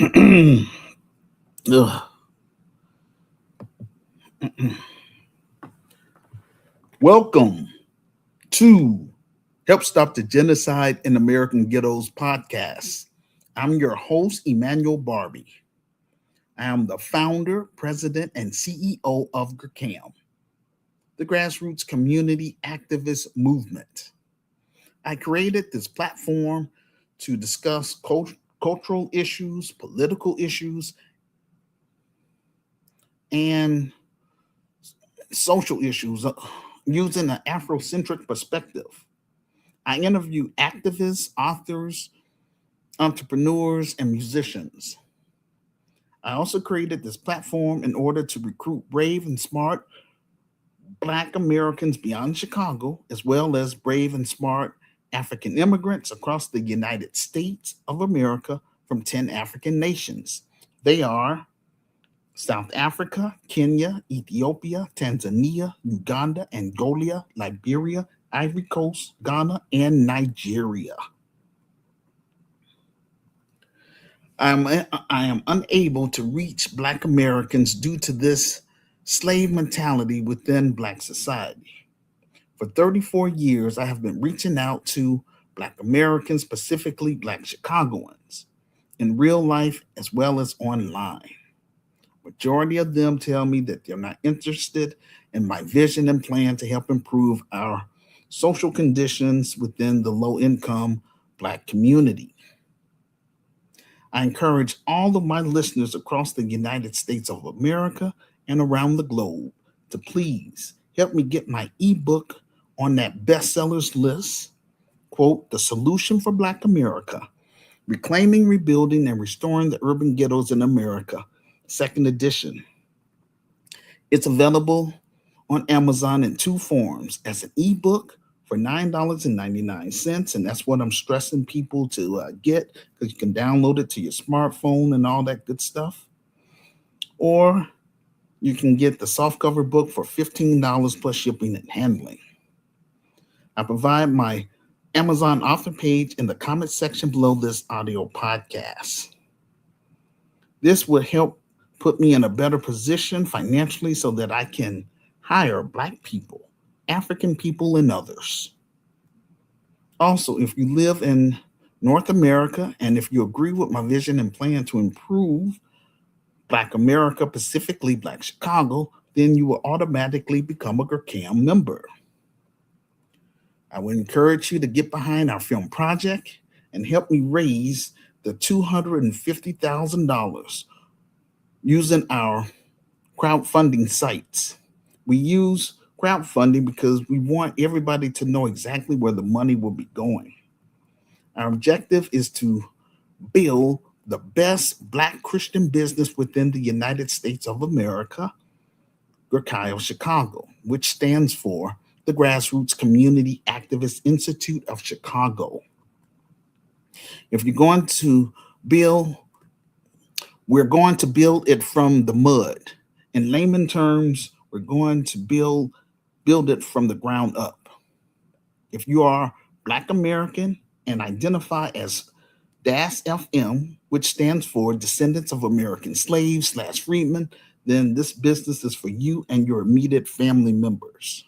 Ugh. Welcome to Help Stop the Genocide in American Ghettos podcast. I'm your host, Emmanuel Barbie. I am the founder, president, and CEO of GRCAM, the Grassroots Community Activist Movement. I created this platform to discuss cultural issues, political issues, and social issues using an Afrocentric perspective. I interview activists, authors, entrepreneurs, and musicians. I also created this platform in order to recruit brave and smart Black Americans beyond Chicago, as well as brave and smart African immigrants across the United States of America from 10 African nations. They are South Africa, Kenya, Ethiopia, Tanzania, Uganda, Angola, Liberia, Ivory Coast, Ghana, and Nigeria. I am unable to reach Black Americans due to this slave mentality within Black society. For 34 years, I have been reaching out to Black Americans, specifically Black Chicagoans, in real life as well as online. Majority of them tell me that they're not interested in my vision and plan to help improve our social conditions within the low income Black community. I encourage all of my listeners across the United States of America and around the globe to please help me get my ebook on that bestsellers list, quote, The Solution for Black America, Reclaiming, Rebuilding, and Restoring the Urban Ghettos in America, second edition. It's available on Amazon in two forms as an ebook for $9.99. And that's what I'm stressing people to get because you can download it to your smartphone and all that good stuff. Or you can get the softcover book for $15 plus shipping and handling. I provide my Amazon author page in the comment section below this audio podcast. This will help put me in a better position financially so that I can hire Black people, African people, and others. Also, if you live in North America and if you agree with my vision and plan to improve Black America, specifically Black Chicago, then you will automatically become a GRCAM member. I would encourage you to get behind our film project and help me raise the $250,000 using our crowdfunding sites. We use crowdfunding because we want everybody to know exactly where the money will be going. Our objective is to build the best Black Christian business within the United States of America, GRCI Chicago, which stands for the Grassroots Community Activist Institute of Chicago. If you're going to build, we're going to build it from the mud. In layman terms, we're going to build it from the ground up. If you are Black American and identify as DAS-FM, which stands for Descendants of American Slaves / Freedmen, then this business is for you and your immediate family members.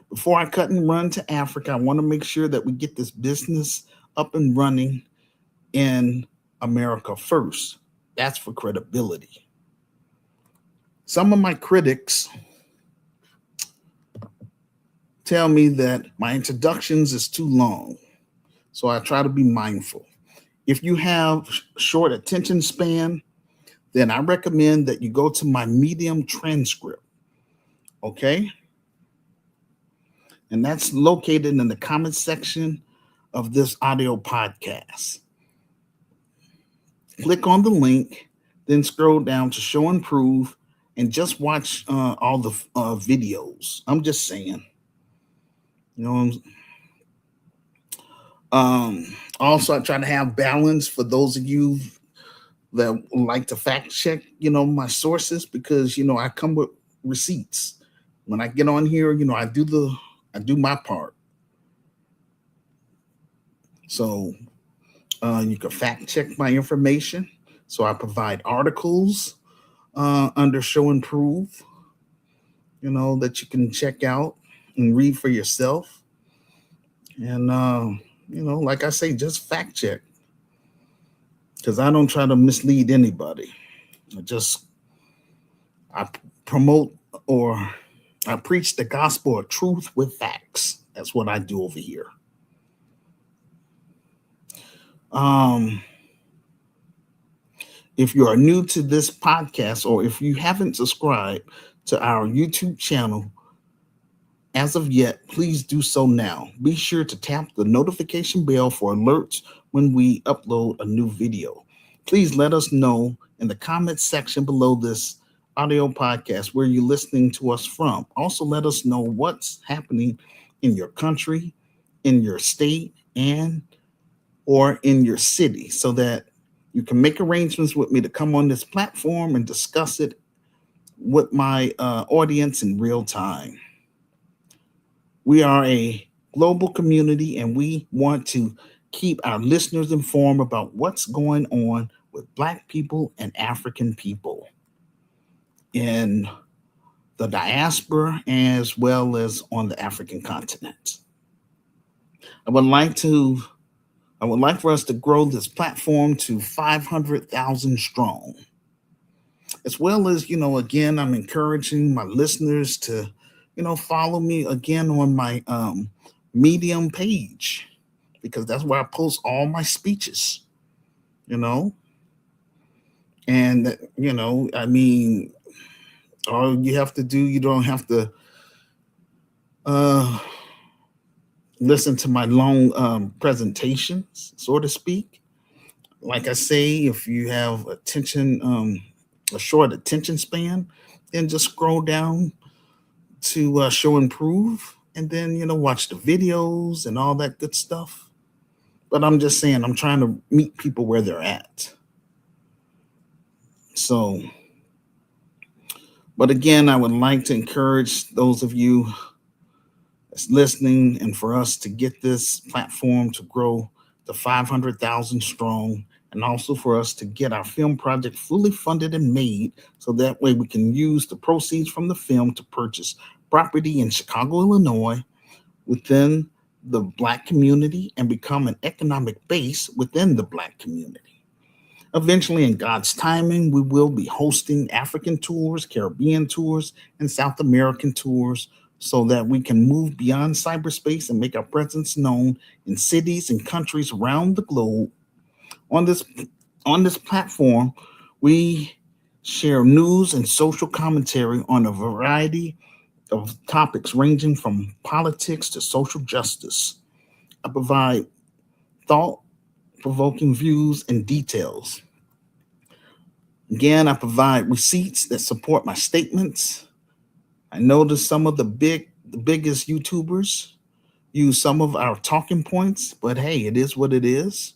Before I cut and run to Africa, I want to make sure that we get this business up and running in America first. That's for credibility. Some of my critics tell me that my introductions is too long, so I try to be mindful. If you have short attention span, then I recommend that you go to my Medium transcript, okay? And that's located in the comment section of this audio podcast. Click on the link, then scroll down to show and prove, and just watch all the videos. I'm just saying. You know, also, I try to have balance for those of you that like to fact check, my sources because, I come with receipts. When I get on here, I do my part. So You can fact check my information. So I provide articles under Show and Prove, that you can check out and read for yourself. And, like I say, just fact check because I don't try to mislead anybody. I promote or I preach the gospel of truth with facts. That's what I do over here. Um, if you are new to this podcast or if you haven't subscribed to our YouTube channel as of yet, please do so now. Be sure to tap the notification bell for alerts when we upload a new video. Please let us know in the comments section below this audio podcast where you're listening to us from. Also, let us know what's happening in your country, in your state, and or in your city so that you can make arrangements with me to come on this platform and discuss it with my audience in real time. We are a global community and we want to keep our listeners informed about what's going on with Black people and African people in the diaspora as well as on the African continent. I would like to I would like for us to grow this platform to 500,000 strong. As well as, again, I'm encouraging my listeners to, follow me again on my Medium page because that's where I post all my speeches, you know. And, I mean, all you have to do, you don't have to uh, listen to my long presentations, so to speak. Like I say, if you have a short attention span, then just scroll down to Show and Prove, and then watch the videos and all that good stuff. But I'm just saying, I'm trying to meet people where they're at. So, but again, I would like to encourage those of you that's listening, and for us to get this platform to grow to 500,000 strong, and also for us to get our film project fully funded and made so that way we can use the proceeds from the film to purchase property in Chicago, Illinois, within the Black community and become an economic base within the Black community. Eventually, in God's timing, we will be hosting African tours, Caribbean tours, and South American tours so that we can move beyond cyberspace and make our presence known in cities and countries around the globe. On this on this platform, we share news and social commentary on a variety of topics ranging from politics to social justice. I provide thought provoking views and details. Again, I provide receipts that support my statements. I notice some of the biggest YouTubers use some of our talking points, but hey, it is what it is.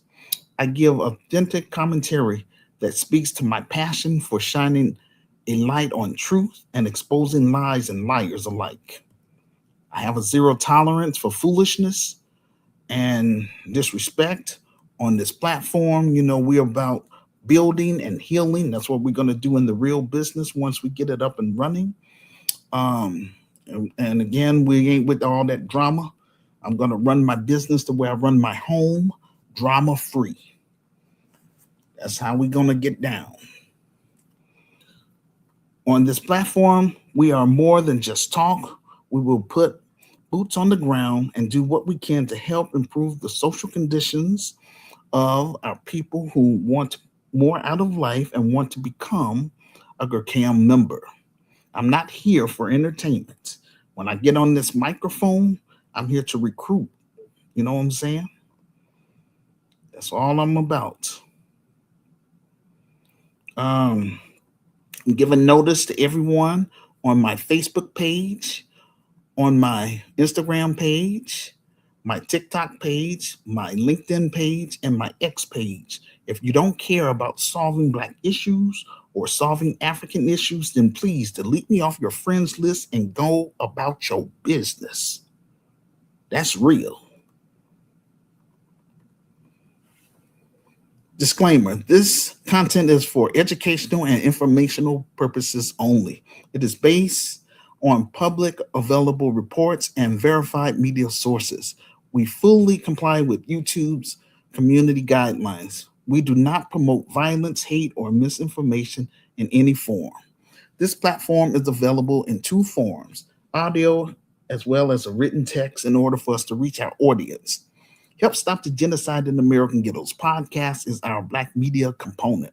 I give authentic commentary that speaks to my passion for shining a light on truth and exposing lies and liars alike. I have a zero tolerance for foolishness and disrespect on this platform. We're about building and healing. That's what we're going to do in the real business once we get it up and running. And again, we ain't with all that drama. I'm going to run my business the way I run my home, drama free. That's how we're going to get down. On this platform, we are more than just talk. We will put boots on the ground and do what we can to help improve the social conditions of our people who want more out of life and want to become a GERCAM member. I'm not here for entertainment. When I get on this microphone, I'm here to recruit. You know what I'm saying? That's all I'm about. I'm giving notice to everyone on my Facebook page, on my Instagram page, my TikTok page, my LinkedIn page, and my X page. If you don't care about solving Black issues or solving African issues, then please delete me off your friends list and go about your business. That's real. Disclaimer: this content is for educational and informational purposes only. It is based on public available reports and verified media sources. We fully comply with YouTube's community guidelines. We do not promote violence, hate, or misinformation in any form. This platform is available in two forms: audio as well as a written text, in order for us to reach our audience. Help Stop the Genocide in American Ghettos podcast is our Black media component.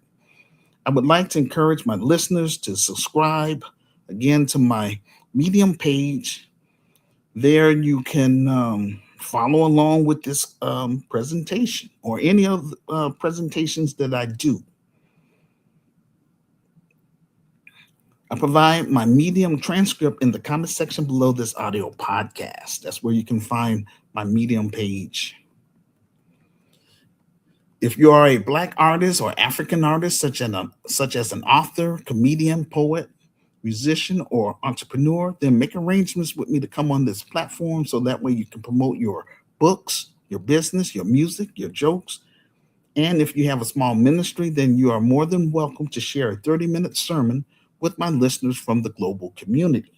I would like to encourage my listeners to subscribe again to my Medium page. There you can follow along with this presentation or any of the presentations that I do. I provide my Medium transcript in the comment section below this audio podcast. That's where you can find my Medium page. If you are a Black artist or African artist, such as an author, comedian, poet, musician, or entrepreneur, then make arrangements with me to come on this platform so that way you can promote your books, your business, your music, your jokes. And if you have a small ministry, then you are more than welcome to share a 30-minute sermon with my listeners from the global community.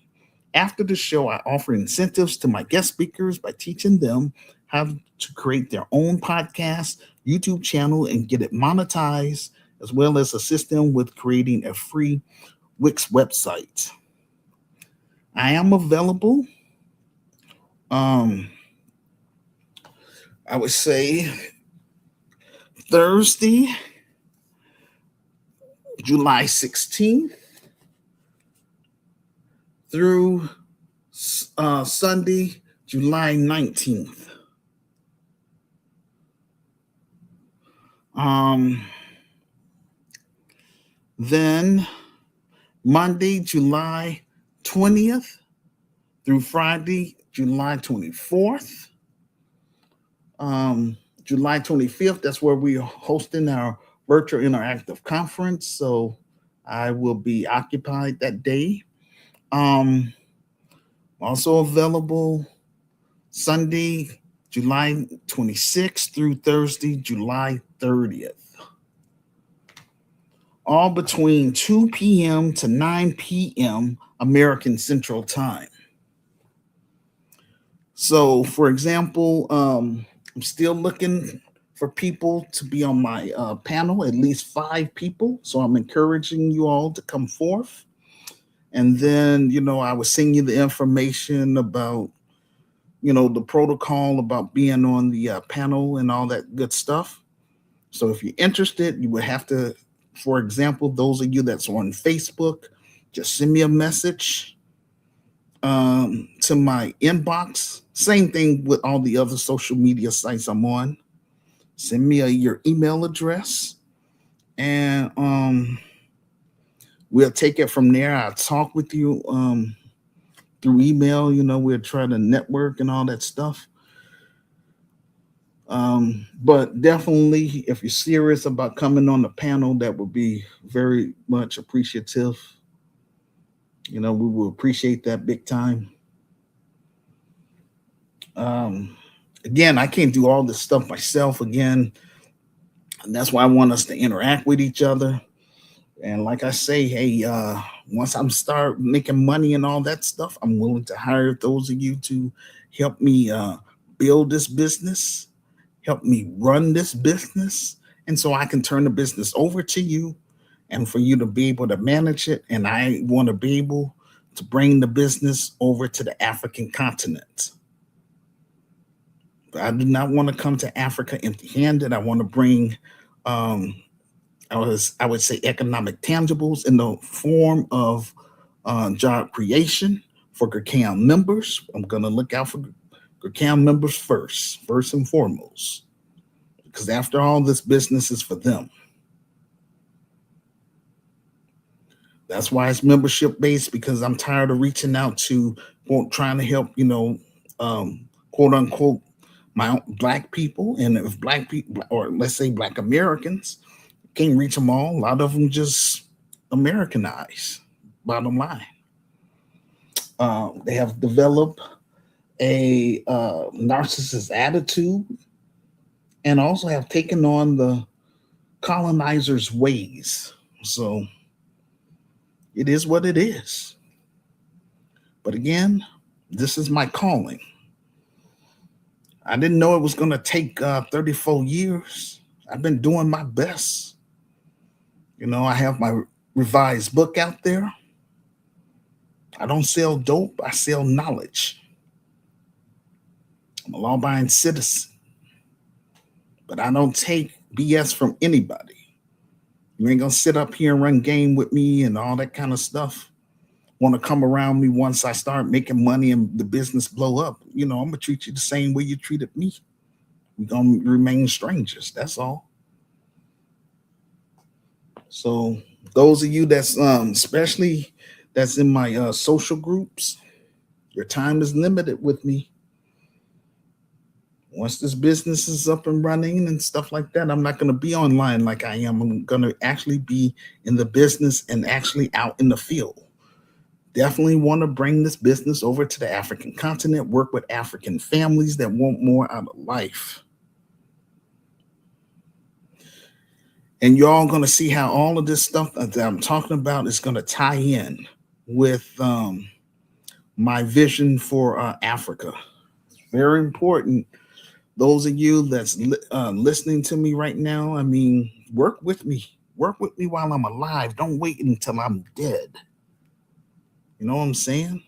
After the show, I offer incentives to my guest speakers by teaching them how to create their own podcast, YouTube channel, and get it monetized, as well as assist them with creating a free Wix website. I am available, um, I would say Thursday, July 16th through Sunday, July 19th. Then Monday, July 20th through Friday, July 24th. July 25th, that's where we're hosting our virtual interactive conference. So I will be occupied that day. Also available Sunday, July 26th through Thursday, July 30th. All between 2 p.m. to 9 p.m. American Central Time. So, for example, I'm still looking for people to be on my panel, at least 5 people. So I'm encouraging you all to come forth. And then, I will send you the information about, the protocol about being on the panel and all that good stuff. So if you're interested, you would have to, for example, those of you that's on Facebook, just send me a message to my inbox. Same thing with all the other social media sites I'm on. Send me your email address, and we'll take it from there. I'll talk with you through email. We'll try to network and all that stuff. But definitely, if you're serious about coming on the panel, that would be very much appreciative. We will appreciate that big time. Again, I can't do all this stuff myself. Again, and that's why I want us to interact with each other. And like I say, hey, once I'm start making money and all that stuff, I'm willing to hire those of you to help me build this business, help me run this business, and so I can turn the business over to you and for you to be able to manage it. And I want to be able to bring the business over to the African continent. I do not want to come to Africa empty-handed. I want to bring, I would say, economic tangibles in the form of job creation for GRCAM members. I'm going to look out for GRCAM members first and foremost, because after all, this business is for them. That's why it's membership based, because I'm tired of reaching out to trying to help, quote unquote, my own Black people. And if Black people, or let's say Black Americans, can't reach them all, a lot of them just Americanize, bottom line. They have developed a narcissist attitude and also have taken on the colonizers' ways. So it is what it is. But again, this is my calling. I didn't know it was going to take 34 years. I've been doing my best. I have my revised book out there. I don't sell dope, I sell knowledge. I'm a law abiding citizen, but I don't take BS from anybody. You ain't going to sit up here and run game with me and all that kind of stuff. Want to come around me once I start making money and the business blow up. I'm going to treat you the same way you treated me. We're going to remain strangers. That's all. So those of you that's especially that's in my social groups, your time is limited with me. Once this business is up and running and stuff like that, I'm not going to be online like I am. I'm going to actually be in the business and actually out in the field. Definitely want to bring this business over to the African continent, work with African families that want more out of life. And you're all going to see how all of this stuff that I'm talking about is going to tie in with my vision for Africa. It's very important. Those of you that's listening to me right now, I mean, work with me. Work with me while I'm alive. Don't wait until I'm dead. You know what I'm saying?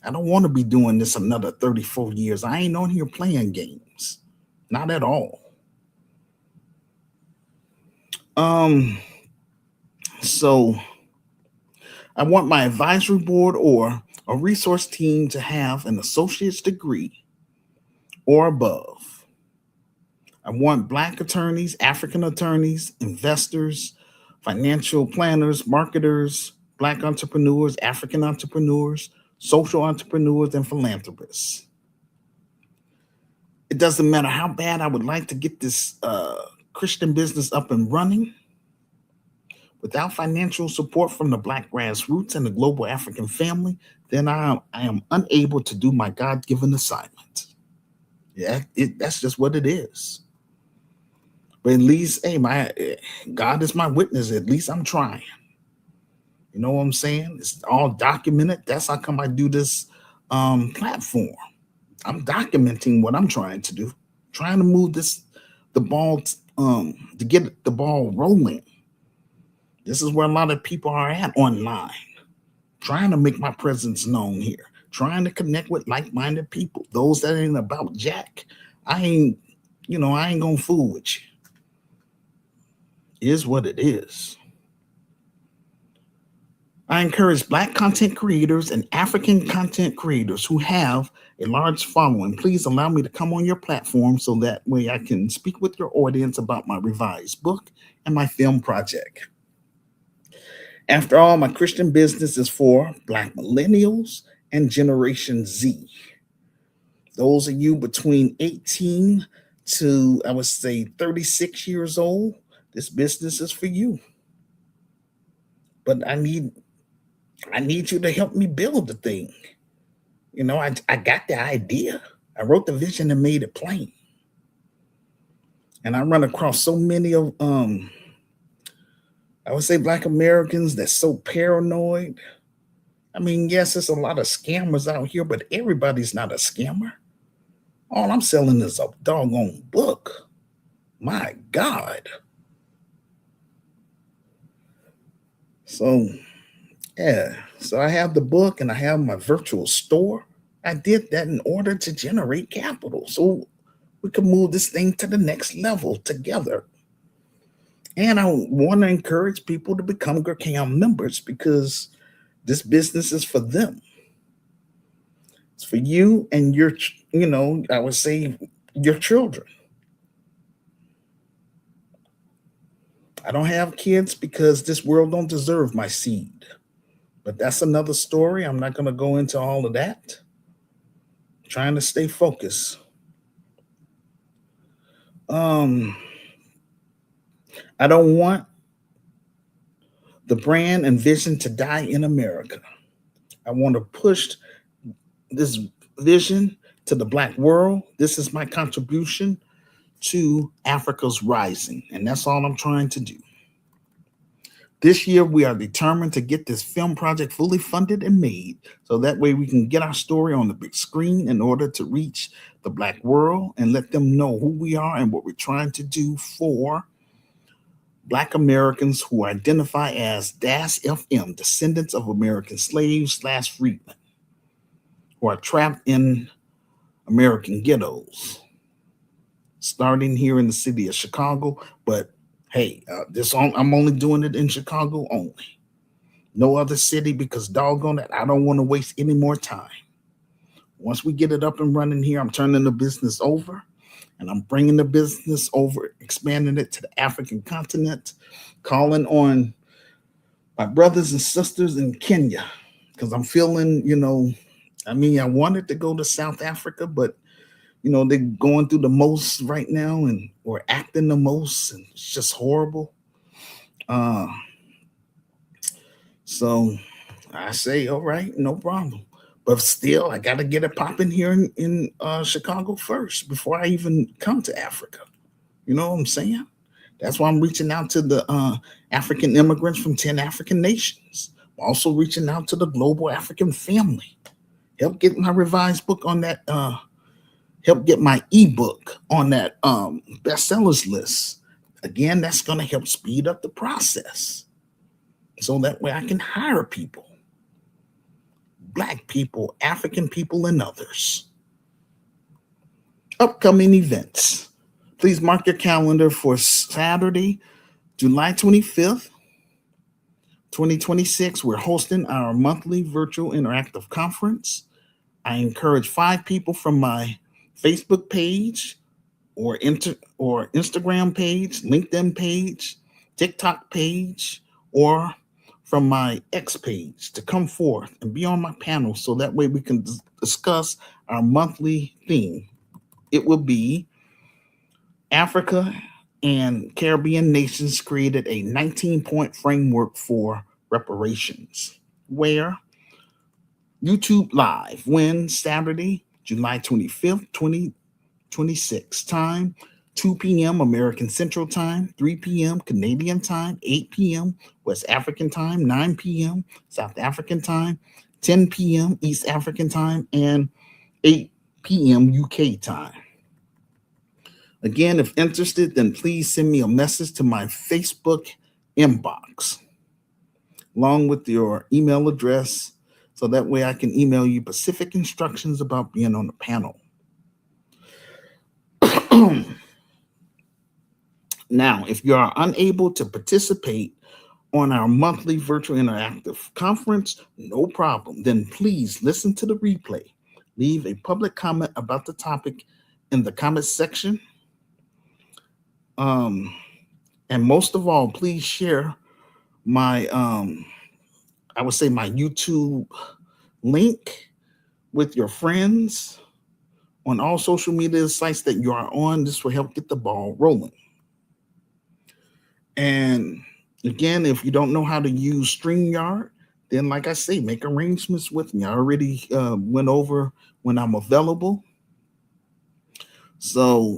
I don't want to be doing this another 34 years. I ain't on here playing games. Not at all. So I want my advisory board or a resource team to have an associate's degree or above. I want Black attorneys, African attorneys, investors, financial planners, marketers, Black entrepreneurs, African entrepreneurs, social entrepreneurs, and philanthropists. It doesn't matter how bad I would like to get this Christian business up and running. Without financial support from the Black grassroots and the global African family, then I am unable to do my God-given assignment. Yeah, that's just what it is. But at least, hey, God is my witness. At least I'm trying. You know what I'm saying? It's all documented. That's how come I do this platform. I'm documenting what I'm trying to do, trying to move the ball, to get the ball rolling. This is where a lot of people are at online, trying to make my presence known here, trying to connect with like-minded people. Those that ain't about Jack, I ain't gonna fool with you. It is what it is. I encourage Black content creators and African content creators who have a large following. Please allow me to come on your platform so that way I can speak with your audience about my revised book and my film project. After all, my Christian business is for Black millennials and Generation Z. Those of you between 18 to, I would say, 36 years old, this business is for you. But I need you to help me build the thing. I got the idea. I wrote the vision and made it plain. And I run across so many of I would say Black Americans that's so paranoid. I mean, yes, there's a lot of scammers out here, but everybody's not a scammer. All I'm selling is a doggone book. My God. So, yeah. So I have the book and I have my virtual store. I did that in order to generate capital so we can move this thing to the next level together. And I want to encourage people to become GERCAM members because this business is for them. It's for you and your, I would say your children. I don't have kids because this world don't deserve my seed. But that's another story. I'm not going to go into all of that. I'm trying to stay focused. I don't want the brand and vision to die in America. I want to push this vision to the Black world. This is my contribution to Africa's rising. And that's all I'm trying to do. This year, we are determined to get this film project fully funded and made so that way we can get our story on the big screen in order to reach the Black world and let them know who we are and what we're trying to do for Black Americans who identify as DAS FM, descendants of American slaves slash freedmen, who are trapped in American ghettos, starting here in the city of Chicago. But hey, I'm only doing it in Chicago only. No other city because doggone it, I don't want to waste any more time. Once we get it up and running here, I'm turning the business over and I'm bringing the business over, expanding it to the African continent, calling on my brothers and sisters in Kenya because I'm feeling, I wanted to go to South Africa, but they're going through the most right now and or acting the most, and it's just horrible. Uh, so I say, all right, no problem. But still, I got to get it popping here in Chicago first before I even come to Africa. You know what I'm saying? That's why I'm reaching out to the African immigrants from 10 African nations. I'm also reaching out to the global African family. Help get my revised book on that. Help get my ebook on that bestsellers list. Again, that's going to help speed up the process. So that way I can hire people. Black people, African people, and others. Upcoming events. Please mark your calendar for Saturday, July 25th, 2026. We're hosting our monthly virtual interactive conference. I encourage 5 people from my Facebook page or Instagram page, LinkedIn page, TikTok page, or from my X page to come forth and be on my panel so that way we can discuss our monthly theme. It will be Africa and Caribbean nations created a 19-point framework for reparations, where YouTube Live, when Saturday, July 25th, 2026, time 2 p.m. American Central Time, 3 p.m. Canadian Time, 8 p.m. West African Time, 9 p.m. South African Time, 10 p.m. East African Time, and 8 p.m. UK Time. Again, if interested, then please send me a message to my Facebook inbox along with your email address so that way I can email you specific instructions about being on the panel. Now, if you are unable to participate on our monthly virtual interactive conference, no problem. Then please listen to the replay. Leave a public comment about the topic in the comment section. And most of all, please share my I would say my YouTube link with your friends on all social media sites that you are on. This will help get the ball rolling. And again, if you don't know how to use StreamYard, then like I say, make arrangements with me. I already went over when I'm available. So,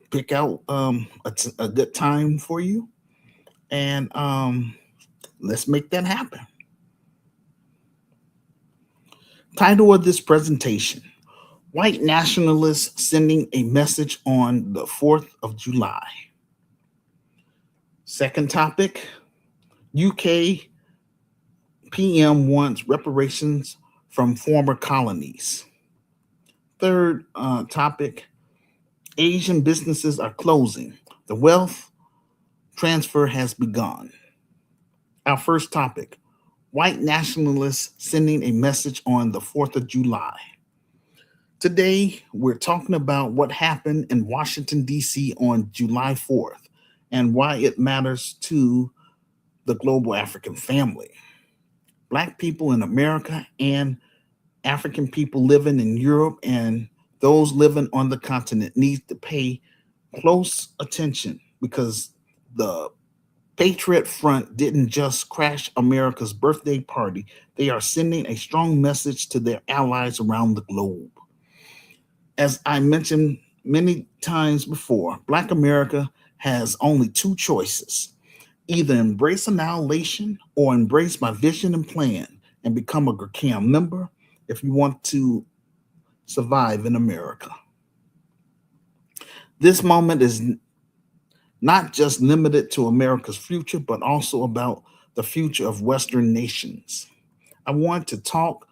pick out a good time for you. And let's make that happen. Title of this presentation: White Nationalists Sending a Message on the 4th of July. Second topic: UK PM wants reparations from former colonies. Third topic: Asian businesses are closing. The wealth transfer has begun. Our first topic: White nationalists sending a message on the 4th of July. Today, we're talking about what happened in Washington, D.C. on July 4th and why it matters to the global African family. Black people in America and African people living in Europe and those living on the continent need to pay close attention because the Patriot Front didn't just crash America's birthday party. They are sending a strong message to their allies around the globe. As I mentioned many times before, Black America has only two choices: either embrace annihilation or embrace my vision and plan and become a Gurkhan member if you want to survive in America. This moment is not just limited to America's future, but also about the future of Western nations. I want to talk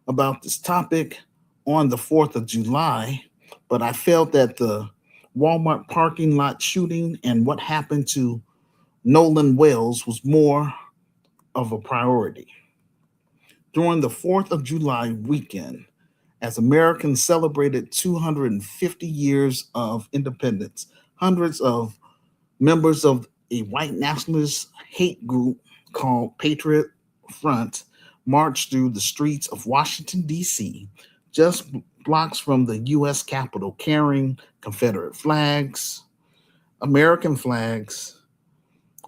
about this topic on the 4th of July, but I felt that the Walmart parking lot shooting and what happened to Nolan Wells was more of a priority. During the 4th of July weekend, as Americans celebrated 250 years of independence, hundreds of members of a white nationalist hate group called Patriot Front marched through the streets of Washington, D.C., just blocks from the U.S. Capitol, carrying Confederate flags, American flags,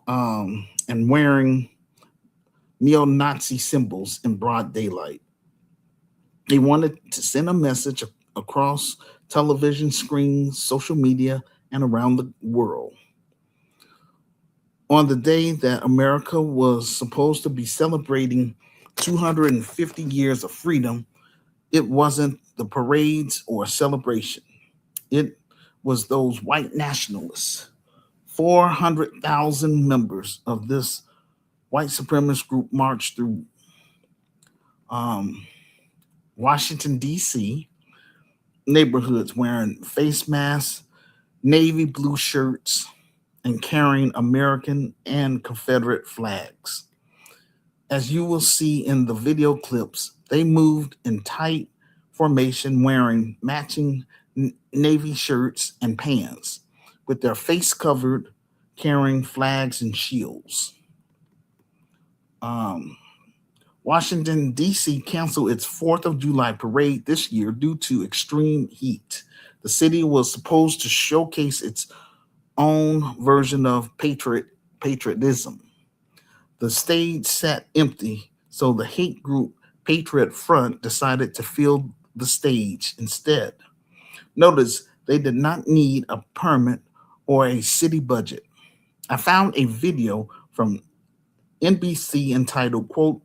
and wearing neo Nazi symbols in broad daylight. They wanted to send a message across television screens, social media, and around the world. On the day that America was supposed to be celebrating 250 years of freedom, it wasn't the parades or celebration. It was those white nationalists, 400,000 members of this white supremacist group marched through um, Washington, D.C. neighborhoods wearing face masks, navy blue shirts, and carrying American and Confederate flags. As you will see in the video clips, they moved in tight formation wearing matching navy shirts and pants, with their face covered, carrying flags and shields. Um, Washington, D.C. canceled its 4th of July parade this year due to extreme heat. The city was supposed to showcase its own version of patriotism. The stage sat empty, so the hate group Patriot Front decided to fill the stage instead. Notice they did not need a permit or a city budget. I found a video from NBC entitled, quote,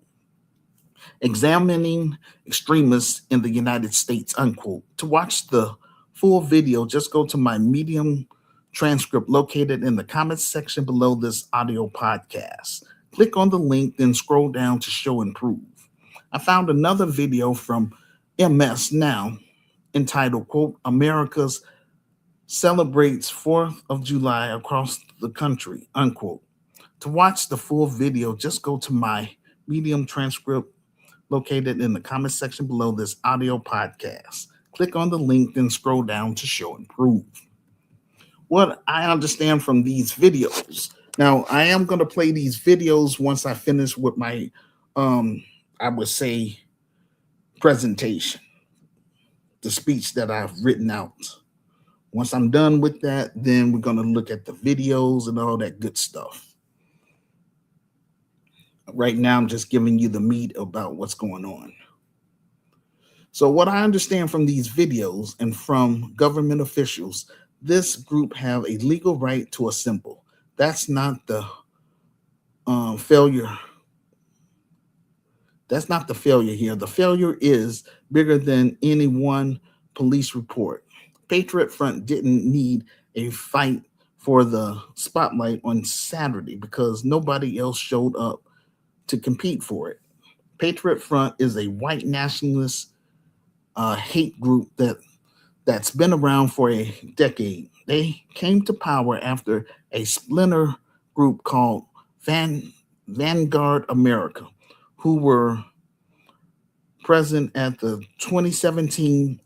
Examining Extremists in the United States, unquote. To watch the full video, just go to my Medium transcript located in the comments section below this audio podcast. Click on the link, then scroll down to show and prove. I found another video from MS Now entitled, quote, America's celebrates 4th of July across the country, unquote. To watch the full video, just go to my Medium transcript located in the comment section below this audio podcast. Click on the link, then scroll down to show and prove. What I understand from these videos. Now, I am going to play these videos once I finish with my, I would say, presentation, the speech that I've written out. Once I'm done with that, then we're going to look at the videos and all that good stuff. Right now, I'm just giving you the meat about what's going on. So what I understand from these videos and from government officials, this group have a legal right to assemble. That's not the failure. That's not the failure here. The failure is bigger than any one police report. Patriot Front didn't need a fight for the spotlight on Saturday because nobody else showed up to compete for it. Patriot Front is a white nationalist hate group that's been around for a decade. They came to power after a splinter group called Vanguard America, who were present at the 2017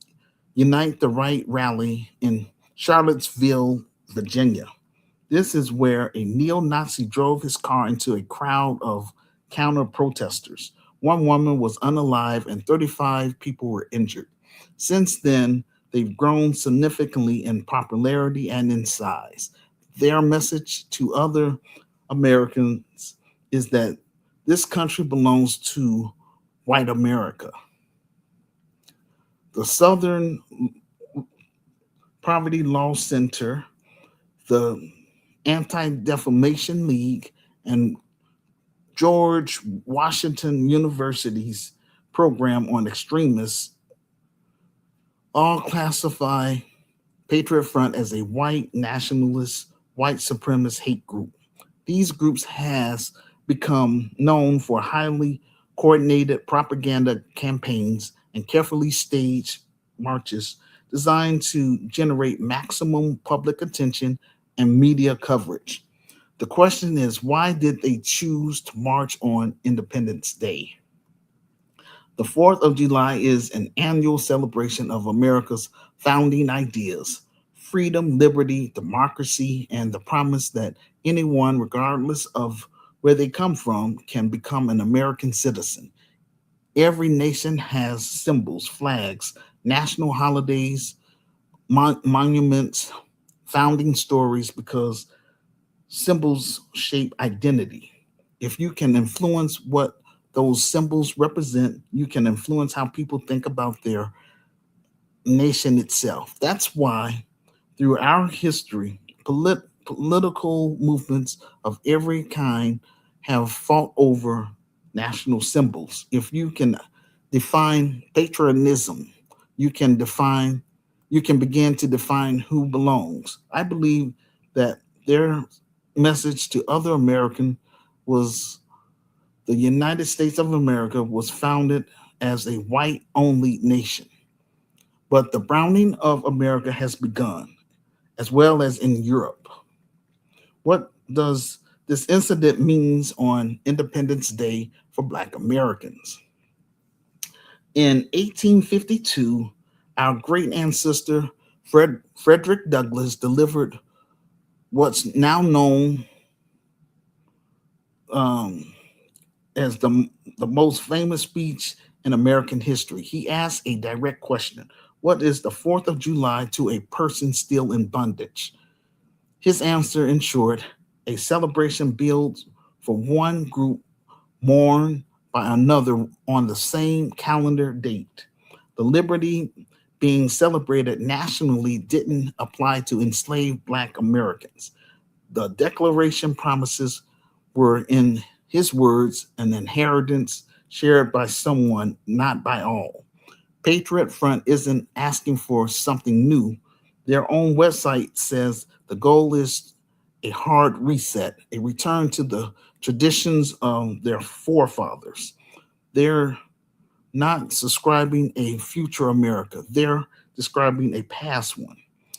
Unite the Right rally in Charlottesville, Virginia. This is where a neo-Nazi drove his car into a crowd of counter-protesters. One woman was unalive and 35 people were injured. Since then, they've grown significantly in popularity and in size. Their message to other Americans is that this country belongs to white America. The Southern Poverty Law Center, the Anti Defamation League, and George Washington University's program on extremists all classify Patriot Front as a white nationalist, white supremacist hate group. These groups has become known for highly coordinated propaganda campaigns and carefully staged marches designed to generate maximum public attention and media coverage. The question is, why did they choose to march on Independence Day? The 4th of July is an annual celebration of America's founding ideas: freedom, liberty, democracy, and the promise that anyone, regardless of where they come from, can become an American citizen. Every nation has symbols, flags, national holidays, monuments, founding stories, because symbols shape identity. If you can influence what those symbols represent, you can influence how people think about their nation itself. That's why, through our history, political movements of every kind have fought over national symbols. If you can define patriotism, you can define you can begin to define who belongs. I believe that their message to other American was the United States of America was founded as a white only nation, but the browning of America has begun, as well as in Europe. What does this incident means on Independence Day for Black Americans? In 1852, our great ancestor Frederick Douglass delivered what's now known um, as the most famous speech in American history. He asked a direct question: what is the 4th of July to a person still in bondage? His answer, in short: a celebration built for one group, mourned by another on the same calendar date. The liberty being celebrated nationally didn't apply to enslaved Black Americans. The Declaration promises were, in his words, an inheritance shared by someone, not by all. Patriot Front isn't asking for something new. Their own website says the goal is a hard reset, a return to the traditions of their forefathers. They're not subscribing a future America. They're describing a past one.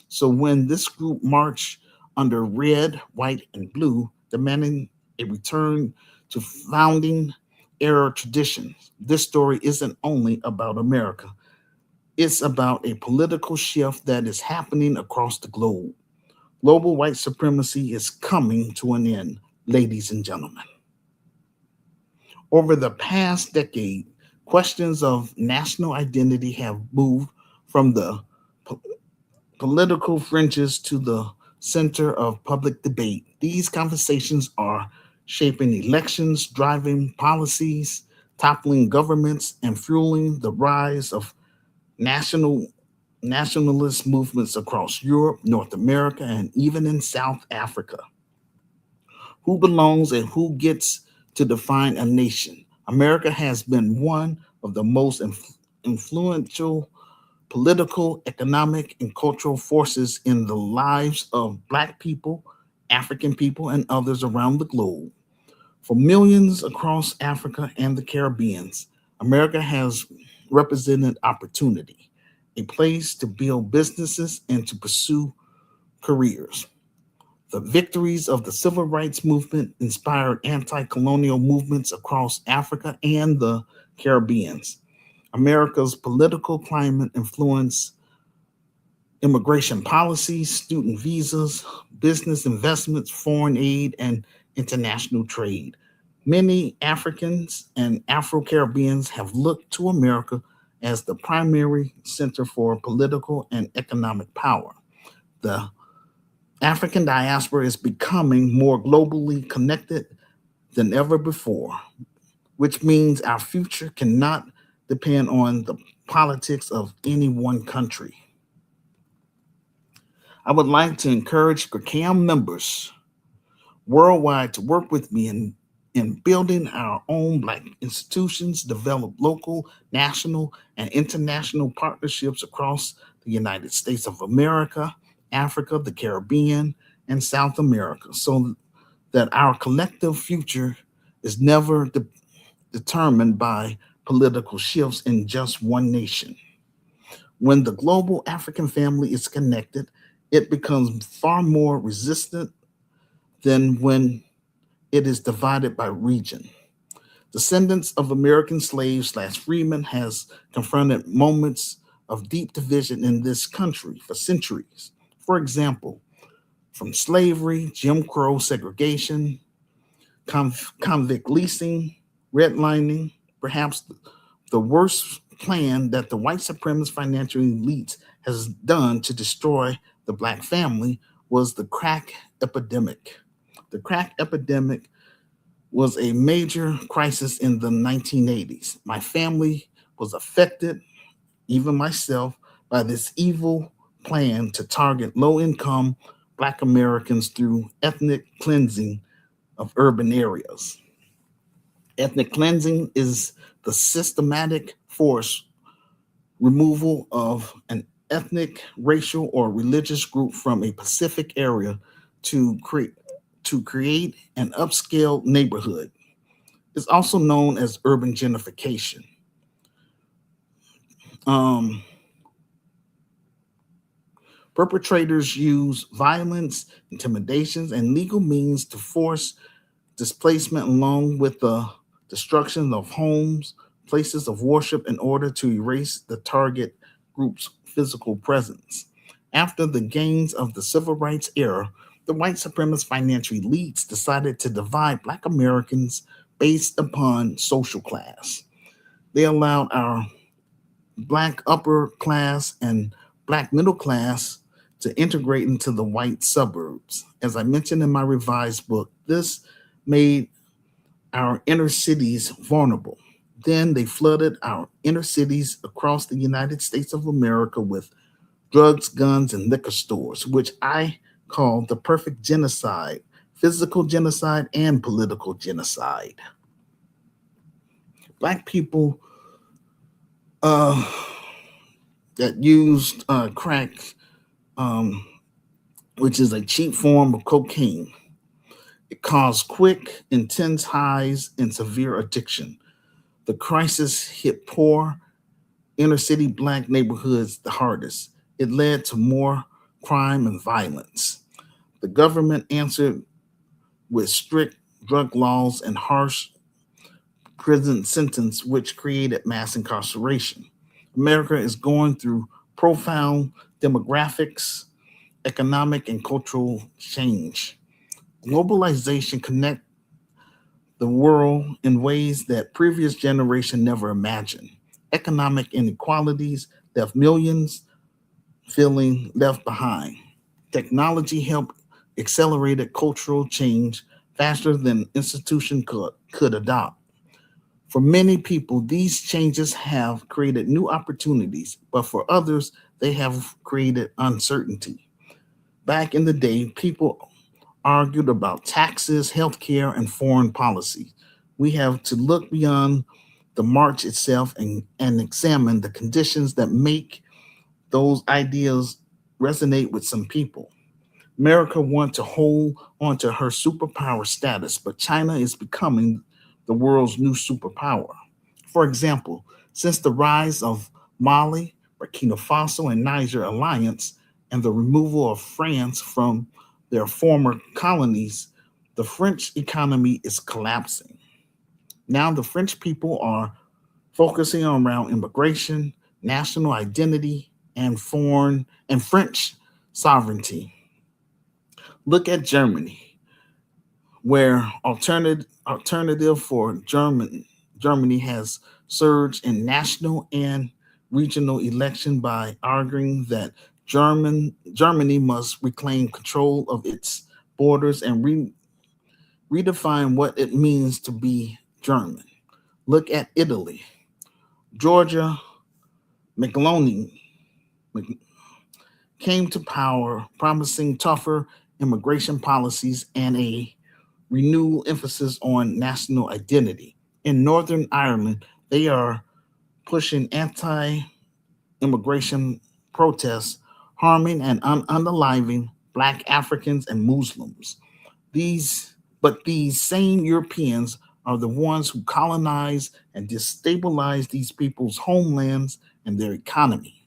So when this group marched under red, white, and blue, demanding a return to founding era traditions, this story isn't only about America. It's about a political shift that is happening across the globe. Global white supremacy is coming to an end, ladies and gentlemen. Over the past decade, questions of national identity have moved from the po- political fringes to the center of public debate. These conversations are shaping elections, driving policies, toppling governments, and fueling the rise of national nationalist movements across Europe, North America, and even in South Africa. Who belongs and who gets to define a nation? America has been one of the most influential political, economic, and cultural forces in the lives of Black people, African people, and others around the globe. For millions across Africa and the Caribbean, America has represented opportunity, a place to build businesses and to pursue careers. The victories of the civil rights movement inspired anti colonial movements across Africa and the Caribbean. America's political climate influenced immigration policies, student visas, business investments, foreign aid, and international trade. Many Africans and Afro Caribbeans have looked to America as the primary center for political and economic power. The African diaspora is becoming more globally connected than ever before, which means our future cannot depend on the politics of any one country. I would like to encourage CACAM members worldwide to work with me in building our own Black institutions, develop local, national, and international partnerships across the United States of America, Africa, the Caribbean, and South America so that our collective future is never determined by political shifts in just one nation. When the global African family is connected, it becomes far more resistant than when it is divided by region. Descendants of American slaves slash freemen has confronted moments of deep division in this country for centuries. For example, from slavery, Jim Crow segregation, convict leasing, redlining, perhaps the worst plan that the white supremacist financial elite has done to destroy the black family was the crack epidemic. The crack epidemic was a major crisis in the 1980s. My family was affected, even myself, by this evil plan to target low income Black Americans through ethnic cleansing of urban areas. Ethnic cleansing is the systematic force removal of an ethnic, racial, or religious group from a specific area to create an upscale neighborhood. It's also known as urban gentrification. Um, Perpetrators use violence, intimidations, and legal means to force displacement along with the destruction of homes, places of worship in order to erase the target group's physical presence. After the gains of the civil rights era, the white supremacist financial elites decided to divide Black Americans based upon social class. They allowed our Black upper class and Black middle class to integrate into the white suburbs. As I mentioned in my revised book, this made our inner cities vulnerable. Then they flooded our inner cities across the United States of America with drugs, guns, and liquor stores, which I call the perfect genocide, physical genocide and political genocide. Black people uh, that used crack, um, which is a cheap form of cocaine, it caused quick, intense highs and severe addiction. The crisis hit poor inner city black neighborhoods the hardest. It led to more crime and violence. The government answered with strict drug laws and harsh prison sentence, which created mass incarceration. America is going through profound demographics, economic, and cultural change. Globalization connect the world in ways that previous generation never imagined. Economic inequalities left millions feeling left behind. Technology helped accelerated cultural change faster than institution could adopt. For many people, these changes have created new opportunities, but for others, they have created uncertainty. Back in the day, people argued about taxes, healthcare, and foreign policy. We have to look beyond the march itself and examine the conditions that make those ideas resonate with some people. America wants to hold on to her superpower status, but China is becoming the world's new superpower. For example, since the rise of Mali, Burkina Faso, and Niger alliance and the removal of France from their former colonies, the French economy is collapsing. Now the French people are focusing around immigration, national identity, and foreign and French sovereignty. Look at Germany, where alternative for Germany has surged in national and regional election by arguing that Germany must reclaim control of its borders and redefine what it means to be German. Look at Italy. Georgia Meloni came to power, promising tougher immigration policies and a renewed emphasis on national identity. In Northern Ireland, they are pushing anti immigration protests, harming and unaliving Black Africans and Muslims. These same Europeans are the ones who colonize and destabilize these people's homelands and their economy.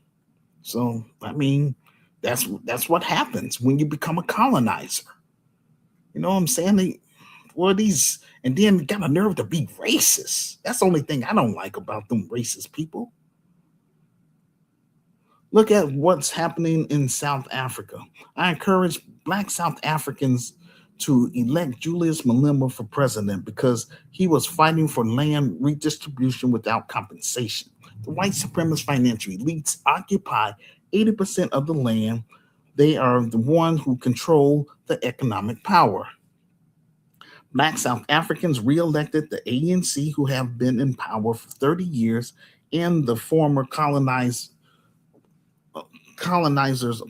So, I mean, that's what happens when you become a colonizer. You know what I'm saying? These, and then got a nerve to be racist. That's the only thing I don't like about them racist people. Look at what's happening in South Africa. I encourage Black South Africans to elect Julius Malema for president because he was fighting for land redistribution without compensation. The white supremacist financial elites occupy 80% of the land. They are the ones who control the economic power. Black South Africans re-elected the ANC, who have been in power for 30 years, and the former colonizers'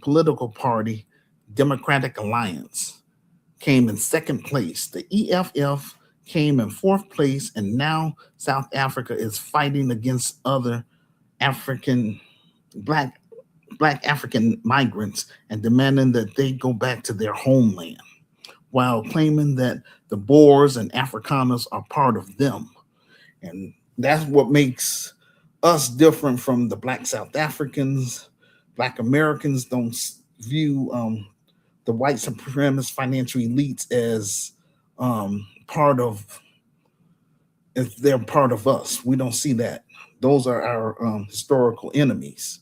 political party, Democratic Alliance, came in second place. The EFF came in fourth place, and now South Africa is fighting against other African black black African migrants and demanding that they go back to their homeland, while claiming that the Boers and Afrikaners are part of them. And that's what makes us different from the Black South Africans. Black Americans don't view the white supremacist financial elites as part of, if they're part of us. We don't see that. Those are our historical enemies,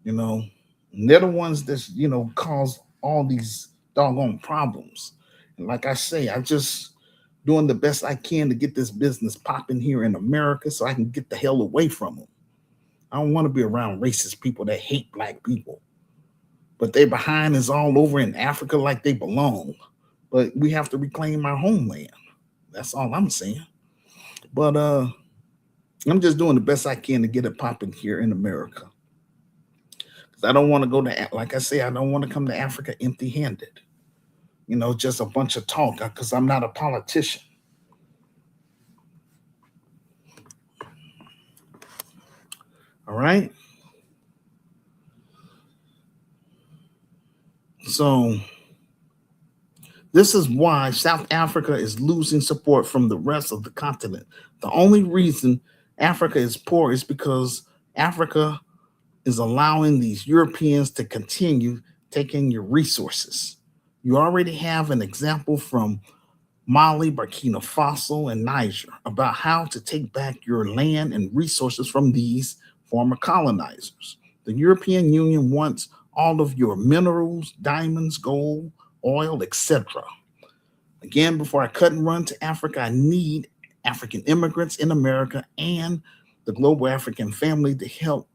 you know. And they're the ones that, cause all these doggone problems. And like I say, I just doing the best I can to get this business popping here in America so I can get the hell away from them. I don't want to be around racist people that hate black people, but their behind is all over in Africa like they belong. But we have to reclaim our homeland. That's all I'm saying. But I'm just doing the best I can to get it popping here in America. 'Cause I don't want to go to, like I say, I don't want to come to Africa empty-handed. Just a bunch of talk because I'm not a politician. All right. So this is why South Africa is losing support from the rest of the continent. The only reason Africa is poor is because Africa is allowing these Europeans to continue taking your resources. You already have an example from Mali, Burkina Faso, and Niger about how to take back your land and resources from these former colonizers. The European Union wants all of your minerals, diamonds, gold, oil, etc. Again, before I cut and run to Africa, I need African immigrants in America and the global African family to help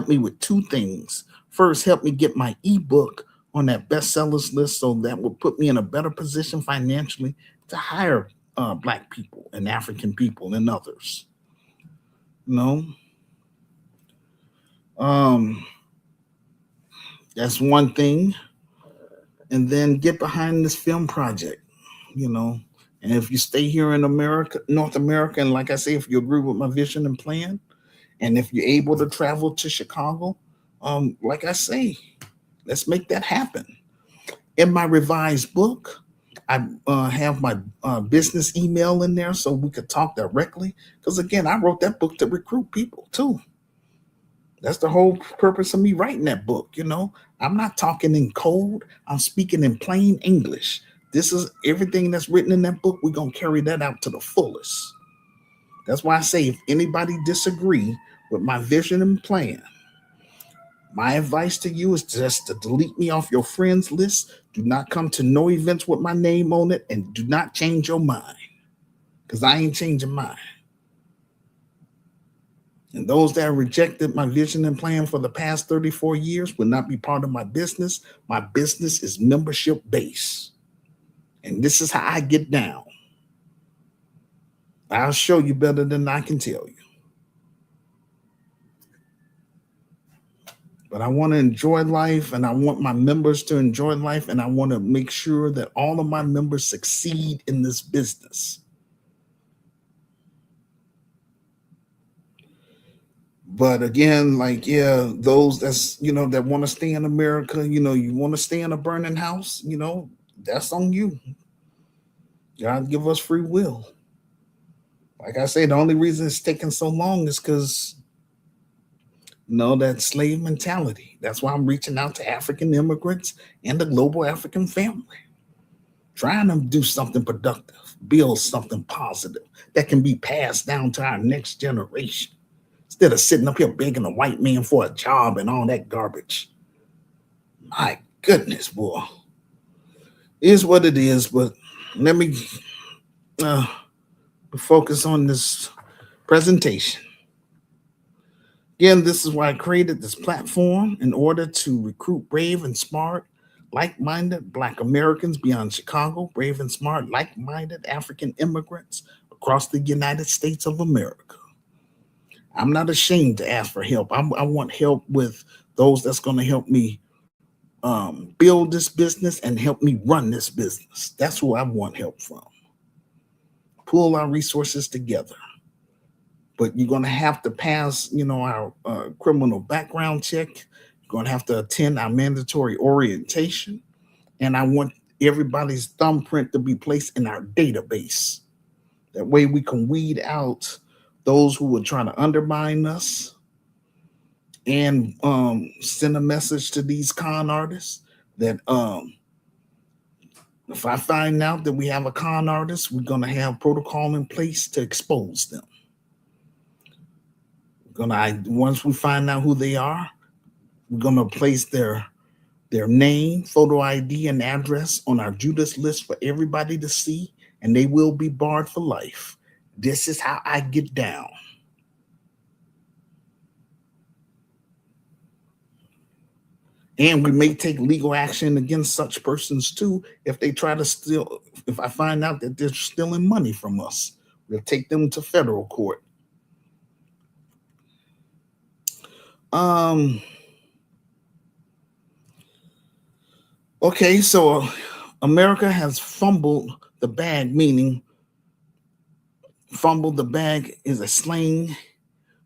me with two things. First, help me get my ebook on that bestsellers list so that will put me in a better position financially to hire black people and African people and others. You know, um, that's one thing. And then get behind this film project, you know. And if you stay here in America, North America, and like I say, if you agree with my vision and plan, and if you're able to travel to Chicago, like I say, let's make that happen. In my revised book, I have my business email in there so we could talk directly. Because again, I wrote that book to recruit people too. That's the whole purpose of me writing that book. I'm not talking in code, I'm speaking in plain English. This is everything that's written in that book. We're going to carry that out to the fullest. That's why I say if anybody disagree with my vision and plan, my advice to you is just to delete me off your friends list. Do not come to no events with my name on it, and do not change your mind because I ain't changing mine. And those that rejected my vision and plan for the past 34 years will not be part of my business. My business is membership based. And this is how I get down. I'll show you better than I can tell you. But I want to enjoy life, and I want my members to enjoy life, and I want to make sure that all of my members succeed in this business. But again, like, yeah, those that's, that want to stay in America, you want to stay in a burning house, that's on you. God give us free will. Like I say, the only reason it's taking so long is because, that slave mentality. That's why I'm reaching out to African immigrants and the global African family, trying to do something productive, build something positive that can be passed down to our next generation, instead of sitting up here begging a white man for a job and all that garbage. My goodness, boy. It is what it is, but let me uh, focus on this presentation. Again, this is why I created this platform, in order to recruit brave and smart, like minded Black Americans beyond Chicago, brave and smart, like minded African immigrants across the United States of America. I'm not ashamed to ask for help. I want help with those that's going to help me build this business and help me run this business. That's who I want help from. Pull our resources together. But you're going to have to pass, our criminal background check. You're going to have to attend our mandatory orientation. And I want everybody's thumbprint to be placed in our database. That way we can weed out those who would try to undermine us, and send a message to these con artists that if I find out that we have a con artist, we're going to have protocol in place to expose them. Once we find out who they are, we're going to place their name, photo ID, and address on our Judas list for everybody to see, and they will be barred for life. This is how I get down. And we may take legal action against such persons too if they try to steal. If I find out that they're stealing money from us, we'll take them to federal court. Okay, so America has fumbled the bag, meaning fumbled the bag is a slang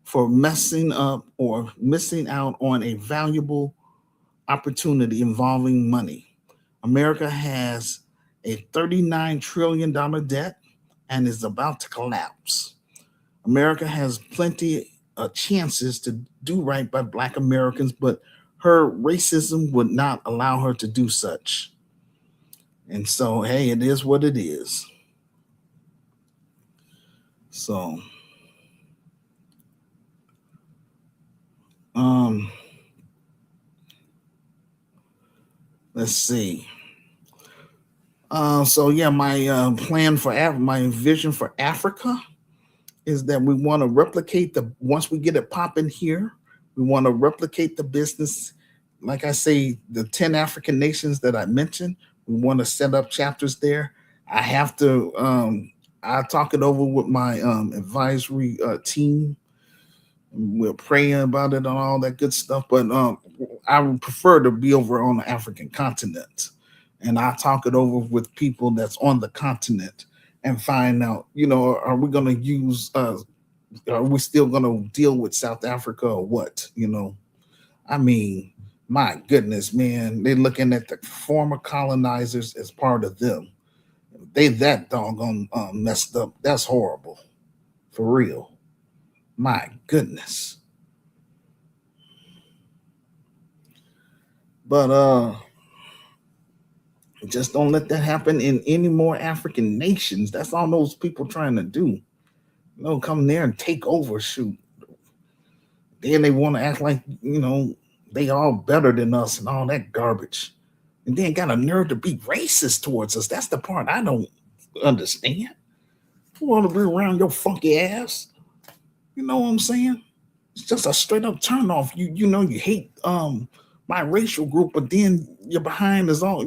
for messing up or missing out on a valuable opportunity involving money. America has a $39 trillion debt and is about to collapse. America has plenty of chances to do right by Black Americans, but her racism would not allow her to do such. And so, hey, it is what it is. So, let's see. So yeah, my plan for my vision for Africa is that we want to replicate once we get it popping here, we want to replicate the business. Like I say, the 10 African nations that I mentioned, we want to set up chapters there. I have to, I talk it over with my advisory team. We're praying about it and all that good stuff. But I would prefer to be over on the African continent. And I talk it over with people that's on the continent and find out, are we going to use, are we still going to deal with South Africa or what? I mean, my goodness, man, they're looking at the former colonizers as part of them. They that doggone messed up. That's horrible, for real. My goodness. But just don't let that happen in any more African nations. That's all those people trying to do. Come there and take over, shoot. Then they want to act like, they all better than us and all that garbage. And then got a nerve to be racist towards us. That's the part I don't understand. You want to be around your funky ass? You know what I'm saying? It's just a straight up turn off. You hate my racial group, but then you're behind is all.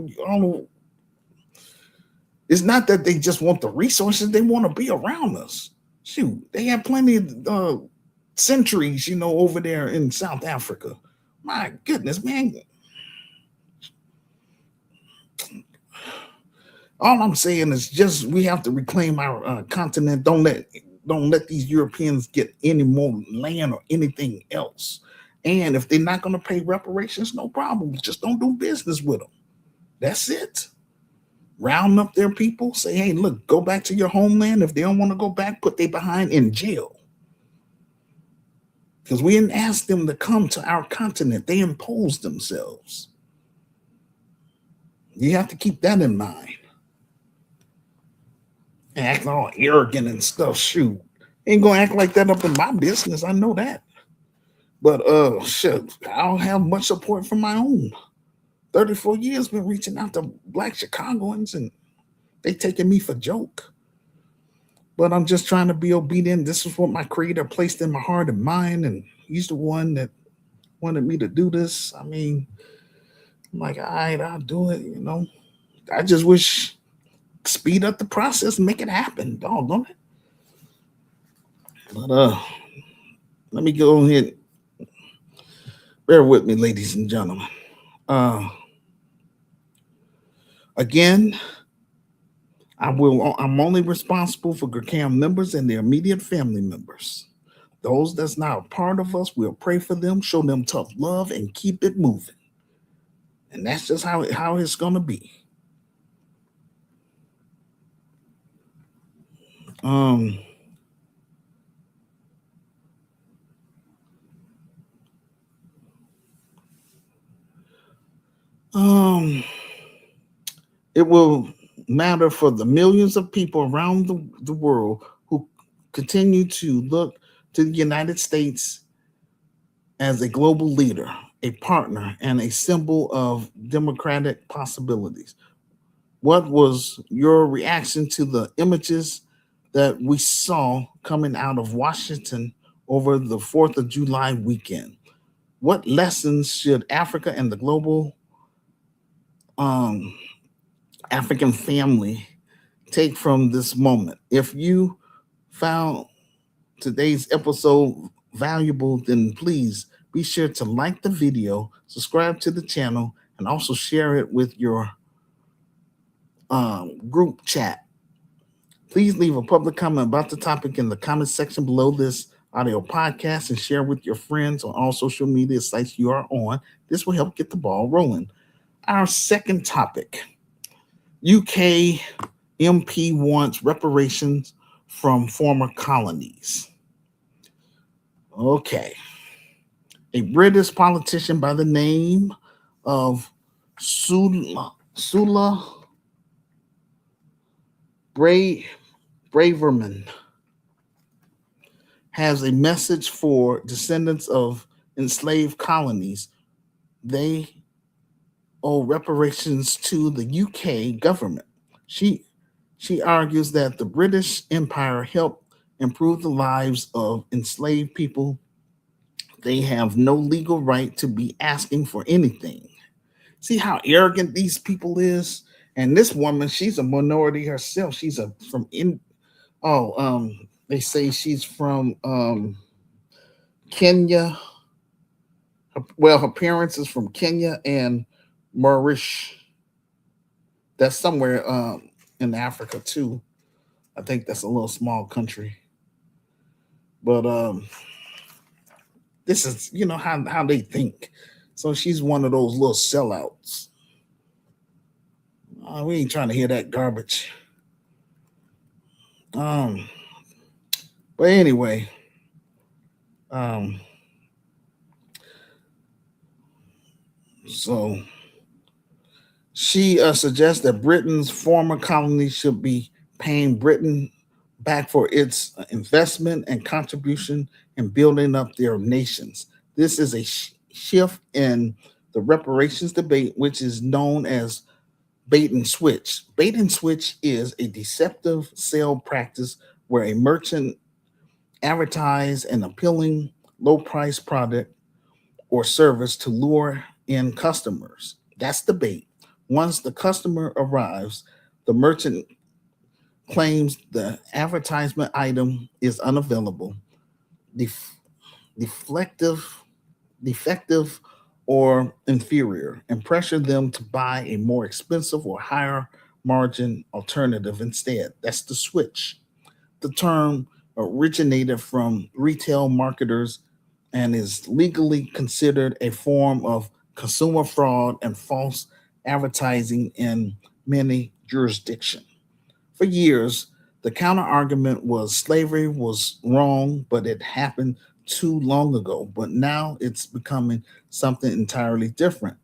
It's not that they just want the resources; they want to be around us. Shoot, they have plenty of centuries, over there in South Africa. My goodness, man. All I'm saying is just we have to reclaim our continent. Don't let these Europeans get any more land or anything else. And if they're not going to pay reparations, no problem. Just don't do business with them. That's it. Round up their people. Say, hey, look, go back to your homeland. If they don't want to go back, put they behind in jail. Because we didn't ask them to come to our continent. They imposed themselves. You have to keep that in mind. And acting all arrogant and stuff. Shoot. Ain't gonna act like that up in my business. I know that. But shit, I don't have much support from my own. 34 years been reaching out to black Chicagoans and they taking me for joke. But I'm just trying to be obedient. This is what my creator placed in my heart and mind, and he's the one that wanted me to do this. I mean, I'm like, all right, I'll do it, you know. I just wish speed up the process and make it happen. Doggone it. But let me go ahead. Bear with me, ladies and gentlemen. Uh Again, I'm only responsible for GRCAM members and their immediate family members. Those that's not a part of us, we'll pray for them, show them tough love, and keep it moving. And that's just how it's gonna be. Um um it will matter for the millions of people around the world who continue to look to the United States as a global leader, a partner, and a symbol of democratic possibilities. What was your reaction to the images that we saw coming out of Washington over the 4th of July weekend? What lessons should Africa and the global um, African family take from this moment? If you found today's episode valuable, then please be sure to like the video, subscribe to the channel, and also share it with your group chat. Please leave a public comment about the topic in the comment section below this audio podcast and share with your friends on all social media sites you are on. This will help get the ball rolling. Our second topic: UK MP wants reparations from former colonies. Okay. A British politician by the name of Sula Braverman has a message for descendants of enslaved colonies. They owe reparations to the UK government. She she argues that the British Empire helped improve the lives of enslaved people. They have no legal right to be asking for anything. See how arrogant these people is? And this woman, she's a minority herself. She's a from in they say she's from Kenya. Well, her parents is from Kenya and Mauritius. That's somewhere in Africa too. I think that's a little small country. But this is how they think. So she's one of those little sellouts. We ain't trying to hear that garbage. Um, but anyway, um, so she suggests that Britain's former colonies should be paying Britain back for its investment and contribution in building up their nations. This is a shift in the reparations debate, which is known as bait and switch. Bait and switch is a deceptive sale practice where a merchant advertise an appealing low price product or service to lure in customers. That's the bait. Once the customer arrives, the merchant claims the advertisement item is unavailable, def- deflective, defective, or inferior and pressure them to buy a more expensive or higher margin alternative instead. That's the switch. The term originated from retail marketers and is legally considered a form of consumer fraud and false advertising in many jurisdictions. For years, the counter argument was slavery was wrong, but it happened too long ago. But now it's becoming something entirely different.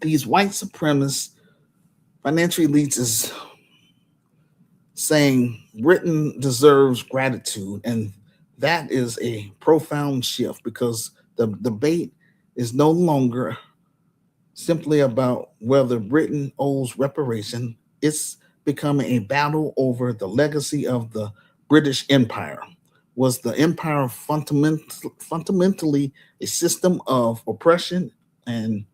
These white supremacist financial elites is saying Britain deserves gratitude, and that is a profound shift because the debate is no longer simply about whether Britain owes reparation. It's becoming a battle over the legacy of the British Empire. Was the empire fundamentally a system of oppression and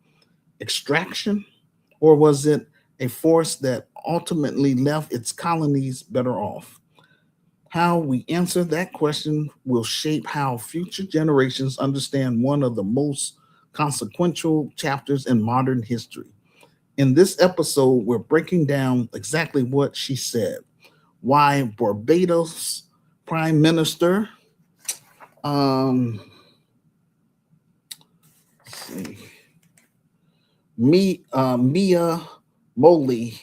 extraction, or was it a force that ultimately left its colonies better off? How we answer that question will shape how future generations understand one of the most consequential chapters in modern history. In this episode, we're breaking down exactly what she said, why Barbados Prime Minister um, let's see, Mia Moley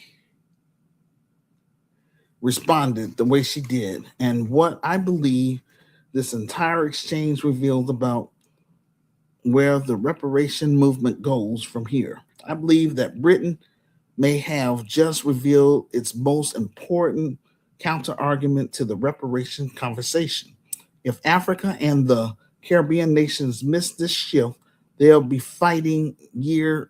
responded the way she did, and what I believe this entire exchange reveals about where the reparation movement goes from here. I believe that Britain may have just revealed its most important counter argument to the reparation conversation. If Africa and the Caribbean nations miss this shift, they'll be fighting year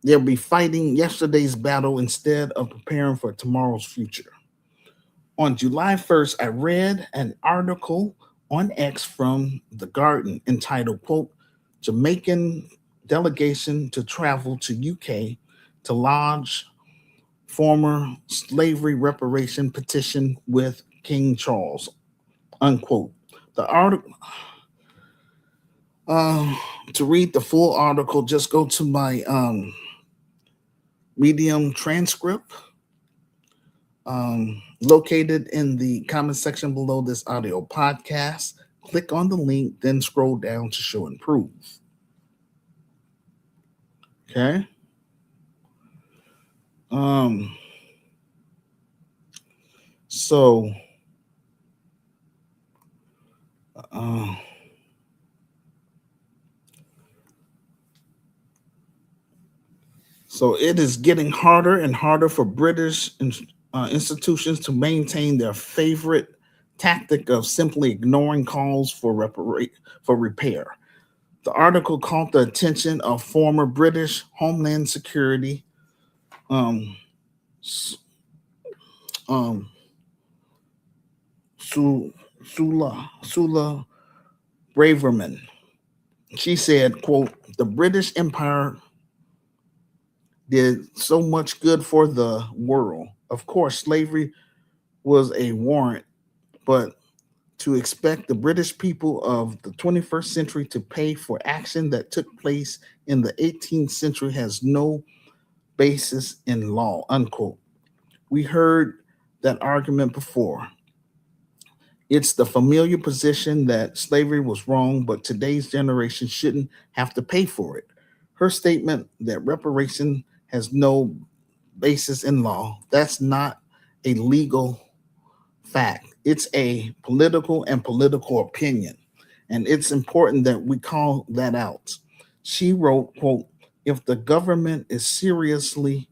they'll be fighting yesterday's battle instead of preparing for tomorrow's future. On July 1st, I read an article on X from The Guardian entitled, quote, Jamaican delegation to travel to UK to lodge former slavery reparation petition with King Charles, unquote. The article, uh, to read the full article, just go to my Medium transcript located in the comment section below this audio podcast. Click on the link, then scroll down to show and prove. Okay. Um, so, uh, so it is getting harder and harder for British institutions to maintain their favorite tactic of simply ignoring calls for repair. The article caught the attention of former British Homeland Security um, um, Sula Braverman. She said, quote, the British Empire did so much good for the world. Of course, slavery was a warrant, but to expect the British people of the 21st century to pay for action that took place in the 18th century has no basis in law, unquote. We heard that argument before. It's the familiar position that slavery was wrong, but today's generation shouldn't have to pay for it. Her statement that reparation has no basis in law, that's not a legal fact. It's a political opinion. And it's important that we call that out. She wrote, quote, if the government is seriously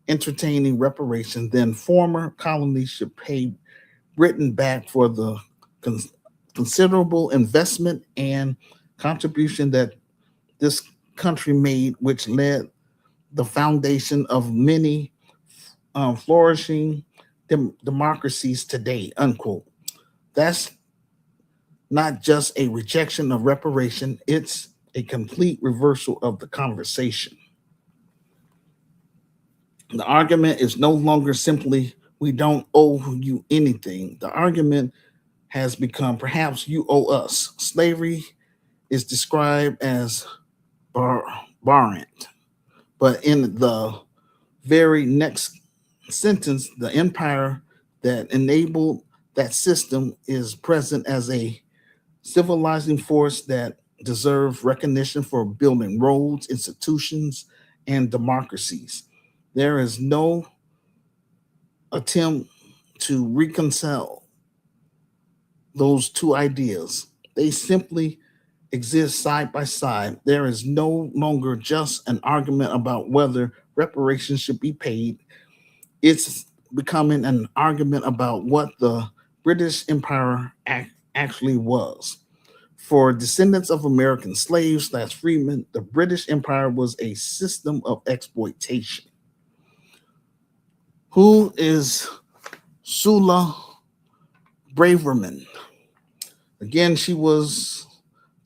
entertaining reparation, then former colonies should pay Britain back for the con- considerable investment and contribution that this country made, which led the foundation of many flourishing democracies today, unquote. That's not just a rejection of reparation, it's a complete reversal of the conversation. The argument is no longer simply, we don't owe you anything. The argument has become, perhaps you owe us. Slavery is described as bar, barrant. But in the very next sentence, the empire that enabled that system is present as a civilizing force that deserves recognition for building roads, institutions, and democracies. There is no attempt to reconcile those two ideas. They simply exist side by side. There is no longer just an argument about whether reparations should be paid. It's becoming an argument about what the British Empire actually was. For descendants of American slaves slash freedmen, the British Empire was a system of exploitation. Who is Sula Braverman? Again, she was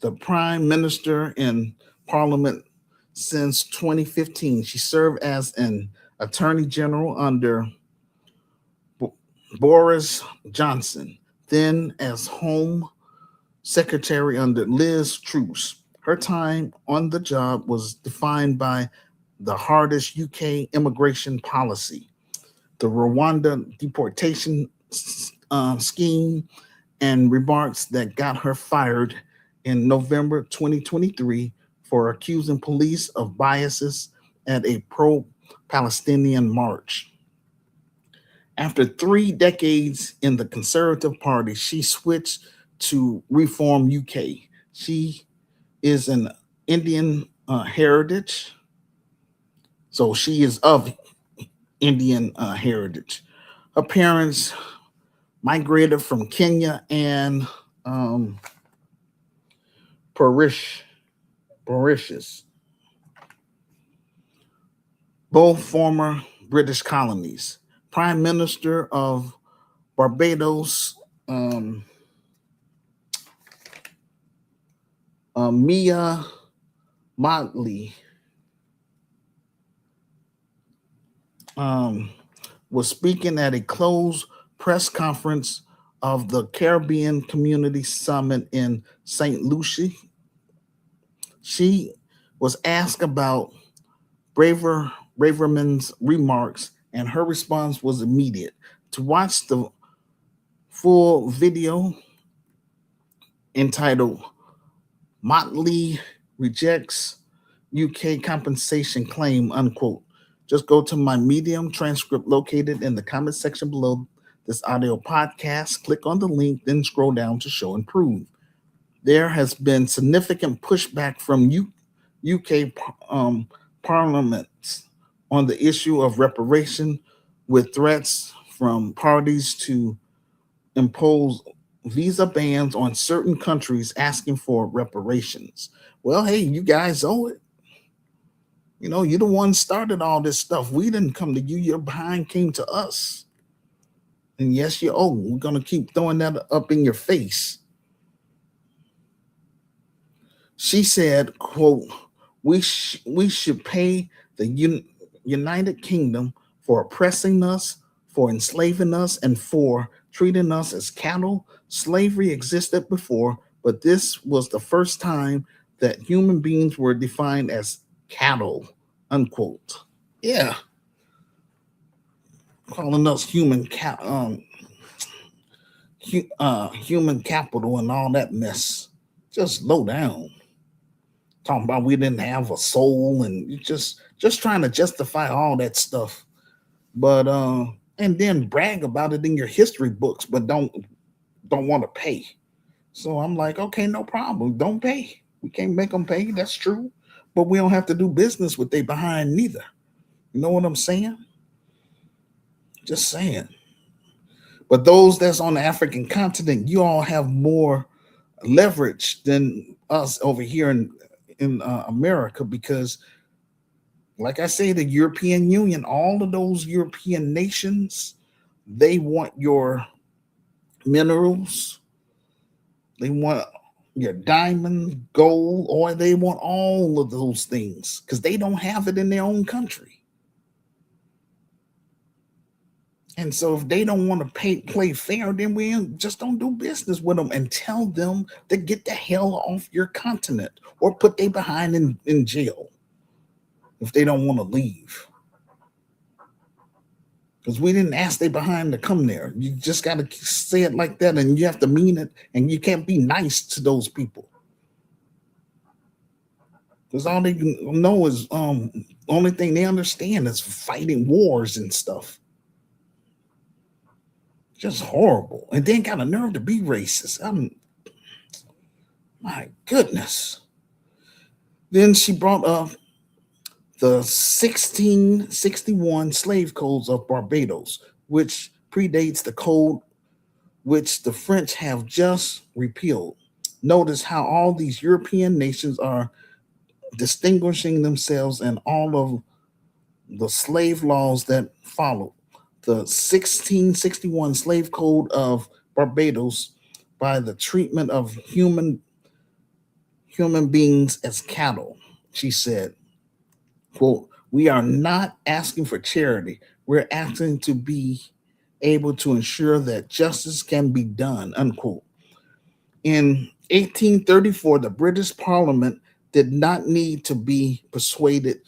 the prime minister in parliament since 2015. She served as an attorney general under Boris Johnson, then as home secretary under Liz Truss. Her time on the job was defined by the hardest UK immigration policy, the Rwanda deportation scheme, and remarks that got her fired in November 2023 for accusing police of biases at a pro Palestinian march. After 3 decades in the Conservative Party, she switched to Reform UK. She is an Indian heritage, so she is of Indian heritage. Her parents migrated from Kenya and um, Mauritius, both former British colonies. Prime Minister of Barbados, um, Mia Motley, um, was speaking at a closed press conference of the Caribbean Community Summit in St. Lucie. She was asked about Braverman's remarks, and her response was immediate. To watch the full video entitled Motley Rejects UK Compensation Claim, unquote. Just go to my Medium transcript located in the comment section below this audio podcast. Click on the link, then scroll down to show and prove. There has been significant pushback from UK parliaments on the issue of reparation, with threats from parties to impose visa bans on certain countries asking for reparations. Well, hey, you guys owe it. You know, you're the one started all this stuff. We didn't come to you. Your behind came to us. And yes, you owe. We're going to keep throwing that up in your face. She said, quote, we should pay the United Kingdom for oppressing us, for enslaving us, and for treating us as cattle. Slavery existed before, but this was the first time that human beings were defined as cattle, unquote. Yeah, calling us human capital and all that mess. Just low down. Talking about we didn't have a soul and just trying to justify all that stuff. But and then brag about it in your history books, but don't want to pay. So I'm like, okay, no problem. Don't pay. We can't make them pay. That's true. But we don't have to do business with they behind neither. You know what I'm saying? Just saying. But those that's on the African continent, you all have more leverage than us over here in America because, like I say, the European Union, all of those European nations, they want your minerals, they want your diamond, gold, or they want all of those things because they don't have it in their own country. And so if they don't want to play fair, then we just don't do business with them and tell them to get the hell off your continent or put they behind in jail if they don't want to leave. Because we didn't ask they behind to come there. You just got to say it like that, and you have to mean it, and you can't be nice to those people. Because all they know is only thing they understand is fighting wars and stuff. Just horrible. And then got a nerve to be racist. My goodness. Then she brought up the 1661 slave codes of Barbados, which predates the code which the French have just repealed. Notice how all these European nations are distinguishing themselves and all of the slave laws that follow. The 1661 Slave Code of Barbados by the treatment of human beings as cattle. She said, quote, we are not asking for charity. We're asking to be able to ensure that justice can be done, unquote. In 1834, the British Parliament did not need to be persuaded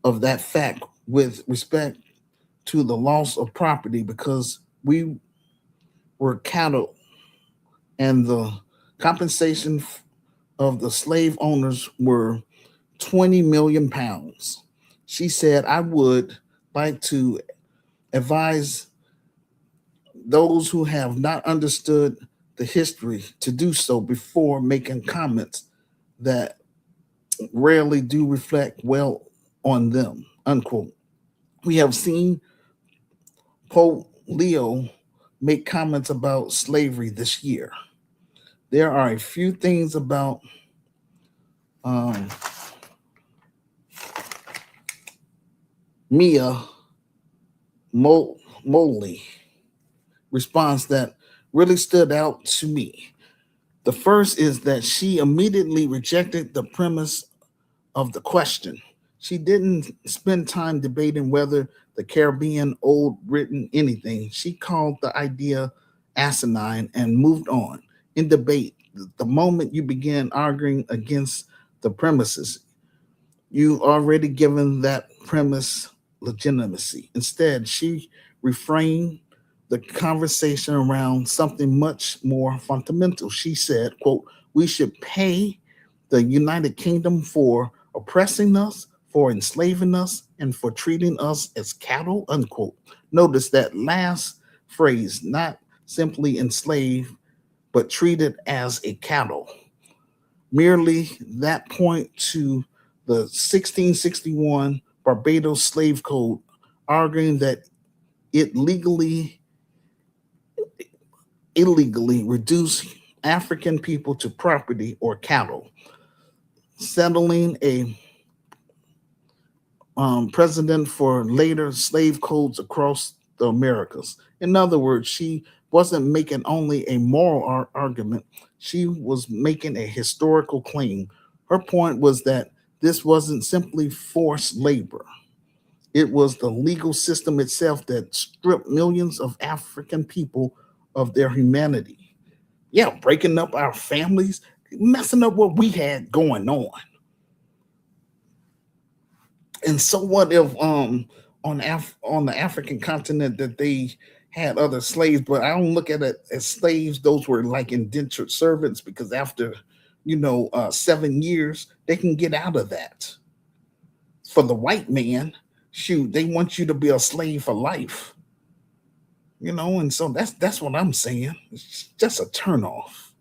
of that fact with respect to the loss of property because we were cattle and the compensation of the slave owners were 20 million pounds. She said, I would like to advise those who have not understood the history to do so before making comments that rarely do reflect well on them, unquote. We have seen Pope Leo make comments about slavery this year. There are a few things about um, Mia Moley response that really stood out to me. The first is that she immediately rejected the premise of the question. She didn't spend time debating whether the Caribbean owed Britain anything. She called the idea asinine and moved on. In debate, the moment you begin arguing against the premises, you already given that premise legitimacy. Instead, she reframed the conversation around something much more fundamental. She said, quote, we should pay the United Kingdom for oppressing us, for enslaving us, and for treating us as cattle, unquote. Notice that last phrase, not simply enslaved, but treated as a cattle. Merely that point to the 1661 Barbados Slave Code, arguing that it illegally reduced African people to property or cattle, settling a precedent for later slave codes across the Americas. In other words, she wasn't making only a moral argument, she was making a historical claim. Her point was that this wasn't simply forced labor, it was the legal system itself that stripped millions of African people of their humanity. Yeah, breaking up our families, messing up what we had going on. And so what if on the African continent that they had other slaves, but I don't look at it as slaves. Those were like indentured servants because after 7 years they can get out of that. For the white man, shoot, they want you to be a slave for life. And so that's what I'm saying. It's just a turnoff.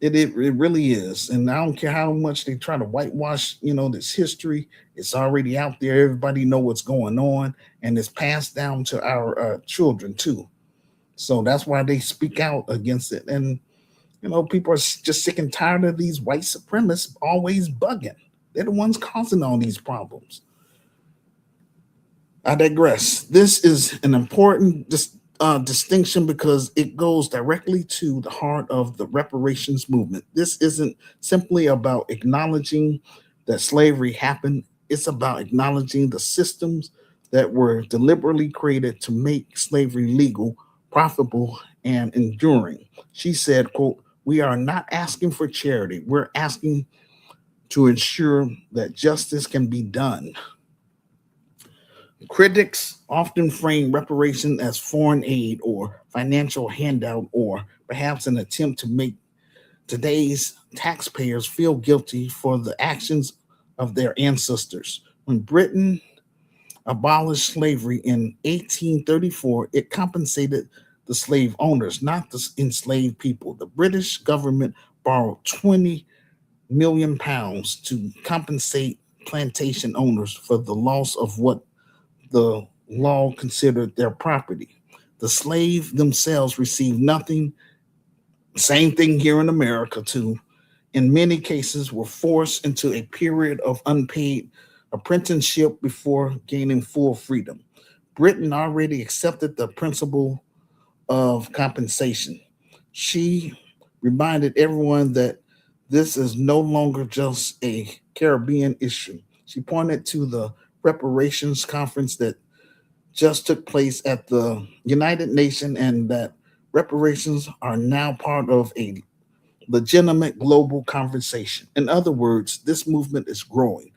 It really is, and I don't care how much they try to whitewash, this history. It's already out there. Everybody know what's going on, and it's passed down to our children too. So that's why they speak out against it. And people are just sick and tired of these white supremacists always bugging. They're the ones causing all these problems. I digress. This is an important distinction because it goes directly to the heart of the reparations movement. This isn't simply about acknowledging that slavery happened, it's about acknowledging the systems that were deliberately created to make slavery legal, profitable, and enduring. She said, quote, "We are not asking for charity. We're asking to ensure that justice can be done." Critics often frame reparation as foreign aid or financial handout or perhaps an attempt to make today's taxpayers feel guilty for the actions of their ancestors. When Britain abolished slavery in 1834, it compensated the slave owners, not the enslaved people. The British government borrowed 20 million pounds to compensate plantation owners for the loss of what the law considered their property. The slaves themselves received nothing. Same thing here in America, too. In many cases, were forced into a period of unpaid apprenticeship before gaining full freedom. Britain already accepted the principle of compensation. She reminded everyone that this is no longer just a Caribbean issue. She pointed to the reparations conference that just took place at the United Nations and that reparations are now part of a legitimate global conversation. In other words, this movement is growing.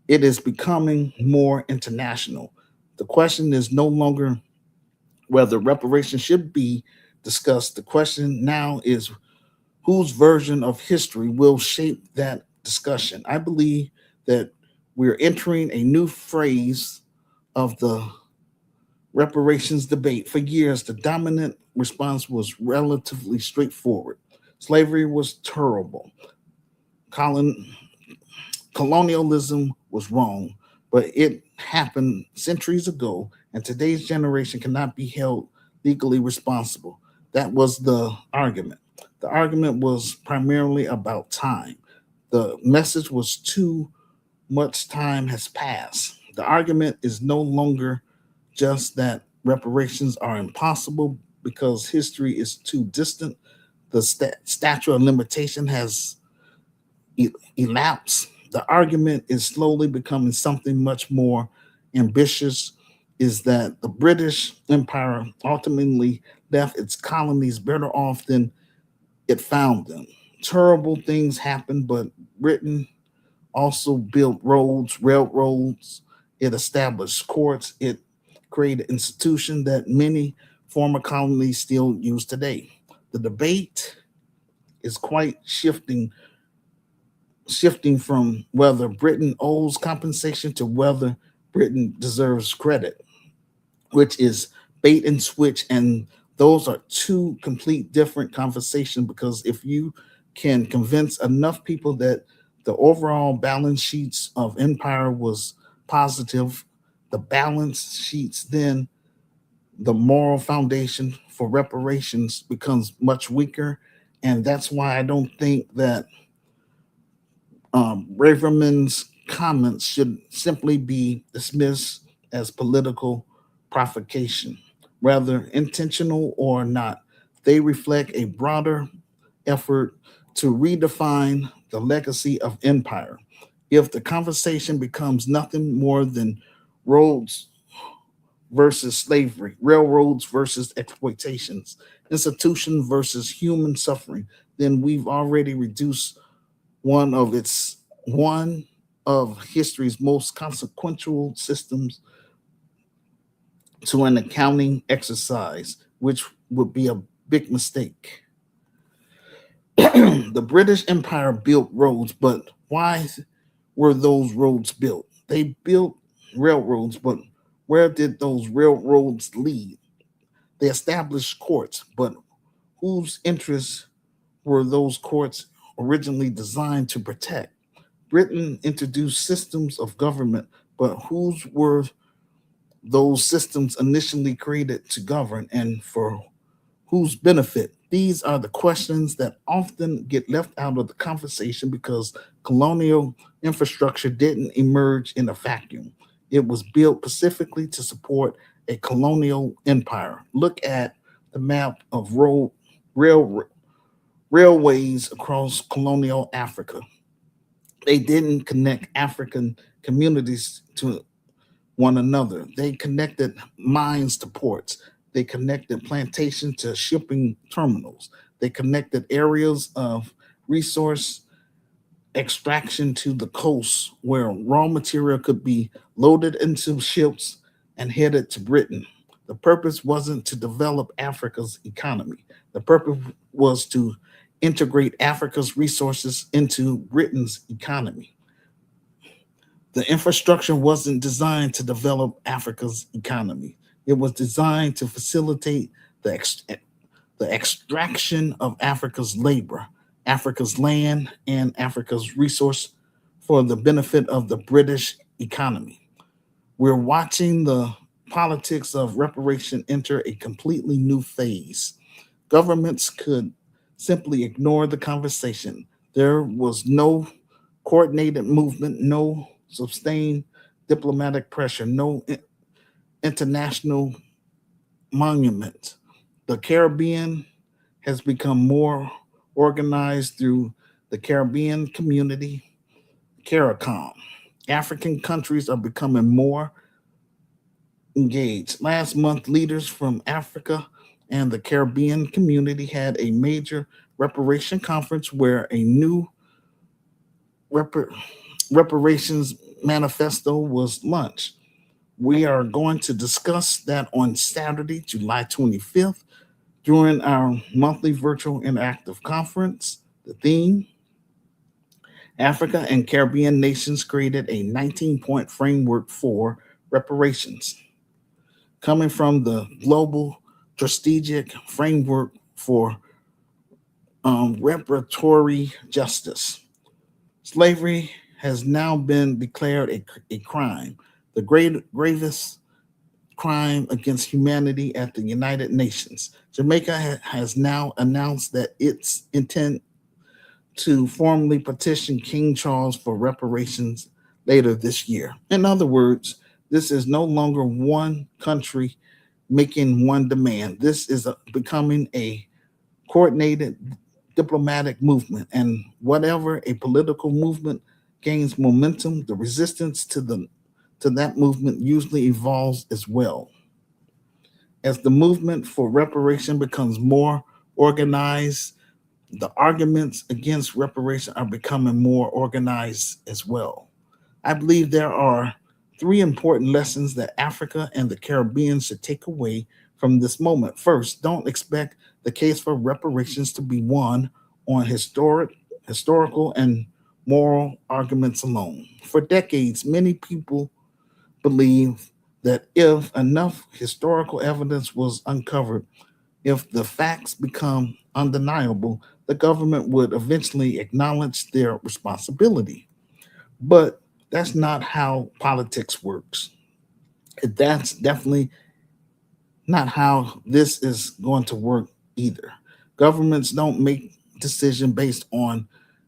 It is becoming more international. The question is no longer whether reparations should be discussed. The question now is whose version of history will shape that discussion. I believe that we're entering a new phase of the reparations debate. For years, the dominant response was relatively straightforward. Slavery was terrible. Colon, Colonialism was wrong, but it happened centuries ago, and today's generation cannot be held legally responsible. That was the argument. The argument was primarily about time. The message was too much time has passed. The argument is no longer just that reparations are impossible because history is too distant. The statute of limitation has elapsed. The argument is slowly becoming something much more ambitious is that the British Empire ultimately left its colonies better off than it found them. Terrible things happened, but Britain also built roads, railroads, it established courts, it created institutions that many former colonies still use today. The debate is quite shifting from whether Britain owes compensation to whether Britain deserves credit, which is bait and switch. And those are two complete different conversations because if you can convince enough people that the overall balance sheets of empire was positive, the balance sheets then the moral foundation for reparations becomes much weaker. And that's why I don't think that Braverman's comments should simply be dismissed as political provocation. Rather, intentional or not, they reflect a broader effort to redefine the legacy of empire. If the conversation becomes nothing more than roads versus slavery, railroads versus exploitations, institution versus human suffering, then we've already reduced one of its one of history's most consequential systems to an accounting exercise, which would be a big mistake. The British Empire built roads, but why were those roads built? They built railroads, but where did those railroads lead? They established courts, but whose interests were those courts originally designed to protect? Britain introduced systems of government, but whose were those systems initially created to govern and for whose benefit? These are the questions that often get left out of the conversation because colonial infrastructure didn't emerge in a vacuum. It was built specifically to support a colonial empire. Look at the map of rail, railways across colonial Africa. They didn't connect African communities to one another. They connected mines to ports. They connected plantations to shipping terminals. They connected areas of resource extraction to the coast where raw material could be loaded into ships and headed to Britain. The purpose wasn't to develop Africa's economy, the purpose was to integrate Africa's resources into Britain's economy. The infrastructure wasn't designed to develop Africa's economy, it was designed to facilitate the, the extraction of Africa's labor, Africa's land, and Africa's resource for the benefit of the British economy. We're watching the politics of reparation enter a completely new phase. Governments could simply ignore the conversation. There was no coordinated movement, no sustained diplomatic pressure, no international monument. The Caribbean has become more organized through the Caribbean Community, CARICOM. African countries are becoming more engaged. Last month, leaders from Africa and the Caribbean community had a major reparation conference where a new repar- reparations manifesto was launched. We are going to discuss that on Saturday, July 25th, during our monthly virtual interactive conference. The theme: Africa and Caribbean nations created a 19-point framework for reparations, coming from the global strategic framework for reparatory justice. Slavery has now been declared a crime, the gravest crime against humanity at the United Nations. Jamaica has now announced that its intent to formally petition King Charles for reparations later this year. In other words, this is no longer one country making one demand. This is becoming a coordinated diplomatic movement. And whatever a political movement gains momentum, the resistance to that movement usually evolves as well. As the movement for reparation becomes more organized, the arguments against reparation are becoming more organized as well. I believe there are three important lessons that Africa and the Caribbean should take away from this moment. First, don't expect the case for reparations to be won on historical and moral arguments alone. For decades, many people believed that if enough historical evidence was uncovered, if the facts become undeniable, the government would eventually acknowledge their responsibility. But that's not how politics works. That's definitely not how this is going to work either. Governments don't make decisions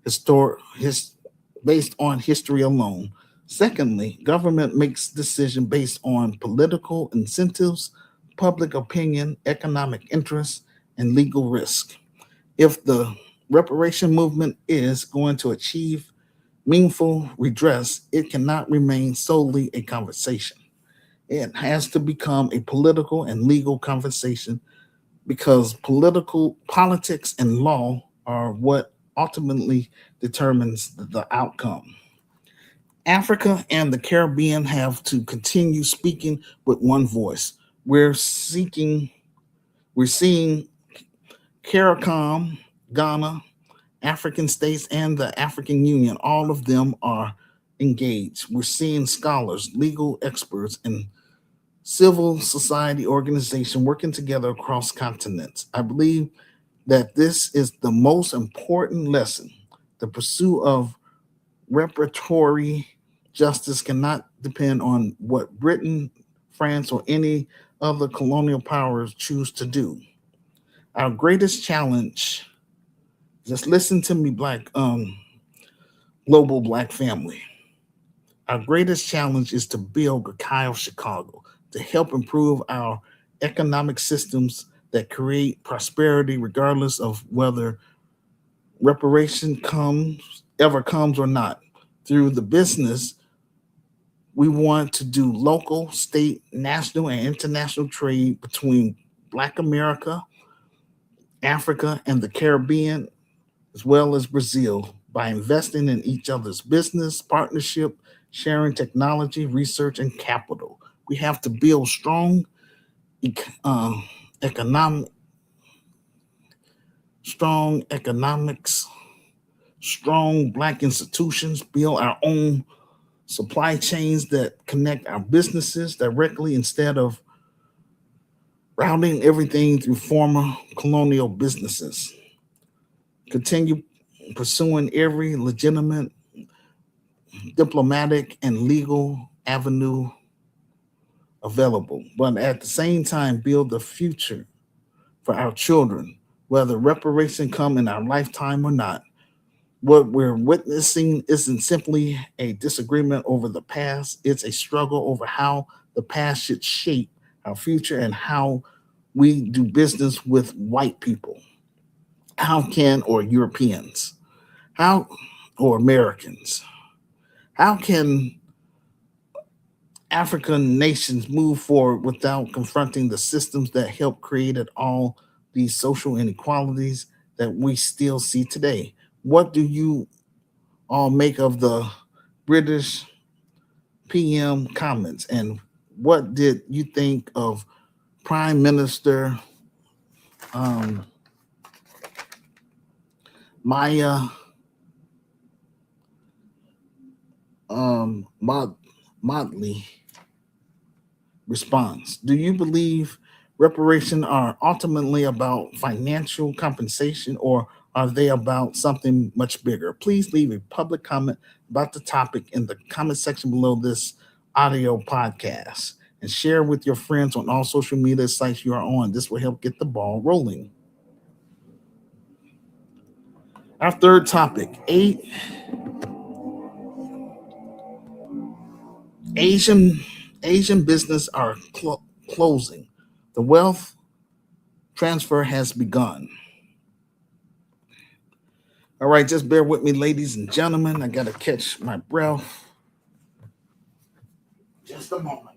histor- his, based on history alone. Secondly, government makes decisions based on political incentives, public opinion, economic interests, and legal risk. If the reparation movement is going to achieve meaningful redress, it cannot remain solely a conversation. It has to become a political and legal conversation because politics and law are what ultimately determines the outcome. Africa and the Caribbean have to continue speaking with one voice. We're seeking, we're seeing CARICOM, Ghana, African states, and the African Union. All of them are engaged. We're seeing scholars, legal experts, and civil society organizations working together across continents. I believe that this is the most important lesson. The pursuit of reparatory justice cannot depend on what Britain, France, or any other colonial powers choose to do. Our greatest challenge, just listen to me, global black family. Our greatest challenge is to build a Kyle Chicago, to help improve our economic systems that create prosperity regardless of whether reparation comes or not. Through the business, We want to do local, state, national, and international trade between Black America, Africa, and the Caribbean, as well as Brazil, by investing in each other's business, partnership, sharing technology, research, and capital. We have to build economic, strong economics, strong Black institutions, build our own supply chains that connect our businesses directly instead of routing everything through former colonial businesses. Continue pursuing every legitimate diplomatic and legal avenue available, but at the same time build the future for our children, whether reparation come in our lifetime or not. What we're witnessing isn't simply a disagreement over the past, it's a struggle over how the past should shape our future and how we do business with white people. How can, or Europeans, how, or Americans, how can African nations move forward without confronting the systems that helped created all these social inequalities that we still see today? What do you all make of the British PM comments? And what did you think of Prime Minister um, Maya Motley response? Do you believe reparations are ultimately about financial compensation or are they about something much bigger? Please leave a public comment about the topic in the comment section below this audio podcast and share with your friends on all social media sites you are on. This will help get the ball rolling. Our third topic, Asian Asian business are closing. The wealth transfer has begun. All right, just bear with me, ladies and gentlemen. I got to catch my breath. Just a moment.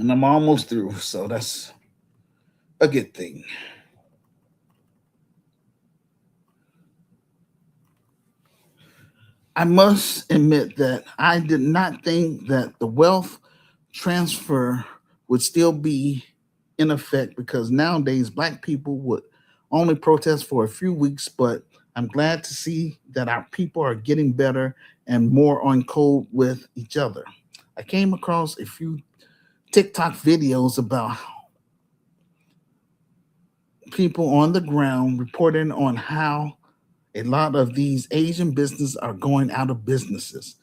And I'm almost through, so that's a good thing. I must admit that I did not think that the wealth transfer would still be in effect because nowadays Black people would only protest for a few weeks, but I'm glad to see that our people are getting better and more on code with each other. I came across a few TikTok videos about people on the ground reporting on how a lot of these Asian businesses are going out of businesses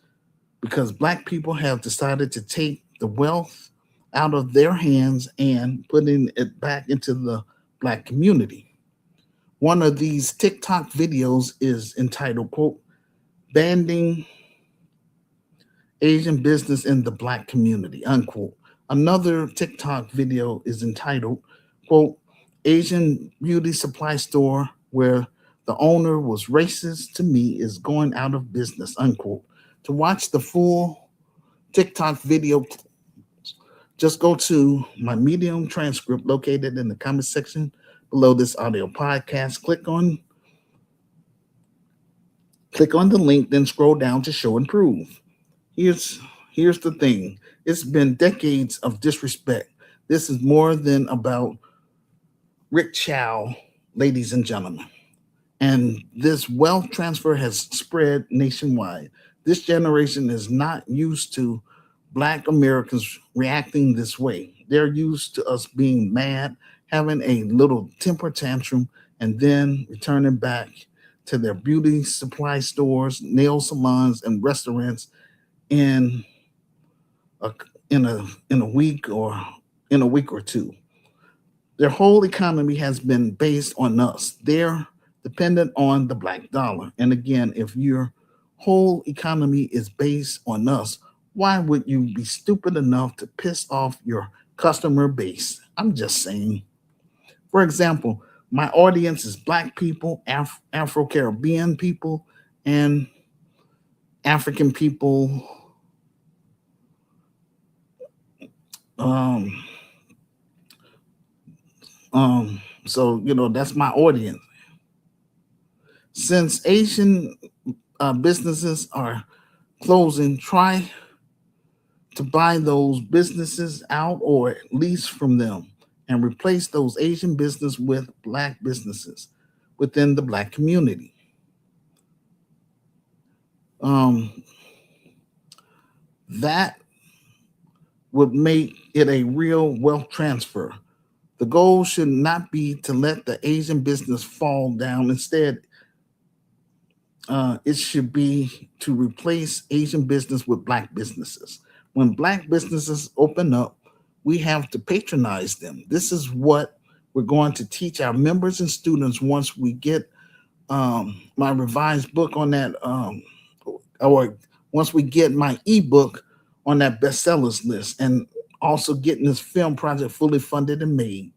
because Black people have decided to take the wealth out of their hands and putting it back into the Black community. One of these TikTok videos is entitled, quote, Banding Asian Business in the Black Community, unquote. Another TikTok video is entitled, quote, Asian beauty supply store where the owner was racist to me is going out of business, unquote. To watch the full TikTok video, just go to my Medium transcript located in the comment section below this audio podcast. Click on the link, then scroll down to show and prove. Here's here's the thing. It's been decades of disrespect. This is more than about Rick Chow, ladies and gentlemen. And this wealth transfer has spread nationwide. This generation is not used to Black Americans reacting this way. They're used to us being mad, having a little temper tantrum, and then returning back to their beauty supply stores, nail salons, and restaurants in a, in a week or in a week or two. Their whole economy has been based on us. They're dependent on the black dollar. And again, if your whole economy is based on us, why would you be stupid enough to piss off your customer base? I'm just saying. For example, my audience is black people, Afro Caribbean people, and African people. Um, so that's my audience. Since Asian businesses are closing, try to buy those businesses out or at least from them and replace those Asian business with black businesses within the black community. Um, that would make it a real wealth transfer. The goal should not be to let the Asian business fall down. Instead, it should be to replace Asian business with black businesses. When black businesses open up, we have to patronize them. This is what we're going to teach our members and students once we get my revised book on that, or once we get my ebook on that bestsellers list, and also getting this film project fully funded and made.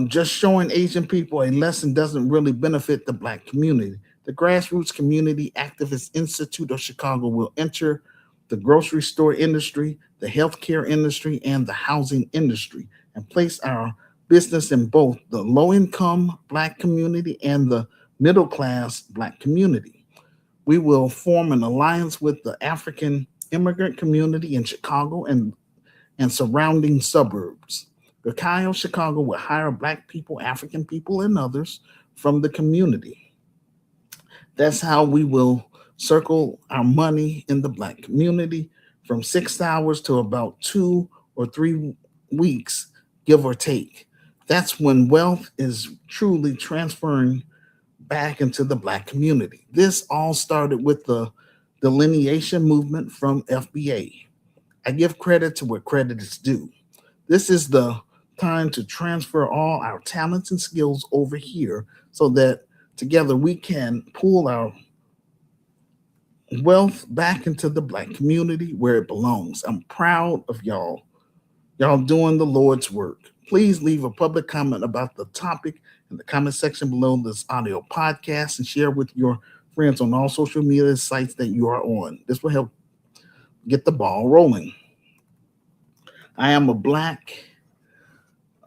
Just showing Asian people a lesson doesn't really benefit the black community. The Grassroots Community Activist Institute of Chicago will enter the grocery store industry, the healthcare industry, and the housing industry and place our business in both the low income black community and the middle class black community. We will form an alliance with the African immigrant community in Chicago and surrounding suburbs. Gakayo Chicago will hire black people, African people, and others from the community. That's how we will circle our money in the black community from 6 hours to about 2 or 3 weeks, give or take. That's when wealth is truly transferring back into the black community. This all started with the delineation movement from FBA. I give credit to where credit is due. This is the time to transfer all our talents and skills over here so that together we can pull our wealth back into the black community where it belongs. I'm proud of y'all. Y'all doing the Lord's work. Please leave a public comment about the topic in the comment section below this audio podcast and share with your friends on all social media sites that you are on. This will help get the ball rolling. I am a black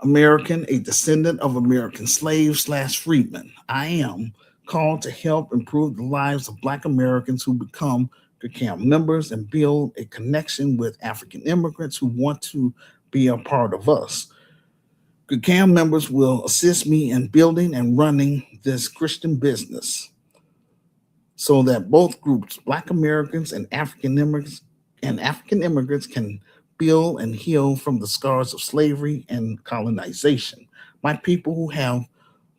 American, a descendant of American slaves slash freedmen. I am called to help improve the lives of black Americans who become CAM members and build a connection with African immigrants who want to be a part of us. CAM members will assist me in building and running this Christian business so that both groups, Black Americans and African immigrants, can build and heal from the scars of slavery and colonization. My people who have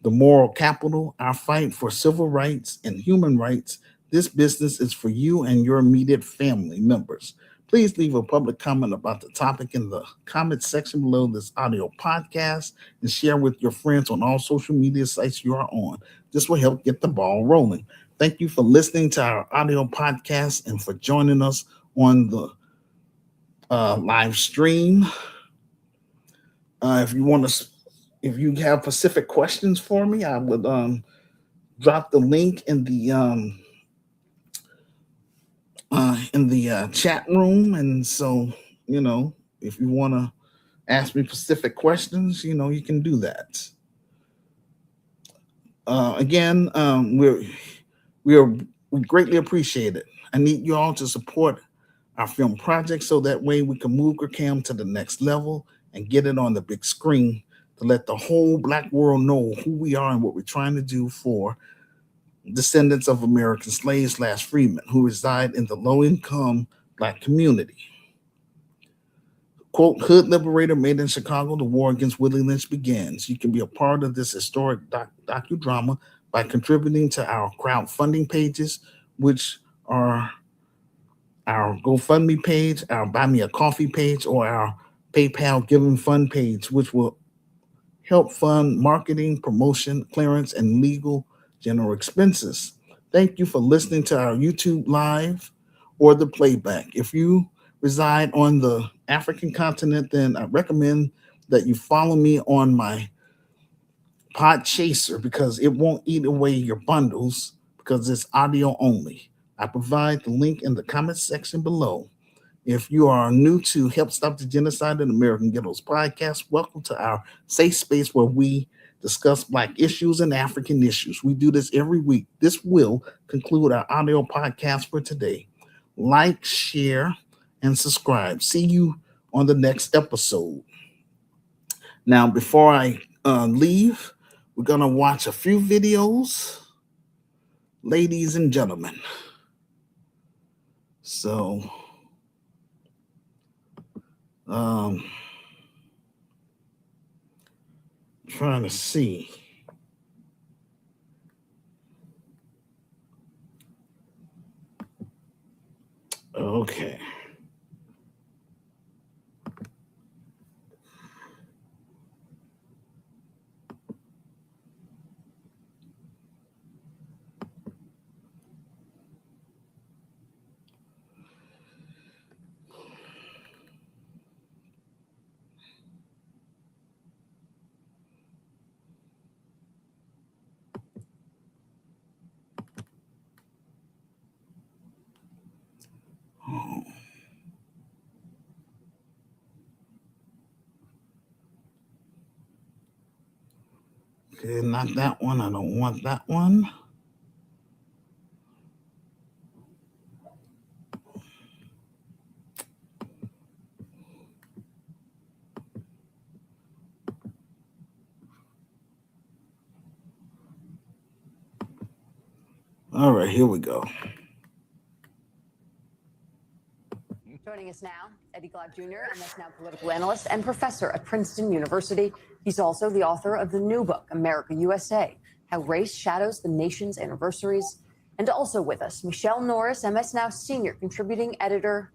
the moral capital, our fight for civil rights and human rights, this business is for you and your immediate family members. Please leave a public comment about the topic in the comment section below this audio podcast and share with your friends on all social media sites you are on. This will help get the ball rolling. Thank you for listening to our audio podcast and for joining us on the live stream. If you want to, if you have specific questions for me, I would drop the link in the chat room, and so if you want to ask me specific questions, you can do that. Again, we greatly appreciate it. I need you all to support our film project so that way we can move Cam to the next level and get it on the big screen to let the whole black world know who we are and what we're trying to do for descendants of American slaves slash freedmen who reside in the low income black community. Quote, Hood Liberator made in Chicago, the war against Willie Lynch begins. You can be a part of this historic docudrama by contributing to our crowdfunding pages, which are our GoFundMe page, our Buy Me a Coffee page, or our PayPal Giving Fund page, which will help fund marketing, promotion, clearance, and legal general expenses. Thank you for listening to our YouTube live or the playback. If you reside on the African continent, then I recommend that you follow me on my Pod Chaser because it won't eat away your bundles because it's audio only. I provide the link in the comments section below. If you are new to Help Stop the Genocide in American Ghettos podcast, welcome to our safe space where we discuss Black issues and African issues. We do this every week. This will conclude our audio podcast for today. Like, share, and subscribe. See you on the next episode. Now, before I leave, we're going to watch a few videos, ladies and gentlemen. So, trying to see. Okay. Oh. Okay, not that one. I don't want that one. All right, here we go. Joining us now, Eddie Glaude Jr., MS Now political analyst and professor at Princeton University. He's also the author of the new book, America USA, How Race Shadows the Nation's Anniversaries. And also with us, Michelle Norris, MS Now senior contributing editor.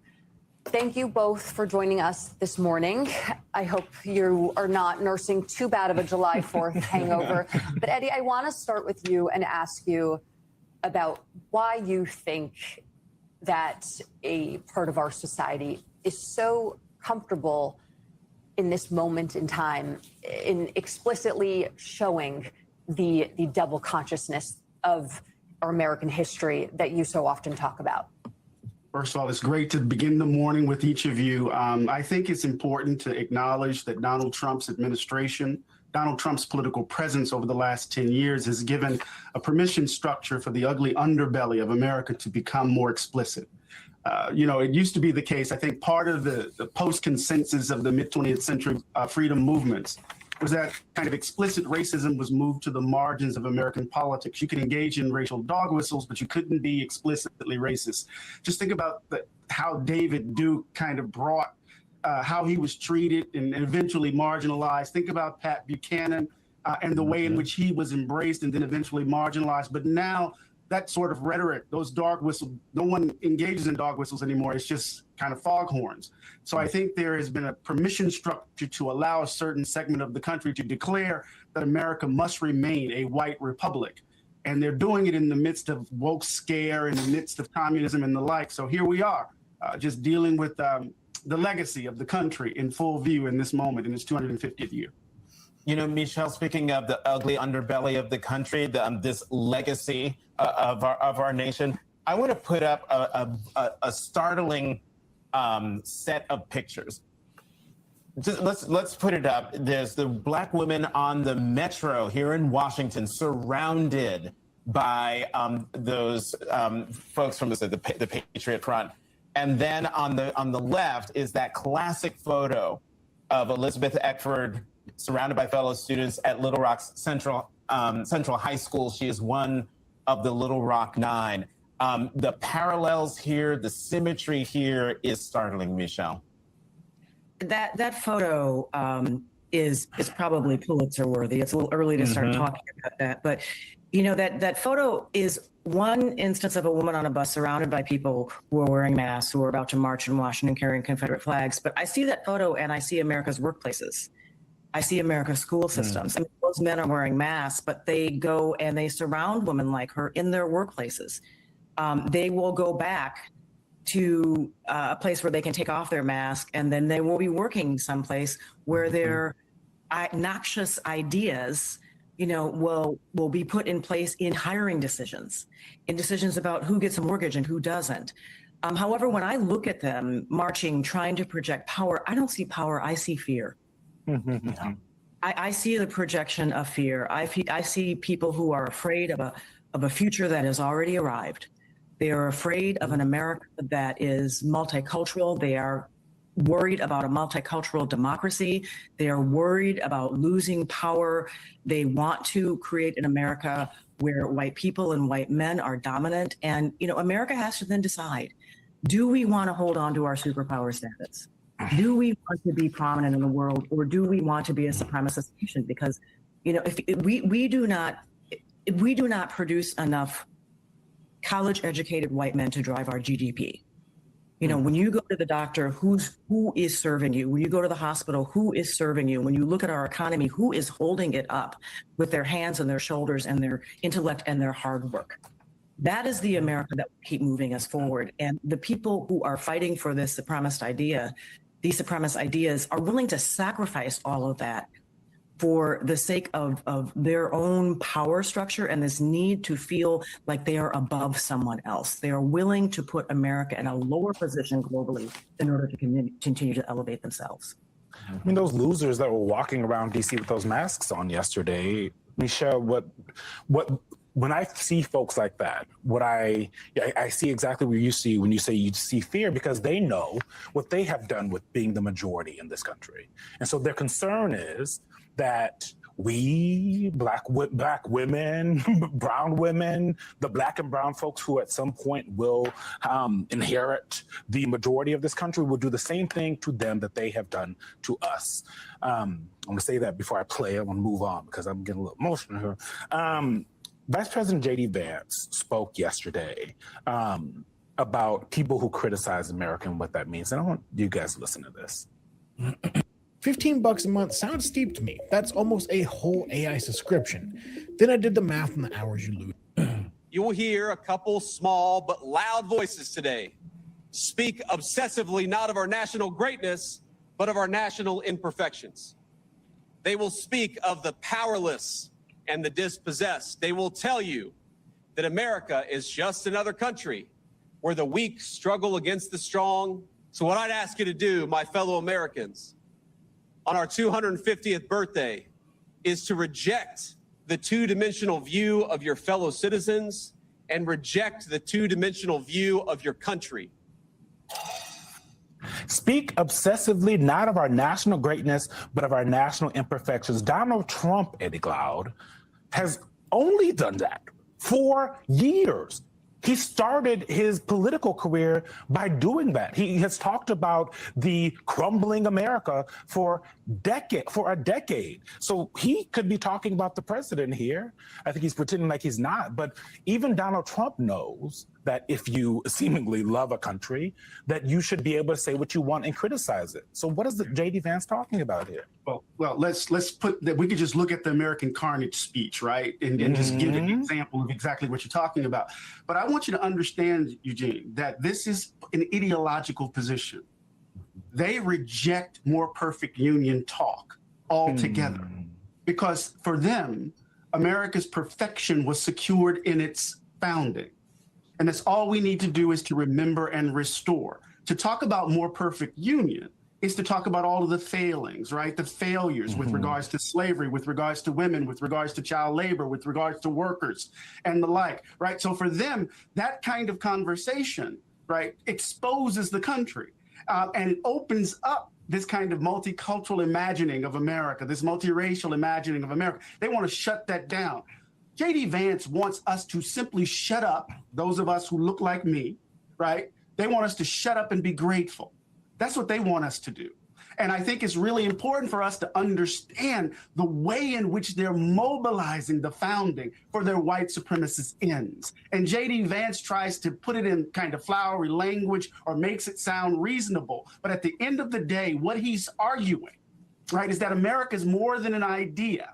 Thank you both for joining us this morning. I hope you are not nursing too bad of a July 4th hangover. But Eddie, I want to start with you and ask you about why you think that a part of our society is so comfortable in this moment in time in explicitly showing the double consciousness of our American history that you so often talk about. First of all, it's great to begin the morning with each of you. I think it's important to acknowledge that Donald Trump's administration, Donald Trump's political presence over the last 10 years has given a permission structure for the ugly underbelly of America to become more explicit. It used to be the case, I think part of the post-consensus of the mid-20th century freedom movements was that kind of explicit racism was moved to the margins of American politics. You could engage in racial dog whistles, but you couldn't be explicitly racist. Just think about how David Duke kind of brought how he was treated and eventually marginalized. Think about Pat Buchanan and the way in which he was embraced and then eventually marginalized. But now that sort of rhetoric, those dog whistles, no one engages in dog whistles anymore. It's just kind of foghorns. So I think there has been a permission structure to allow a certain segment of the country to declare that America must remain a white republic. And they're doing it in the midst of woke scare, in the midst of communism and the like. So here we are, just dealing with the legacy of the country in full view in this moment, in its 250th year. You know, Michelle, speaking of the ugly underbelly of the country, this legacy of our nation, I want to put up a startling set of pictures. Let's put it up. There's the Black women on the metro here in Washington, surrounded by those folks from the Patriot Front, and then on the left is that classic photo of Elizabeth Eckford surrounded by fellow students at Little Rock Central High School. She is one of the Little Rock Nine. The parallels here, the symmetry here is startling, Michelle. That photo is probably Pulitzer worthy. It's a little early to start talking about that, but you know that photo is one instance of a woman on a bus surrounded by people who are wearing masks, who are about to march in Washington carrying Confederate flags. But I see that photo and I see America's workplaces. I see America's school systems. I mean, those men are wearing masks, but they go and they surround women like her in their workplaces. They will go back to a place where they can take off their mask, and then they will be working someplace where their noxious ideas, will be put in place in hiring decisions, in decisions about who gets a mortgage and who doesn't. However, when I look at them marching, trying to project power, I don't see power, I see fear. I see the projection of fear. I see people who are afraid of a future that has already arrived. They are afraid of an America that is multicultural. They are worried about a multicultural democracy. They are worried about losing power. They want to create an America where white people and white men are dominant. And, America has to then decide, do we want to hold on to our superpower status? Do we want to be prominent in the world, or do we want to be a supremacist nation? Because, if we do not produce enough college-educated white men to drive our GDP. When you go to the doctor, who is serving you? When you go to the hospital, who is serving you? When you look at our economy, who is holding it up with their hands and their shoulders and their intellect and their hard work? That is the America that will keep moving us forward. And the people who are fighting for this supremacist idea, these supremacist ideas, are willing to sacrifice all of that for the sake of their own power structure and this need to feel like they are above someone else. They are willing to put America in a lower position globally in order to continue to elevate themselves. I mean, those losers that were walking around DC with those masks on yesterday, Michelle, when I see folks like that, I see exactly what you see when you say you see fear, because they know what they have done with being the majority in this country. And so their concern is that we, black women, brown women, the black and brown folks who at some point will inherit the majority of this country, will do the same thing to them that they have done to us. I'm going to say that before I play. I'm going to move on because I'm getting a little emotional here. Vice President J.D. Vance spoke yesterday about people who criticize America and what that means. And I want you guys to listen to this. $15 a month sounds steep to me. That's almost a whole AI subscription. Then I did the math on the hours you lose. You will hear a couple small but loud voices today speak obsessively not of our national greatness, but of our national imperfections. They will speak of the powerless and the dispossessed. They will tell you that America is just another country where the weak struggle against the strong. So what I'd ask you to do, my fellow Americans, on our 250th birthday, is to reject the two-dimensional view of your fellow citizens and reject the two-dimensional view of your country. Speak obsessively not of our national greatness, but of our national imperfections. Donald Trump, Eddie Glaude, has only done that for years. He started his political career by doing that. He has talked about the crumbling America for a decade. So he could be talking about the president here. I think he's pretending like he's not. But even Donald Trump knows that if you seemingly love a country, that you should be able to say what you want and criticize it. So what is the J.D. Vance talking about here? Well, let's put that. We could just look at the American Carnage speech, right, and just give an example of exactly what you're talking about. But I want you to understand, Eugene, that this is an ideological position. They reject more perfect union talk altogether, because for them, America's perfection was secured in its founding. And that's all we need to do is to remember and restore. To talk about more perfect union is to talk about all of the failings, right? The failures with regards to slavery, with regards to women, with regards to child labor, with regards to workers and the like, right? So for them, that kind of conversation, right, exposes the country and it opens up this kind of multicultural imagining of America, this multiracial imagining of America. They want to shut that down. J.D. Vance wants us to simply shut up, those of us who look like me, right? They want us to shut up and be grateful. That's what they want us to do. And I think it's really important for us to understand the way in which they're mobilizing the founding for their white supremacist ends. And J.D. Vance tries to put it in kind of flowery language or makes it sound reasonable. But at the end of the day, what he's arguing, right, is that America is more than an idea.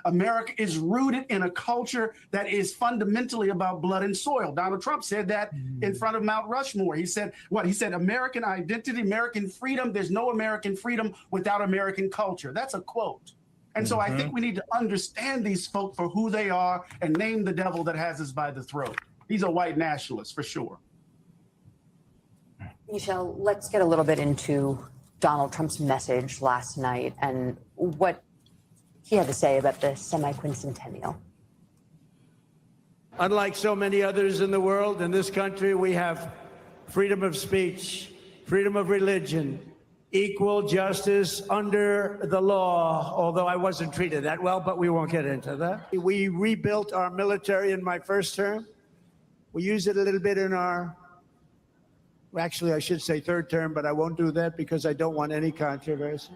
America is rooted in a culture that is fundamentally about blood and soil. Donald Trump said that in front of Mount Rushmore. He said, what? He said, American identity, American freedom. There's no American freedom without American culture. That's a quote. And so I think we need to understand these folk for who they are and name the devil that has us by the throat. These are white nationalists for sure. Michelle, let's get a little bit into Donald Trump's message last night and what he had to say about the semi-quincentennial. Unlike so many others in the world, in this country, we have freedom of speech, freedom of religion, equal justice under the law, although I wasn't treated that well, but we won't get into that. We rebuilt our military in my first term. We used it a little bit in our, actually, I should say third term, but I won't do that because I don't want any controversy.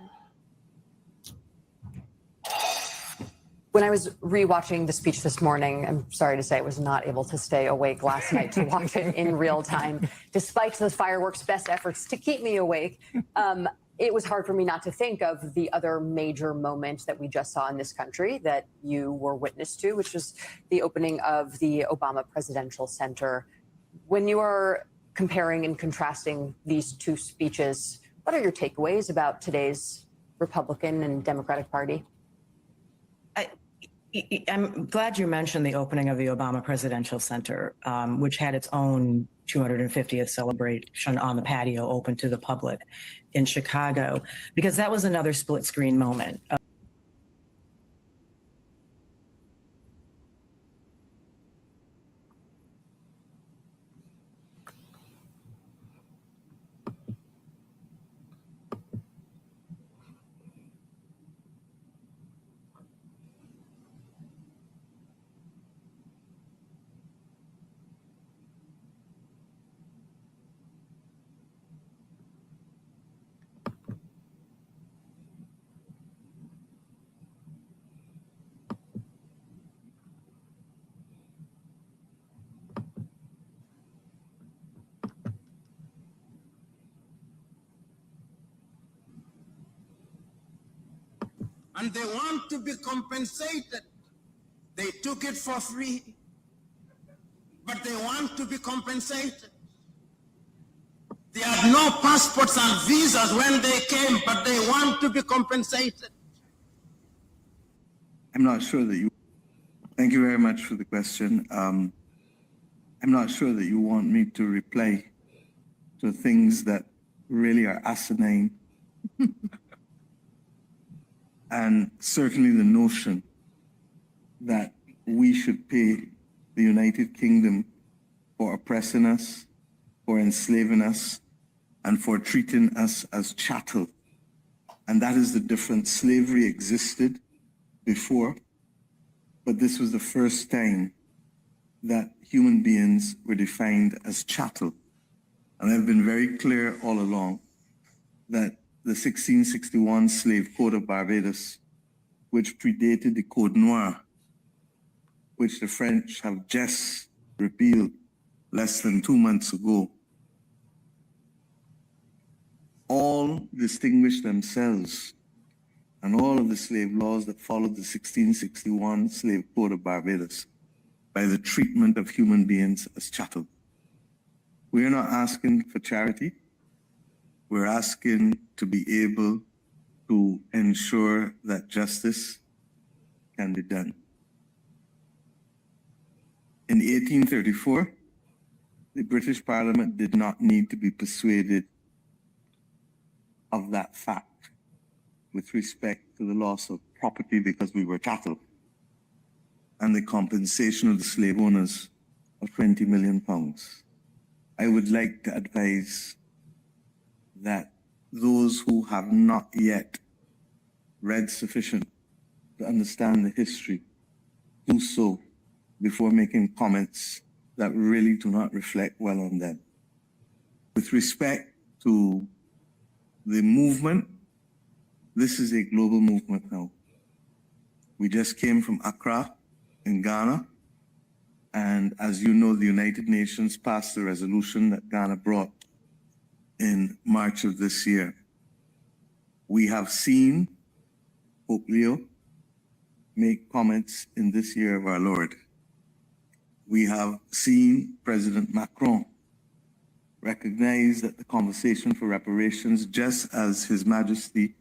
When I was rewatching the speech this morning, I'm sorry to say I was not able to stay awake last night to watch it in real time, despite the fireworks' best efforts to keep me awake. It was hard for me not to think of the other major moment that we just saw in this country that you were witness to, which was the opening of the Obama Presidential Center. When you are comparing and contrasting these two speeches, what are your takeaways about today's Republican and Democratic Party? I'm glad you mentioned the opening of the Obama Presidential Center, which had its own 250th celebration on the patio open to the public in Chicago, because that was another split screen moment. And they want to be compensated. They took it for free, but they want to be compensated. They had no passports and visas when they came, but they want to be compensated. I'm not sure that you, thank you very much for the question. I'm not sure that you want me to reply to things that really are asinine. And certainly the notion that we should pay the United Kingdom for oppressing us, for enslaving us, and for treating us as chattel. And that is the difference. Slavery existed before, but this was the first time that human beings were defined as chattel. And I've been very clear all along that the 1661 Slave Code of Barbados, which predated the Code Noir, which the French have just repealed less than 2 months ago, all distinguished themselves, and all of the slave laws that followed the 1661 Slave Code of Barbados, by the treatment of human beings as chattel. We are not asking for charity. We're asking to be able to ensure that justice can be done. In 1834, the British Parliament did not need to be persuaded of that fact with respect to the loss of property because we were chattel and the compensation of the slave owners of £20 million. I would like to advise that those who have not yet read sufficient to understand the history do so before making comments that really do not reflect well on them. With respect to the movement This is a global movement now. We just came from Accra in Ghana. And as you know, the United Nations passed the resolution that Ghana brought in March of this year. We have seen Pope Leo make comments in this year of our Lord. We have seen President Macron recognize that the conversation for reparations, just as His Majesty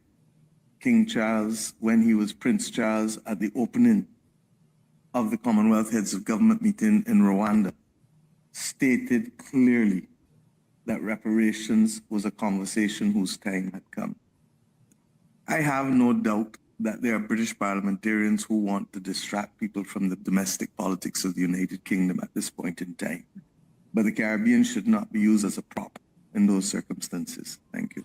King Charles, when he was Prince Charles at the opening of the Commonwealth Heads of Government meeting in Rwanda, stated clearly that reparations was a conversation whose time had come. I have no doubt that there are British parliamentarians who want to distract people from the domestic politics of the United Kingdom at this point in time. But the Caribbean should not be used as a prop in those circumstances. Thank you.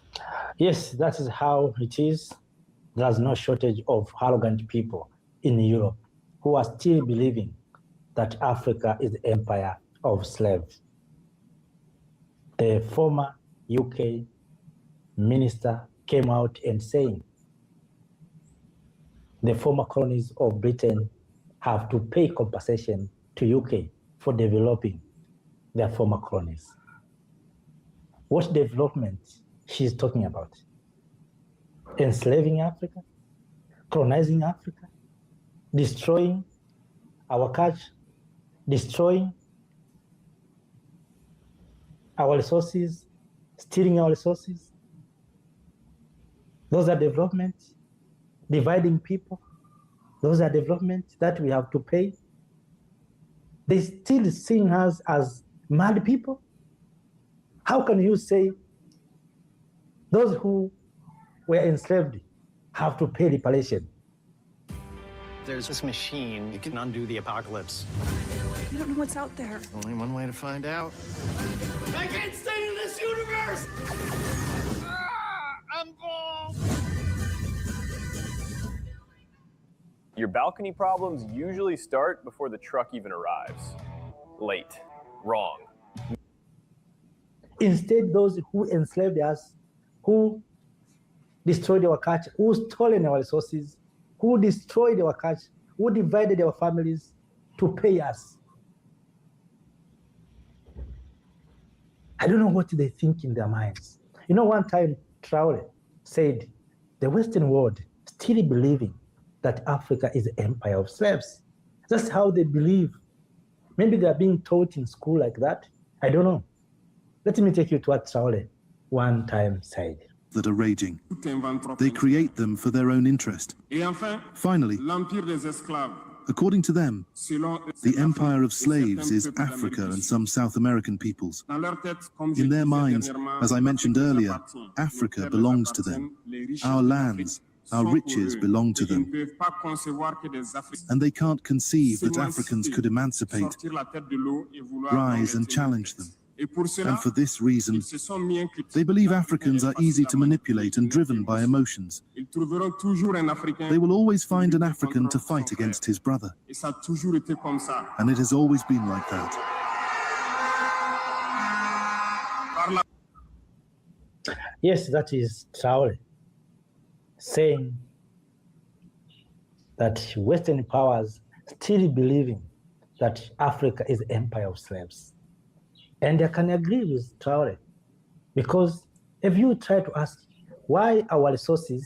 Yes, that is how it is. There's no shortage of arrogant people in Europe who are still believing that Africa is the empire of slaves. The former UK minister came out and saying the former colonies of Britain have to pay compensation to UK for developing their former colonies. What development she's talking about? Enslaving Africa, colonizing Africa, destroying our culture, destroying our resources, stealing our resources. Those are developments, dividing people. Those are developments that we have to pay. They still seeing us as mad people. How can you say those who were enslaved have to pay reparation? There's this machine. It can undo the apocalypse. You don't know what's out there. Only one way to find out. I can't stay in this universe! I'm bald! Your balcony problems usually start before the truck even arrives. Late. Wrong. Instead, those who enslaved us, who destroyed our culture, who stolen our resources, who destroyed our culture, who divided our families to pay us. I don't know what they think in their minds. You know, one time Traore said, the Western world still believing that Africa is the empire of slaves. That's how they believe. Maybe they are being taught in school like that. I don't know. Let me take you to what Traore one time said. That are raging. They create them for their own interest. Finally, according to them, the empire of slaves is Africa and some South American peoples. In their minds, as I mentioned earlier, Africa belongs to them. Our lands, our riches belong to them. And they can't conceive that Africans could emancipate, rise and challenge them. And for this reason, they believe Africans are easy to manipulate and driven by emotions. They will always find an African to fight against his brother. And it has always been like that. Yes, that is Traore saying that Western powers still believing that Africa is the empire of slaves. And I can agree with Traore, because if you try to ask why our resources,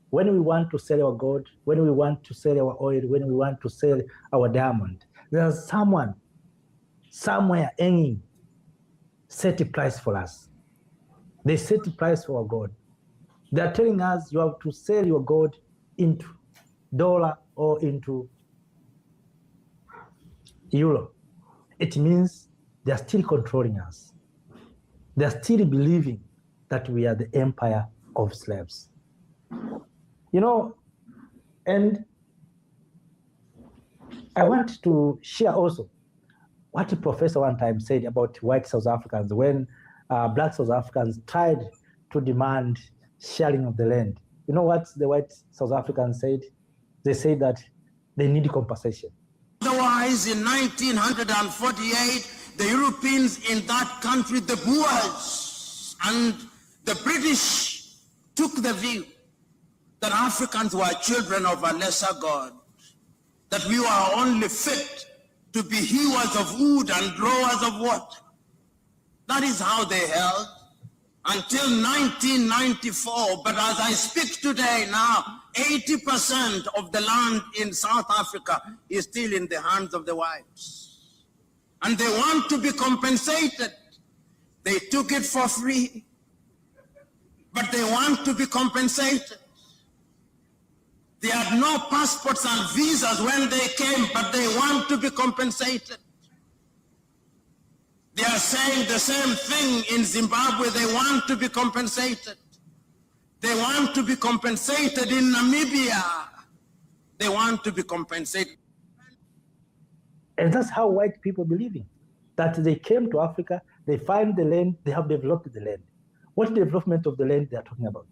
when we want to sell our gold, when we want to sell our oil, when we want to sell our diamond, there's someone somewhere hanging set a price for us. They set a price for our gold. They are telling us you have to sell your gold into dollar or into euro. It means they are still controlling us. They are still believing that we are the empire of slaves. You know, and I want to share also what a professor one time said about white South Africans when black South Africans tried to demand sharing of the land. You know what the white South Africans said? They said that they need compensation. Otherwise, in 1948, the Europeans in that country, the Boers and the British, took the view that Africans were children of a lesser God, that we were only fit to be hewers of wood and drawers of water. That is how they held until 1994. But as I speak today now, 80% of the land in South Africa is still in the hands of the whites. And they want to be compensated. They took it for free, but they want to be compensated. They had no passports and visas when they came, but they want to be compensated. They are saying the same thing in Zimbabwe. They want to be compensated. They want to be compensated in Namibia. They want to be compensated. And that's how white people believe in. That they came to Africa, they find the land, they have developed the land. What development of the land they are talking about?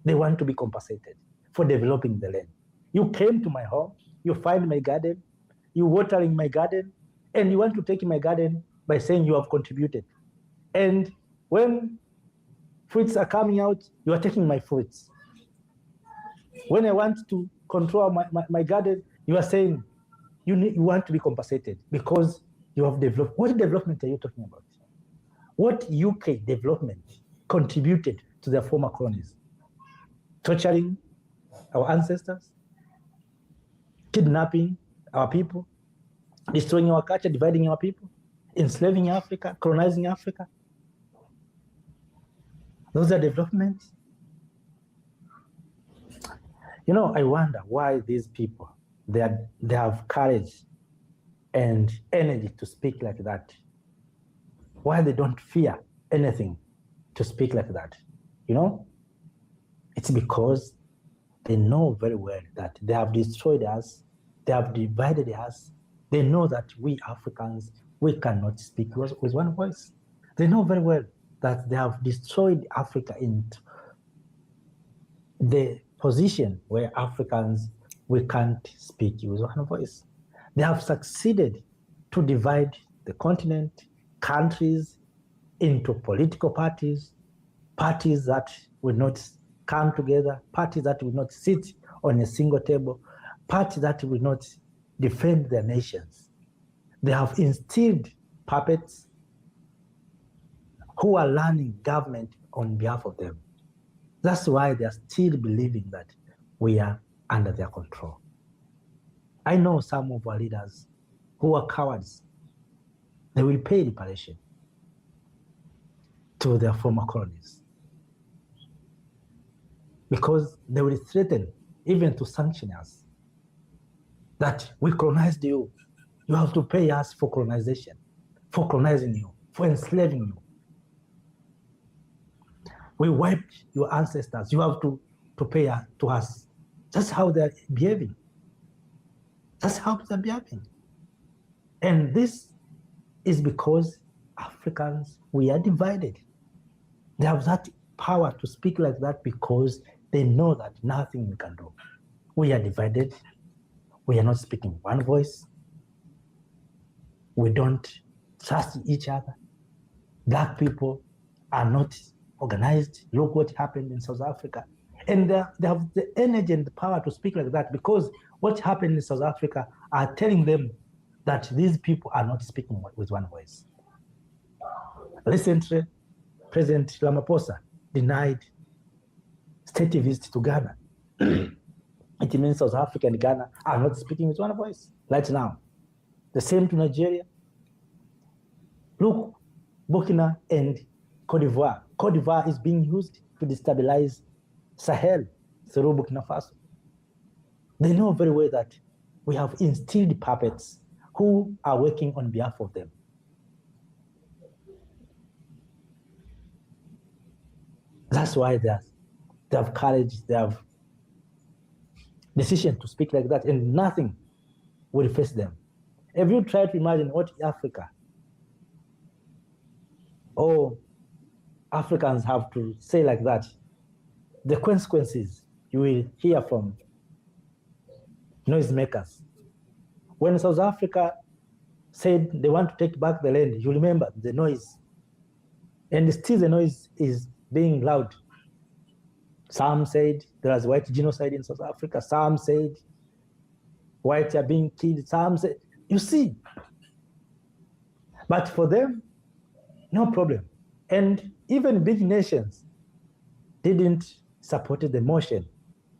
They want to be compensated for developing the land. You came to my home, you find my garden, you watering my garden, and you want to take my garden by saying you have contributed. And when fruits are coming out, you are taking my fruits. When I want to control my garden, you are saying you want to be compensated because you have developed. What development are you talking about? What UK development contributed to their former colonies? Torturing our ancestors, kidnapping our people, destroying our culture, dividing our people, enslaving Africa, colonizing Africa. Those are developments. You know, I wonder why these people, they have courage and energy to speak like that. Why they don't fear anything to speak like that. You know, it's because they know very well that they have destroyed us, they have divided us. They know that we Africans, we cannot speak with one voice. They know very well that they have destroyed Africa into the position where Africans, we can't speak with one voice. They have succeeded to divide the continent, countries into political parties, parties that will not come together, parties that will not sit on a single table, parties that will not defend their nations. They have instilled puppets who are learning government on behalf of them. That's why they are still believing that we are under their control. I know some of our leaders who are cowards. They will pay reparation to their former colonies because they will threaten even to sanction us that we colonized you. You have to pay us for colonization, for colonizing you, for enslaving you. We wiped your ancestors. You have to pay to us. That's how they're behaving. That's how they're behaving. And this is because Africans, we are divided. They have that power to speak like that because they know that nothing we can do. We are divided. We are not speaking one voice. We don't trust each other. Black people are not organized. Look what happened in South Africa. And they have the energy and the power to speak like that because what happened in South Africa are telling them that these people are not speaking with one voice. Recently, President Ramaphosa denied state visit to Ghana. It means South Africa and Ghana are not speaking with one voice right now. The same to Nigeria. Look, Burkina and Cote d'Ivoire. Cote d'Ivoire is being used to destabilize Sahel through Burkina Faso. They know very well that we have instilled puppets who are working on behalf of them. That's why they have courage, they have decision to speak like that, and nothing will face them. If you try to imagine what Africa or Africans have to say like that, the consequences you will hear from noisemakers. When South Africa said they want to take back the land, you remember the noise. And still the noise is being loud. Some said there was white genocide in South Africa. Some said whites are being killed. Some said, you see. But for them, no problem. And even big nations didn't support the motion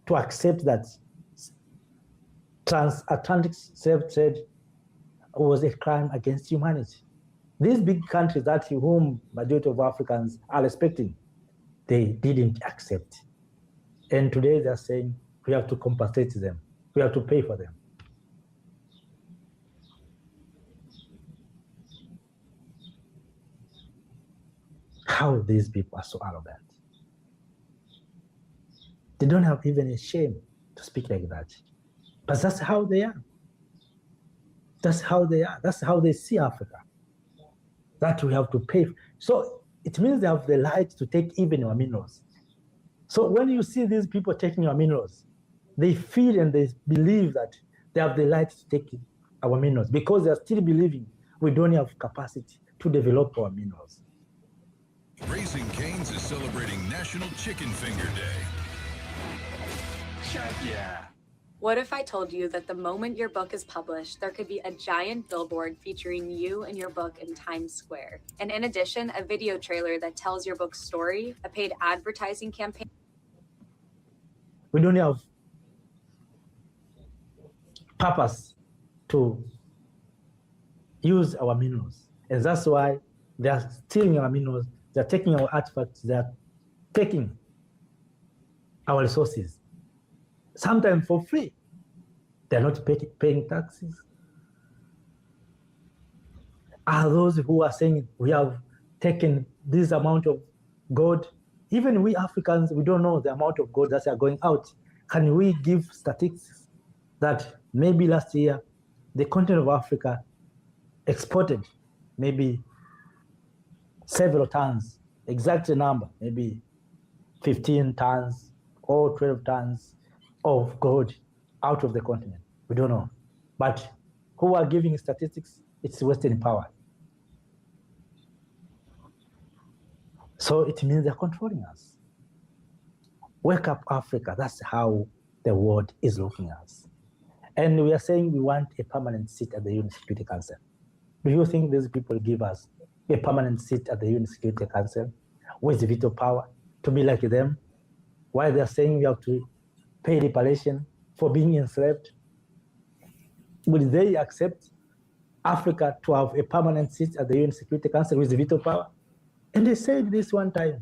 to accept that transatlantic slave trade was a crime against humanity. These big countries that whom majority of Africans are respecting, they didn't accept. And today they're saying we have to compensate them. We have to pay for them. How these people are so arrogant. They don't have even a shame to speak like that. But that's how they are. That's how they are. That's how they see Africa. That we have to pay. So it means they have the right to take even our minerals. So when you see these people taking our minerals, they feel and they believe that they have the right to take our minerals because they are still believing we don't have capacity to develop our minerals. Raising Cane's is celebrating National Chicken Finger Day. Check yeah. What if I told you that the moment your book is published, there could be a giant billboard featuring you and your book in Times Square? And in addition, a video trailer that tells your book's story, a paid advertising campaign. We don't have purpose to use our minerals. And that's why they are stealing our minerals. They're taking our artifacts. They're taking our resources. Sometimes for free. They're not paying taxes. Are those who are saying we have taken this amount of gold? Even we Africans, we don't know the amount of gold that are going out. Can we give statistics that maybe last year the continent of Africa exported maybe several tons, exact number, maybe 15 tons or 12 tons of gold out of the continent? We don't know. But who are giving statistics? It's Western power. So it means they're controlling us. Wake up, Africa. That's how the world is looking at us. And we are saying we want a permanent seat at the UN Security Council. Do you think these people give us a permanent seat at the UN Security Council with veto power to be like them? Why they're saying we have to pay reparation for being enslaved? Would they accept Africa to have a permanent seat at the UN Security Council with veto power? And they said this one time,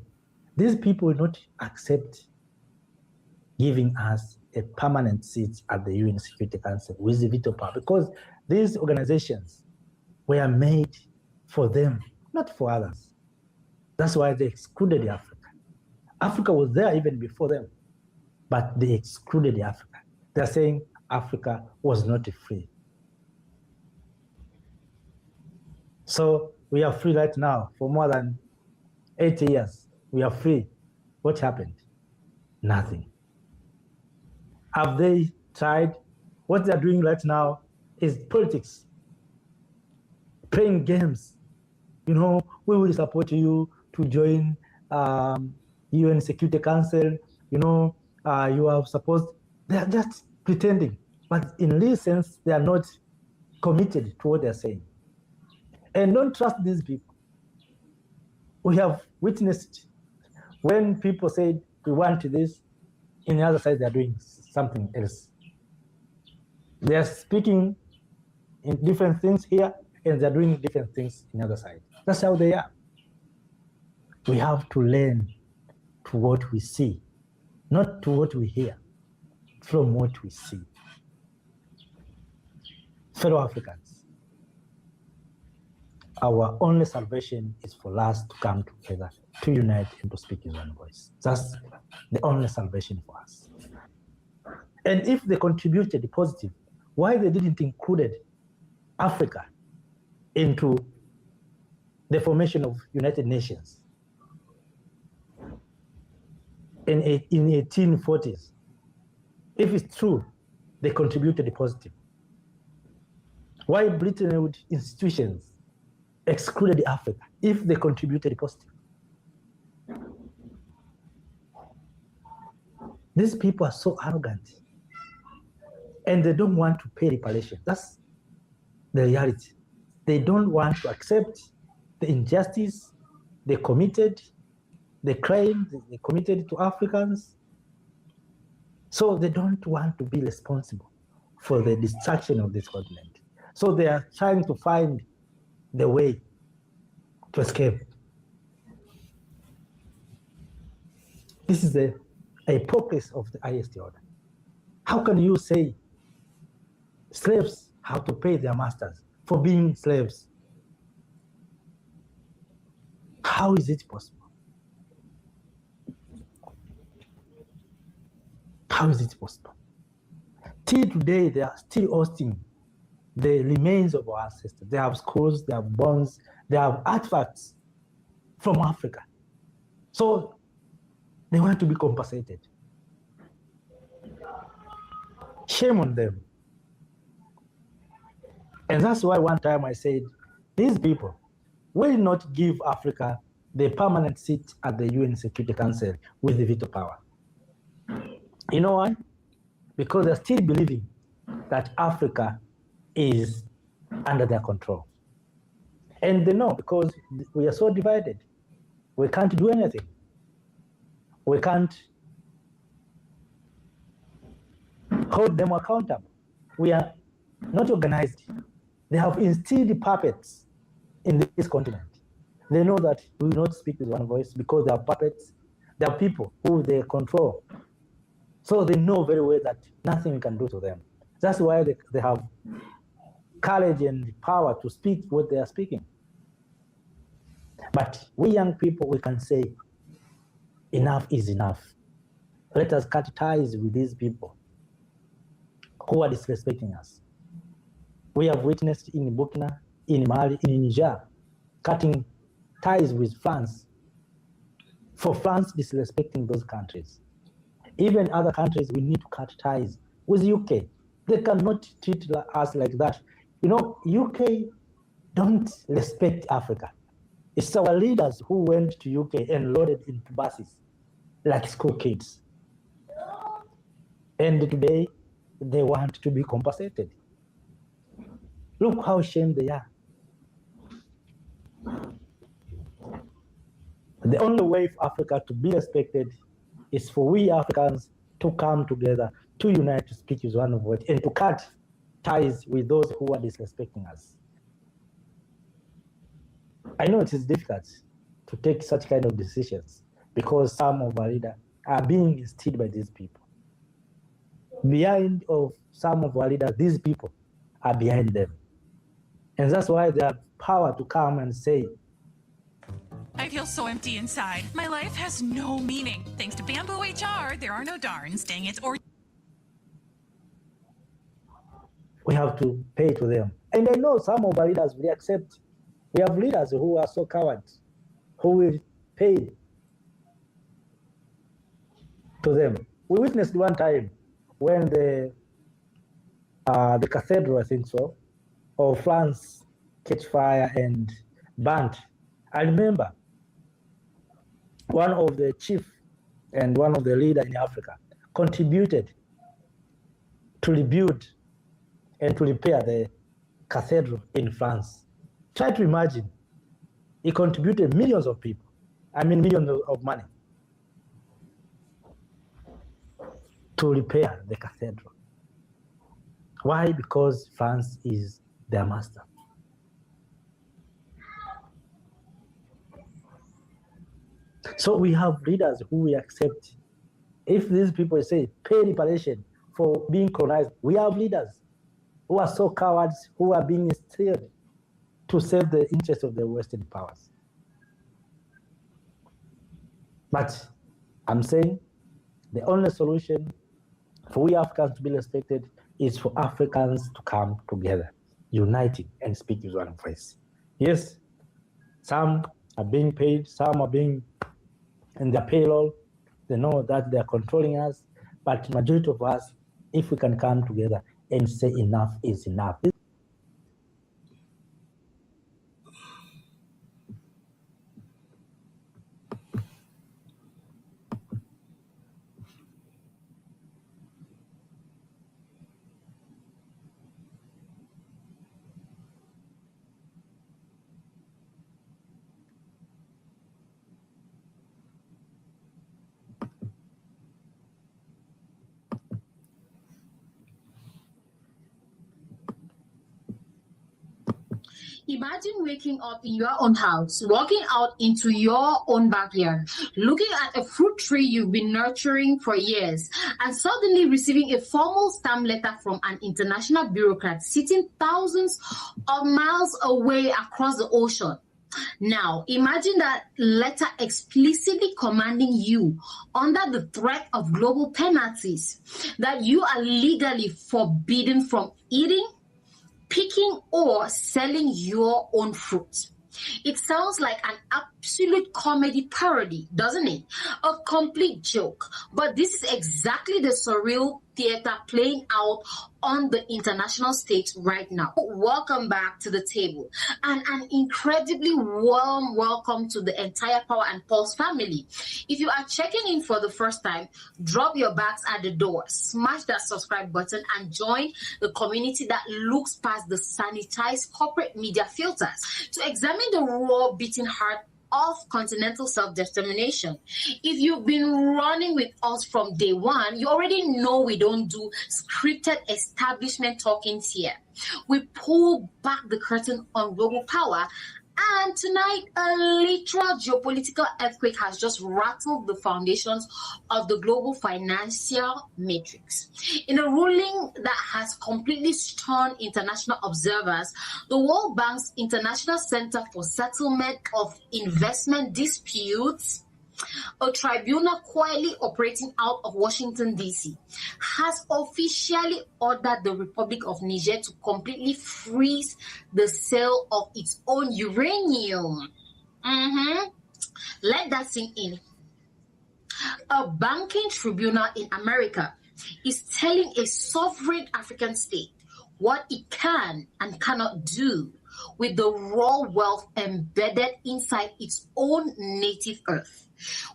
these people will not accept giving us a permanent seat at the UN Security Council with the veto power because these organizations were made for them, not for others. That's why they excluded Africa. Africa was there even before them, but they excluded Africa. They're saying Africa was not free. So we are free right now for more than 80 years. We are free. What happened? Nothing. Have they tried? What they're doing right now is politics, playing games. You know, we will support you to join UN Security Council. You know, you are supposed. They are just pretending, but in real sense, they are not committed to what they're saying. And don't trust these people. We have witnessed when people said we want this, in the other side they're doing something else. They're speaking in different things here, and they're doing different things in the other side. That's how they are. We have to learn to what we see, not to what we hear, from what we see. Fellow Africans, our only salvation is for us to come together, to unite and to speak in one voice. That's the only salvation for us. And if they contributed positive, why they didn't include Africa into the formation of United Nations in 1840s? If it's true, they contributed positive. Why Britain Wood institutions excluded Africa if they contributed positive? These people are so arrogant and they don't want to pay reparations. That's the reality. They don't want to accept the injustice they committed, the crime they committed to Africans. So they don't want to be responsible for the destruction of this continent. So they are trying to find the way to escape. This is a hypocrisy of the highest order. How can you say slaves have to pay their masters for being slaves? How is it possible? How is it possible? Till today, they are still hosting the remains of our ancestors. They have skulls, they have bones, they have artifacts from Africa. So they want to be compensated. Shame on them. And that's why one time I said, these people will not give Africa the permanent seat at the UN Security Council with the veto power. You know why? Because they're still believing that Africa is under their control. And they know, because we are so divided, we can't do anything. We can't hold them accountable. We are not organized. They have instilled puppets in this continent. They know that we will not speak with one voice because they are puppets. They are people who they control. So they know very well that nothing we can do to them. That's why they have courage and power to speak what they are speaking. But we young people, we can say, enough is enough. Let us cut ties with these people who are disrespecting us. We have witnessed in Burkina, in Mali, in Niger, cutting ties with France for France disrespecting those countries. Even other countries, we need to cut ties with UK. They cannot treat us like that. You know, UK don't respect Africa. It's our leaders who went to UK and loaded into buses like school kids. And today, they want to be compensated. Look how ashamed they are. The only way for Africa to be respected is for we Africans to come together, to unite, to speak with one voice, and to cut ties with those who are disrespecting us. I know it is difficult to take such kind of decisions because some of our leaders are being instilled by these people. Behind of some of our leaders, these people are behind them. And that's why they have power to come and say, I feel so empty inside. My life has no meaning. Thanks to Bamboo HR, there are no darns, dang it, or... We have to pay to them. And I know some of our leaders will accept. We have leaders who are so cowards, who will pay to them. We witnessed one time when the cathedral, I think so, of France catch fire and burnt. I remember one of the chief and one of the leaders in Africa contributed to rebuild and to repair the cathedral in France. Try to imagine, he contributed millions of people, millions of money to repair the cathedral. Why? Because France is their master. So we have leaders who we accept. If these people say pay reparation for being colonized, we have leaders who are so cowards, who are being instilled to serve the interests of the Western powers. But I'm saying the only solution for we Africans to be respected is for Africans to come together, uniting and speak with one voice. Yes, some are being paid, some are being in their payroll. They know that they are controlling us, but majority of us, if we can come together and say enough is enough. Imagine waking up in your own house, walking out into your own backyard, looking at a fruit tree you've been nurturing for years, and suddenly receiving a formal stamp letter from an international bureaucrat sitting thousands of miles away across the ocean. Now, imagine that letter explicitly commanding you, under the threat of global penalties, that you are legally forbidden from eating, picking, or selling your own fruit. It sounds like an absolute comedy parody, doesn't it? A complete joke. But this is exactly the surreal theater playing out on the international stage right now. Welcome back to the table, and an incredibly warm welcome to the entire Power and Pulse family. If you are checking in for the first time, drop your bags at the door, smash that subscribe button, and join the community that looks past the sanitized corporate media filters to examine the raw, beating heart of continental self-determination. If you've been running with us from day one, you already know we don't do scripted establishment talkings here. We pull back the curtain on global power, and tonight a literal geopolitical earthquake has just rattled the foundations of the global financial matrix. In a ruling that has completely stunned international observers, the World Bank's International Center for Settlement of Investment Disputes, a tribunal quietly operating out of Washington, D.C., has officially ordered the Republic of Niger to completely freeze the sale of its own uranium. Let that sink in. A banking tribunal in America is telling a sovereign African state what it can and cannot do with the raw wealth embedded inside its own native earth.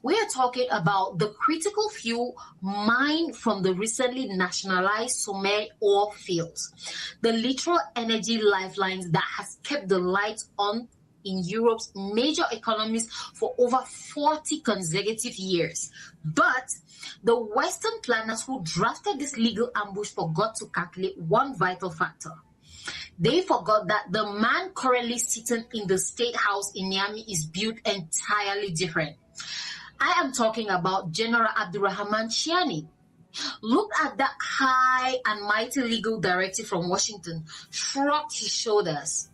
We are talking about the critical fuel mined from the recently nationalized Somalia oil fields, the literal energy lifelines that has kept the lights on in Europe's major economies for over 40 consecutive years. But the Western planners who drafted this legal ambush forgot to calculate one vital factor. They forgot that the man currently sitting in the State House in Niamey is built entirely different. I am talking about General Abdurrahman Chiani. Look at that high and mighty legal directive from Washington, shrugged his shoulders,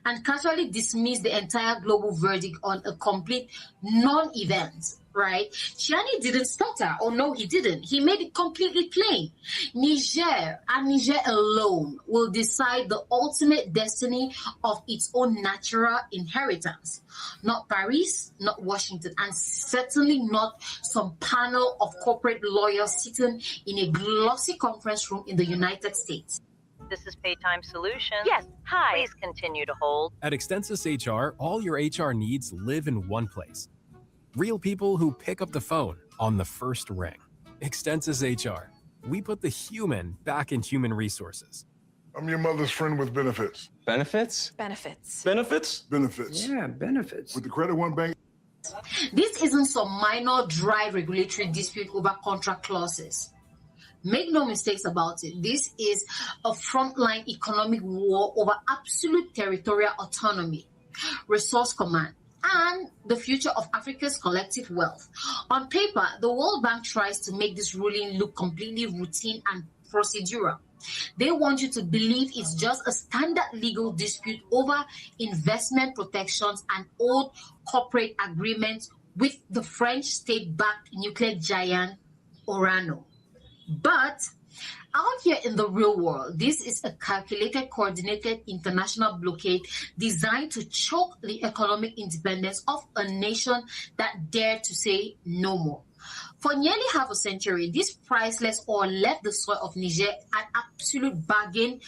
and casually dismissed the entire global verdict on a complete non-event, right? Chiani didn't stutter. Oh, no, he didn't. He made it completely plain. Niger and Niger alone will decide the ultimate destiny of its own natural inheritance. Not Paris, not Washington, and certainly not some panel of corporate lawyers sitting in a glossy conference room in the United States. This is Paytime Solutions. Yes, hi. Please continue to hold. At Extensus HR, all your HR needs live in one place. Real people who pick up the phone on the first ring. Extensus HR. We put the human back in human resources. I'm your mother's friend with benefits. Benefits? Benefits. Benefits? Benefits. Yeah, benefits. With the Credit One Bank. This isn't some minor dry regulatory dispute over contract clauses. Make no mistakes about it. This is a frontline economic war over absolute territorial autonomy, resource command, and the future of Africa's collective wealth. On paper, the World Bank tries to make this ruling look completely routine and procedural. They want you to believe it's just a standard legal dispute over investment protections and old corporate agreements with the French state-backed nuclear giant Orano. But out here in the real world, this is a calculated, coordinated international blockade designed to choke the economic independence of a nation that dared to say no more. For nearly half a century, this priceless oil left the soil of Niger at absolute bargain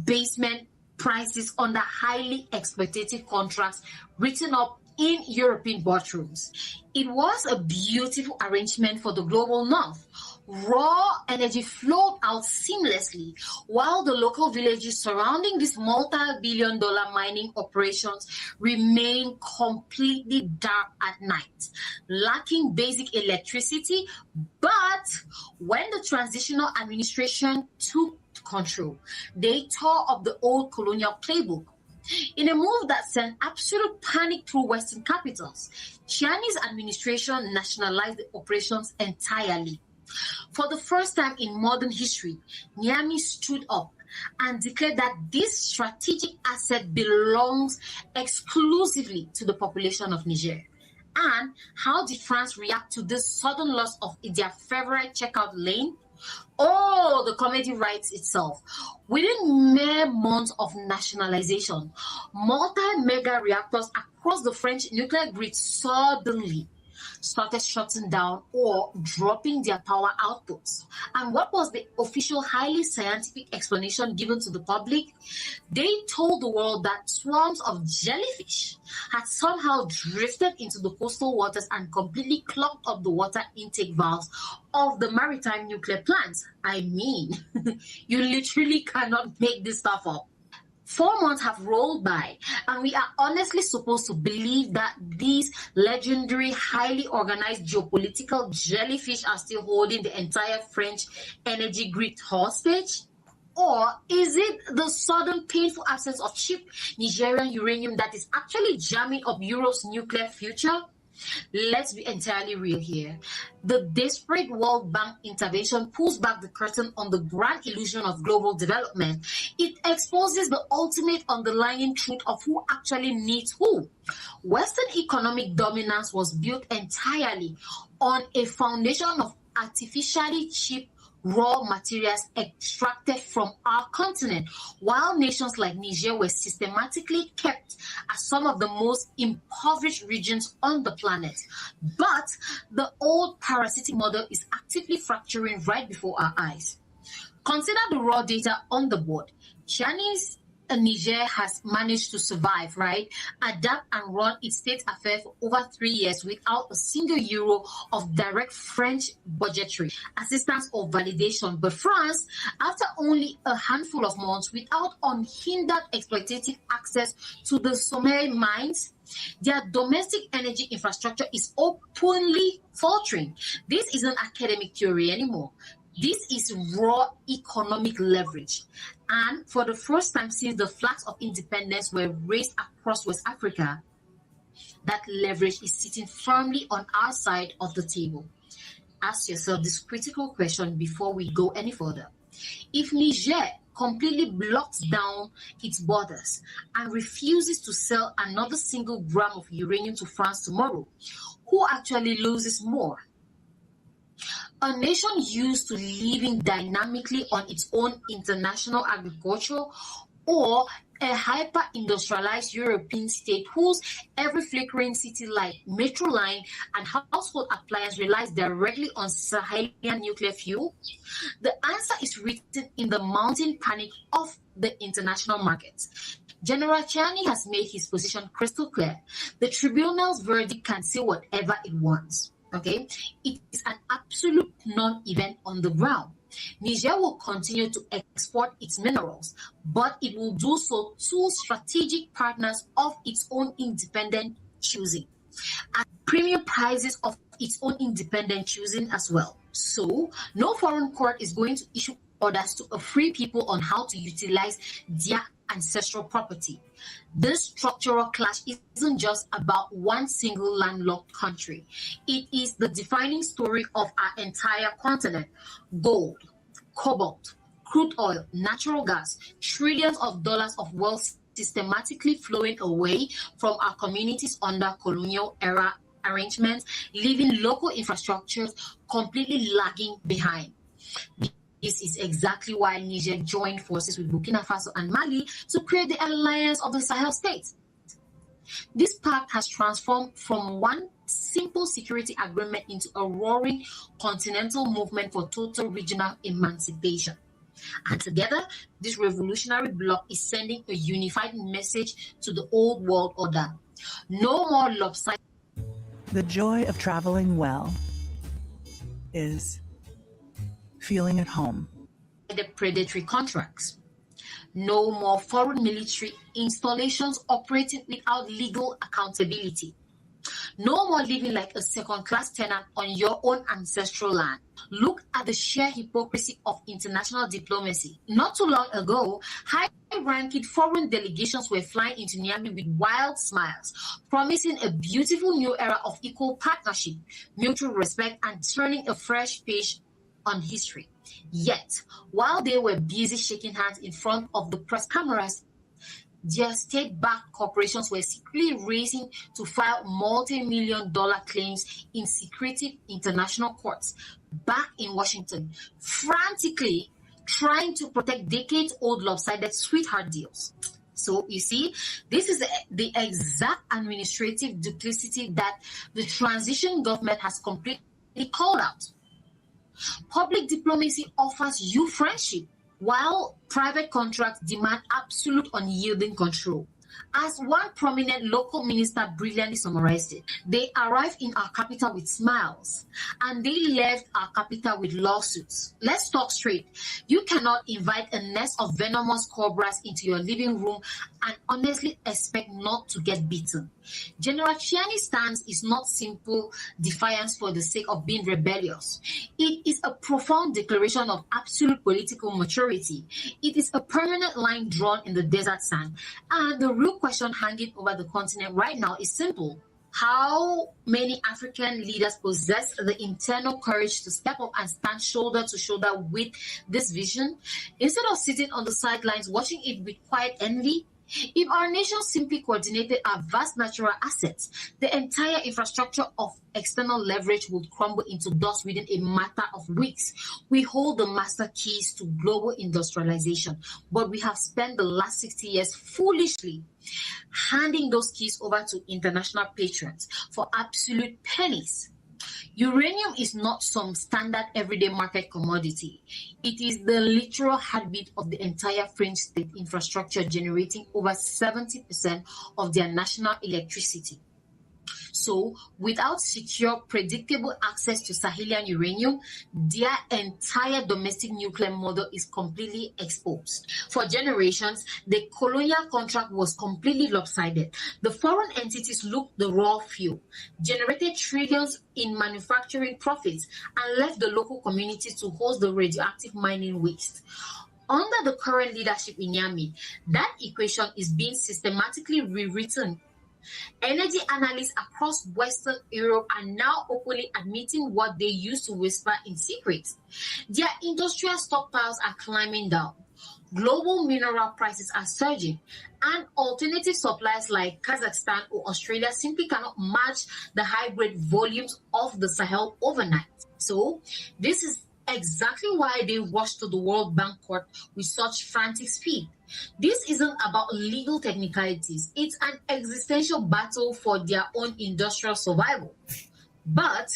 basement prices under highly exploitative contracts written up in European boardrooms. It was a beautiful arrangement for the global north. Raw energy flowed out seamlessly, while the local villages surrounding these multi-billion-dollar mining operations remained completely dark at night, lacking basic electricity. But when the transitional administration took control, they tore up the old colonial playbook. In a move that sent absolute panic through Western capitals, Chiani's administration nationalized the operations entirely. For the first time in modern history, Niamey stood up and declared that this strategic asset belongs exclusively to the population of Niger. And how did France react to this sudden loss of their favorite checkout lane? Oh, the comedy writes itself. Within mere months of nationalization, multi-mega reactors across the French nuclear grid suddenly started shutting down or dropping their power outputs. And what was the official highly scientific explanation given to the public? They told the world that swarms of jellyfish had somehow drifted into the coastal waters and completely clogged up the water intake valves of the maritime nuclear plants. I mean, you literally cannot make this stuff up. 4 months have rolled by, and we are honestly supposed to believe that these legendary, highly organized geopolitical jellyfish are still holding the entire French energy grid hostage? Or is it the sudden painful absence of cheap Nigerian uranium that is actually jamming up Europe's nuclear future? Let's be entirely real here. The desperate World Bank intervention pulls back the curtain on the grand illusion of global development. It exposes the ultimate underlying truth of who actually needs who. Western economic dominance was built entirely on a foundation of artificially cheap raw materials extracted from our continent, while nations like Niger were systematically kept as some of the most impoverished regions on the planet. But the old parasitic model is actively fracturing right before our eyes. Consider the raw data on the board. Chinese Niger has managed to survive, right? Adapt and run its state affairs for over 3 years without a single euro of direct French budgetary assistance or validation. But France, after only a handful of months without unhindered exploitative access to the Sommet mines, their domestic energy infrastructure is openly faltering. This isn't academic theory anymore. This is raw economic leverage. And for the first time since the flags of independence were raised across West Africa, that leverage is sitting firmly on our side of the table. Ask yourself this critical question before we go any further. If Niger completely blocks down its borders and refuses to sell another single gram of uranium to France tomorrow, who actually loses more? A nation used to living dynamically on its own international agriculture, or a hyper-industrialized European state whose every flickering city light, metro line, and household appliance relies directly on Sahelian nuclear fuel? The answer is written in the mounting panic of the international markets. General Chiani has made his position crystal clear. The tribunal's verdict can say whatever it wants. Okay, it is an absolute non-event on the ground. Niger will continue to export its minerals, but it will do so to strategic partners of its own independent choosing, at premium prices of its own independent choosing as well. So, no foreign court is going to issue orders to a free people on how to utilize their ancestral property. This structural clash isn't just about one single landlocked country. It is the defining story of our entire continent. Gold, cobalt, crude oil, natural gas, trillions of dollars of wealth systematically flowing away from our communities under colonial era arrangements, leaving local infrastructures completely lagging behind. This is exactly why Niger joined forces with Burkina Faso and Mali to create the Alliance of the Sahel States. This pact has transformed from one simple security agreement into a roaring continental movement for total regional emancipation. And together, this revolutionary bloc is sending a unified message to the old world order. No more lopsided. The joy of traveling well is feeling at home. The predatory contracts. No more foreign military installations operating without legal accountability. No more living like a second-class tenant on your own ancestral land. Look at the sheer hypocrisy of international diplomacy. Not too long ago, high-ranking foreign delegations were flying into Niamey with wild smiles, promising a beautiful new era of equal partnership, mutual respect, and turning a fresh page on history. Yet, while they were busy shaking hands in front of the press cameras, their state-backed corporations were secretly racing to file multi-million-dollar claims in secretive international courts back in Washington, frantically trying to protect decades-old lopsided sweetheart deals. So you see, this is the exact administrative duplicity that the transition government has completely called out. Public diplomacy offers you friendship, while private contracts demand absolute unyielding control. As one prominent local minister brilliantly summarized it, they arrived in our capital with smiles, and they left our capital with lawsuits. Let's talk straight. You cannot invite a nest of venomous cobras into your living room and honestly expect not to get beaten. General Chiani's stance is not simple defiance for the sake of being rebellious. It is a profound declaration of absolute political maturity. It is a permanent line drawn in the desert sand. And the real question hanging over the continent right now is simple. How many African leaders possess the internal courage to step up and stand shoulder to shoulder with this vision, instead of sitting on the sidelines watching it with quiet envy? If our nation simply coordinated our vast natural assets, the entire infrastructure of external leverage would crumble into dust within a matter of weeks. We hold the master keys to global industrialization, but we have spent the last 60 years foolishly handing those keys over to international patrons for absolute pennies. Uranium is not some standard everyday market commodity. It is the literal heartbeat of the entire French state infrastructure, generating over 70% of their national electricity. So, without secure, predictable access to Sahelian uranium, their entire domestic nuclear model is completely exposed. For generations, the colonial contract was completely lopsided. The foreign entities looked the raw fuel, generated trillions in manufacturing profits, and left the local communities to host the radioactive mining waste. Under the current leadership in Niamey, that equation is being systematically rewritten. Energy analysts across Western Europe are now openly admitting what they used to whisper in secret. Their industrial stockpiles are climbing down. Global mineral prices are surging, and alternative suppliers like Kazakhstan or Australia simply cannot match the high-grade volumes of the Sahel overnight. So, this is exactly why they rushed to the World Bank Court with such frantic speed. This isn't about legal technicalities. It's an existential battle for their own industrial survival. But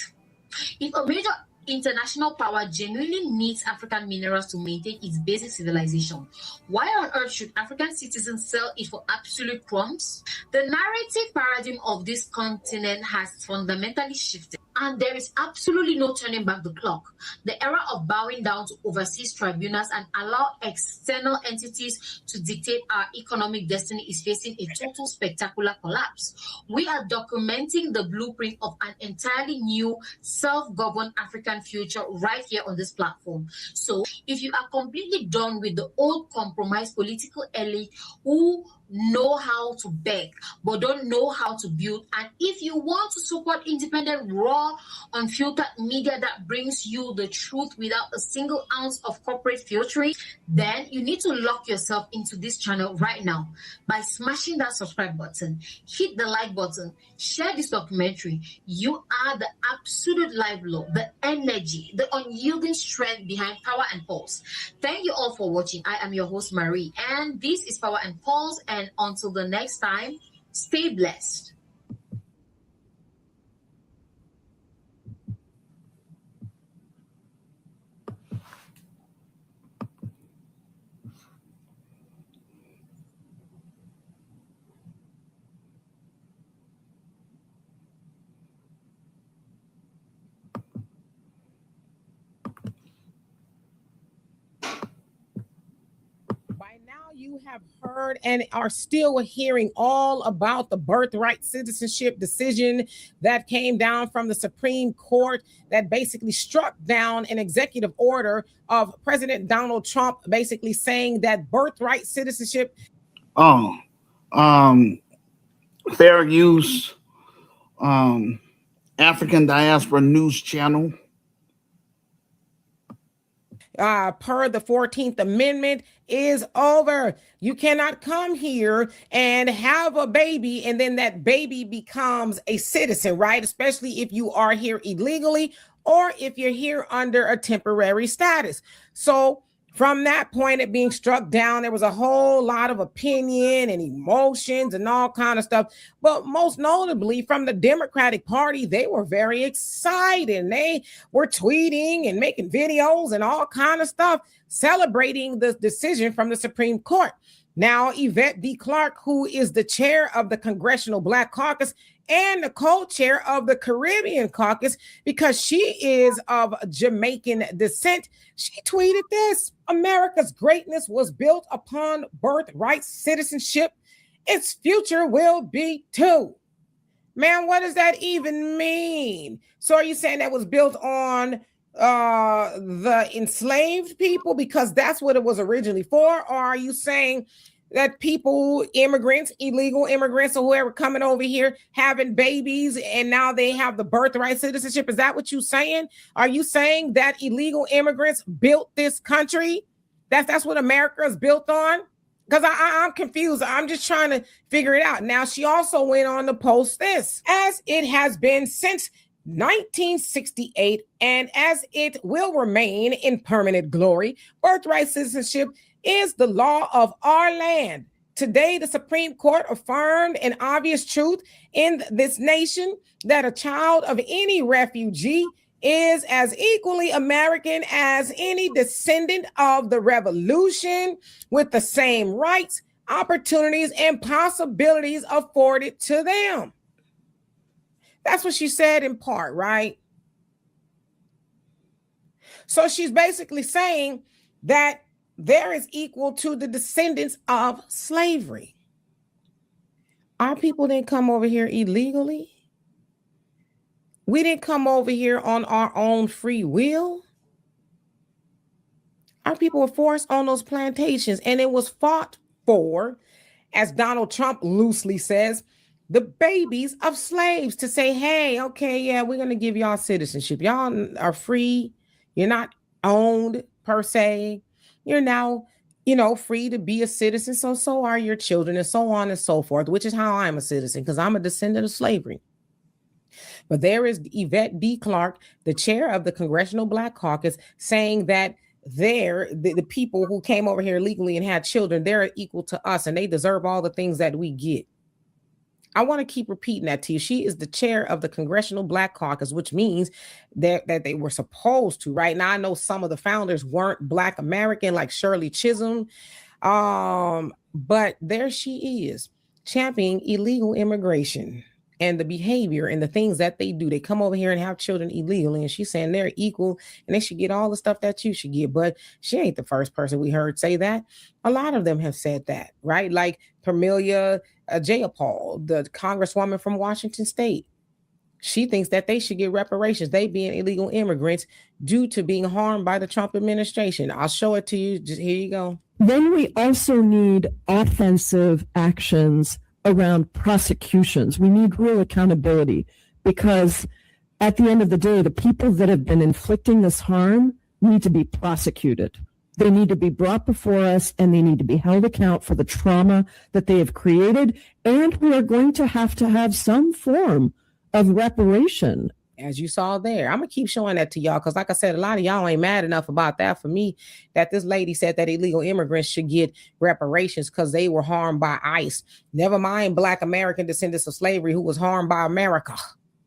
if a major international power genuinely needs African minerals to maintain its basic civilization, why on earth should African citizens sell it for absolute crumbs? The narrative paradigm of this continent has fundamentally shifted, and there is absolutely no turning back the clock. The era of bowing down to overseas tribunals and allow external entities to dictate our economic destiny is facing a total spectacular collapse. We are documenting the blueprint of an entirely new, self-governed African future right here on this platform. So if you are completely done with the old compromised political elite who know how to beg but don't know how to build, and if you want to support independent, raw, unfiltered media that brings you the truth without a single ounce of corporate filtering, then you need to lock yourself into this channel right now by smashing that subscribe button, hit the like button, share this documentary. You are the absolute lifeblood, the energy, the unyielding strength behind Power and Pulse. Thank you all for watching. I am your host, Marie, and this is Power and Pulse. And until the next time, stay blessed. By now, you have heard and are still hearing all about the birthright citizenship decision that came down from the Supreme Court that basically struck down an executive order of President Donald Trump, basically saying that birthright citizenship. Fair Use, African Diaspora News Channel. Per the 14th Amendment is over. You cannot come here and have a baby and then that baby becomes a citizen, right? Especially if you are here illegally or if you're here under a temporary status. So from that point, it being struck down, there was a whole lot of opinion and emotions and all kind of stuff. But most notably from the Democratic Party, they were very excited. And they were tweeting and making videos and all kind of stuff, celebrating the decision from the Supreme Court. Now, Yvette D. Clarke, who is the chair of the Congressional Black Caucus and the co-chair of the Caribbean Caucus, because she is of Jamaican descent, she tweeted this: America's greatness was built upon birthright citizenship. Its future will be too. Man, what does that even mean? So are you saying that was built on the enslaved people because that's what it was originally for? Or are you saying that people, immigrants, illegal immigrants, or whoever coming over here having babies and now they have the birthright citizenship? Is that what you're saying? Are you saying that illegal immigrants built this country? That's what America is built on? Because I'm confused. I'm just trying to figure it out. Now, she also went on to post this: as it has been since 1968, and as it will remain in permanent glory, birthright citizenship is the law of our land. Today, the Supreme Court affirmed an obvious truth in this nation that a child of any refugee is as equally American as any descendant of the revolution, with the same rights, opportunities, and possibilities afforded to them. That's what she said in part, right? So she's basically saying that there is equal to the descendants of slavery. Our people didn't come over here illegally. We didn't come over here on our own free will. Our people were forced on those plantations, and it was fought for, as Donald Trump loosely says, the babies of slaves, to say, hey, okay, yeah, we're going to give y'all citizenship. Y'all are free. You're not owned per se. You're now, free to be a citizen. So are your children, and so on and so forth, which is how I'm a citizen, because I'm a descendant of slavery. But there is Yvette D. Clarke, the chair of the Congressional Black Caucus, saying that the people who came over here legally and had children, they're equal to us and they deserve all the things that we get. I want to keep repeating that to you. She is the chair of the Congressional Black Caucus, which means that they were supposed to, right? Now, I know some of the founders weren't Black American, like Shirley Chisholm, but there she is, championing illegal immigration and the behavior and the things that they do. They come over here and have children illegally, and she's saying they're equal and they should get all the stuff that you should get. But she ain't the first person we heard say that. A lot of them have said that, right? Like Pamelia Jayapal, the congresswoman from Washington State. She thinks that they should get reparations, they being illegal immigrants, due to being harmed by the Trump administration. I'll show it to you. Just here you go. Then we also need offensive actions around prosecutions. We need real accountability, because at the end of the day, the people that have been inflicting this harm need to be prosecuted. They need to be brought before us, and they need to be held account for the trauma that they have created, and we are going to have some form of reparation. As you saw there, I'm going to keep showing that to y'all, because like I said, a lot of y'all ain't mad enough about that for me, that this lady said that illegal immigrants should get reparations because they were harmed by ICE. Never mind Black American descendants of slavery who was harmed by America.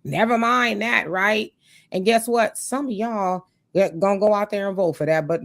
Never mind that, right? And guess what? Some of y'all gonna go out there and vote for that, but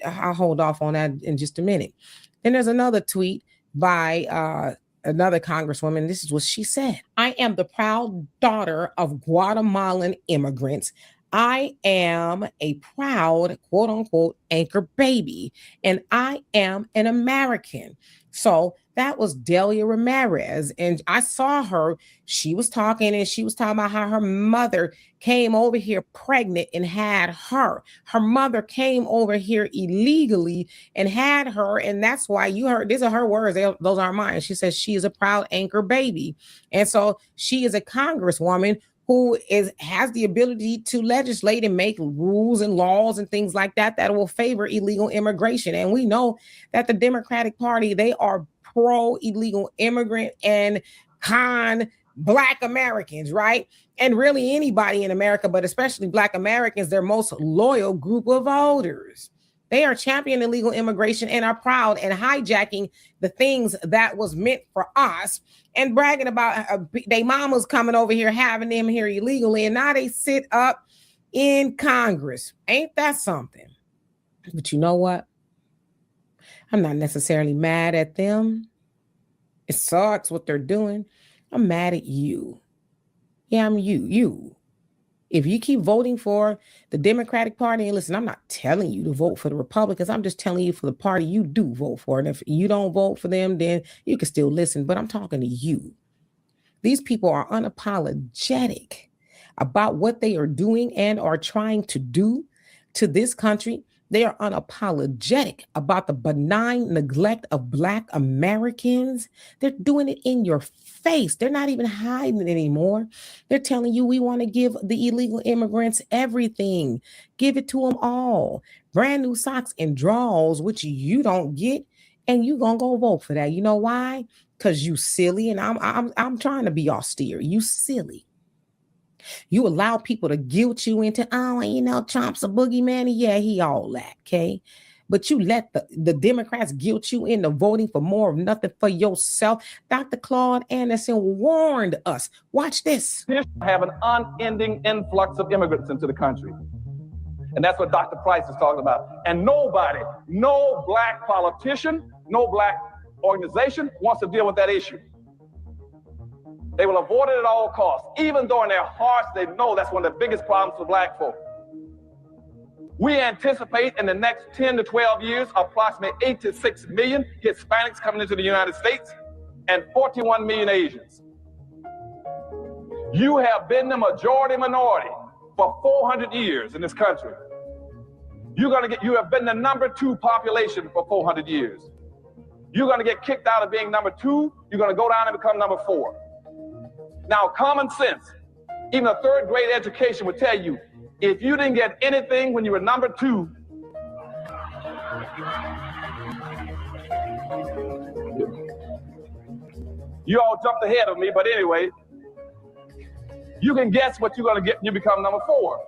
I'll hold off on that in just a minute. Then there's another tweet by another congresswoman. This is what she said: I am the proud daughter of Guatemalan immigrants. I am a proud, quote unquote, anchor baby, and I am an American. So that was Delia Ramirez. And I saw her. She was talking about how her mother came over here pregnant and had her. Her mother came over here illegally and had her. And that's why you heard, these are her words. Those aren't mine. She says she is a proud anchor baby. And so she is a congresswoman who has the ability to legislate and make rules and laws and things like that will favor illegal immigration. And we know that the Democratic Party, they are pro illegal immigrant and con Black Americans, right? And really anybody in America, but especially Black Americans, their most loyal group of voters. They are championing illegal immigration and are proud and hijacking the things that was meant for us and bragging about they mamas coming over here, having them here illegally. And now they sit up in Congress. Ain't that something? But you know what? I'm not necessarily mad at them. It sucks what they're doing. I'm mad at you. Yeah, I'm you. If you keep voting for the Democratic Party, and listen, I'm not telling you to vote for the Republicans. I'm just telling you for the party you do vote for. And if you don't vote for them, then you can still listen. But I'm talking to you. These people are unapologetic about what they are doing and are trying to do to this country. They are unapologetic about the benign neglect of Black Americans. They're doing it in your face. They're not even hiding it anymore. They're telling you we want to give the illegal immigrants everything. Give it to them all. Brand new socks and drawers, which you don't get, and you gonna go vote for that. You know why? Because you silly, and I'm trying to be austere. You silly. You allow people to guilt you into, Trump's a boogeyman. Yeah, he all that, okay? But you let the Democrats guilt you into voting for more of nothing for yourself. Dr. Claude Anderson warned us. Watch this. Have an unending influx of immigrants into the country. And that's what Dr. Price is talking about. And nobody, no Black politician, no Black organization wants to deal with that issue. They will avoid it at all costs, even though in their hearts they know that's one of the biggest problems for Black folk. We anticipate in the next 10 to 12 years, approximately 8 to 6 million Hispanics coming into the United States and 41 million Asians. You have been the majority minority for 400 years in this country. You have been the number 2 population for 400 years. You're going to get kicked out of being number 2. You're going to go down and become number 4. Now, common sense, even a third grade education would tell you, if you didn't get anything when you were number 2, you all jumped ahead of me, but anyway, you can guess what you're going to get when you become number 4.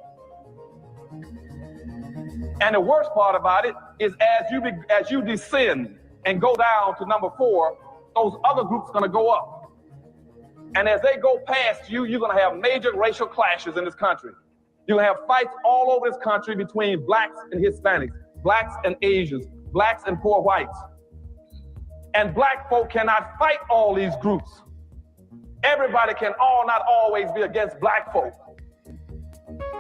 And the worst part about it is as you descend and go down to number 4, those other groups are going to go up. And as they go past you, you're going to have major racial clashes in this country. You're going to have fights all over this country between Blacks and Hispanics, Blacks and Asians, Blacks and poor whites. And Black folk cannot fight all these groups. Everybody can not always be against Black folk.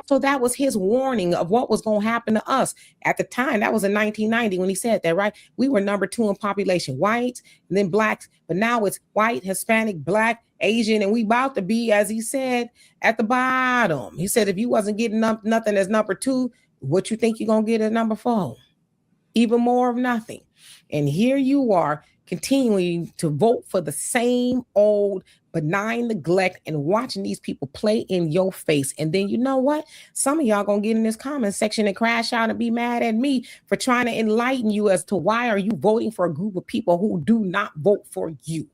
So that was his warning of what was going to happen to us at the time. That was in 1990 when he said that, right? We were number 2 in population, whites, and then Blacks. But now it's white, Hispanic, Black, Asian, and we about to be, as he said, at the bottom. He said, if you wasn't getting nothing as number 2, what you think you're going to get at number 4? Even more of nothing. And here you are continuing to vote for the same old benign neglect and watching these people play in your face. And then you know what? Some of y'all gonna get in this comment section and crash out and be mad at me for trying to enlighten you as to why are you voting for a group of people who do not vote for you?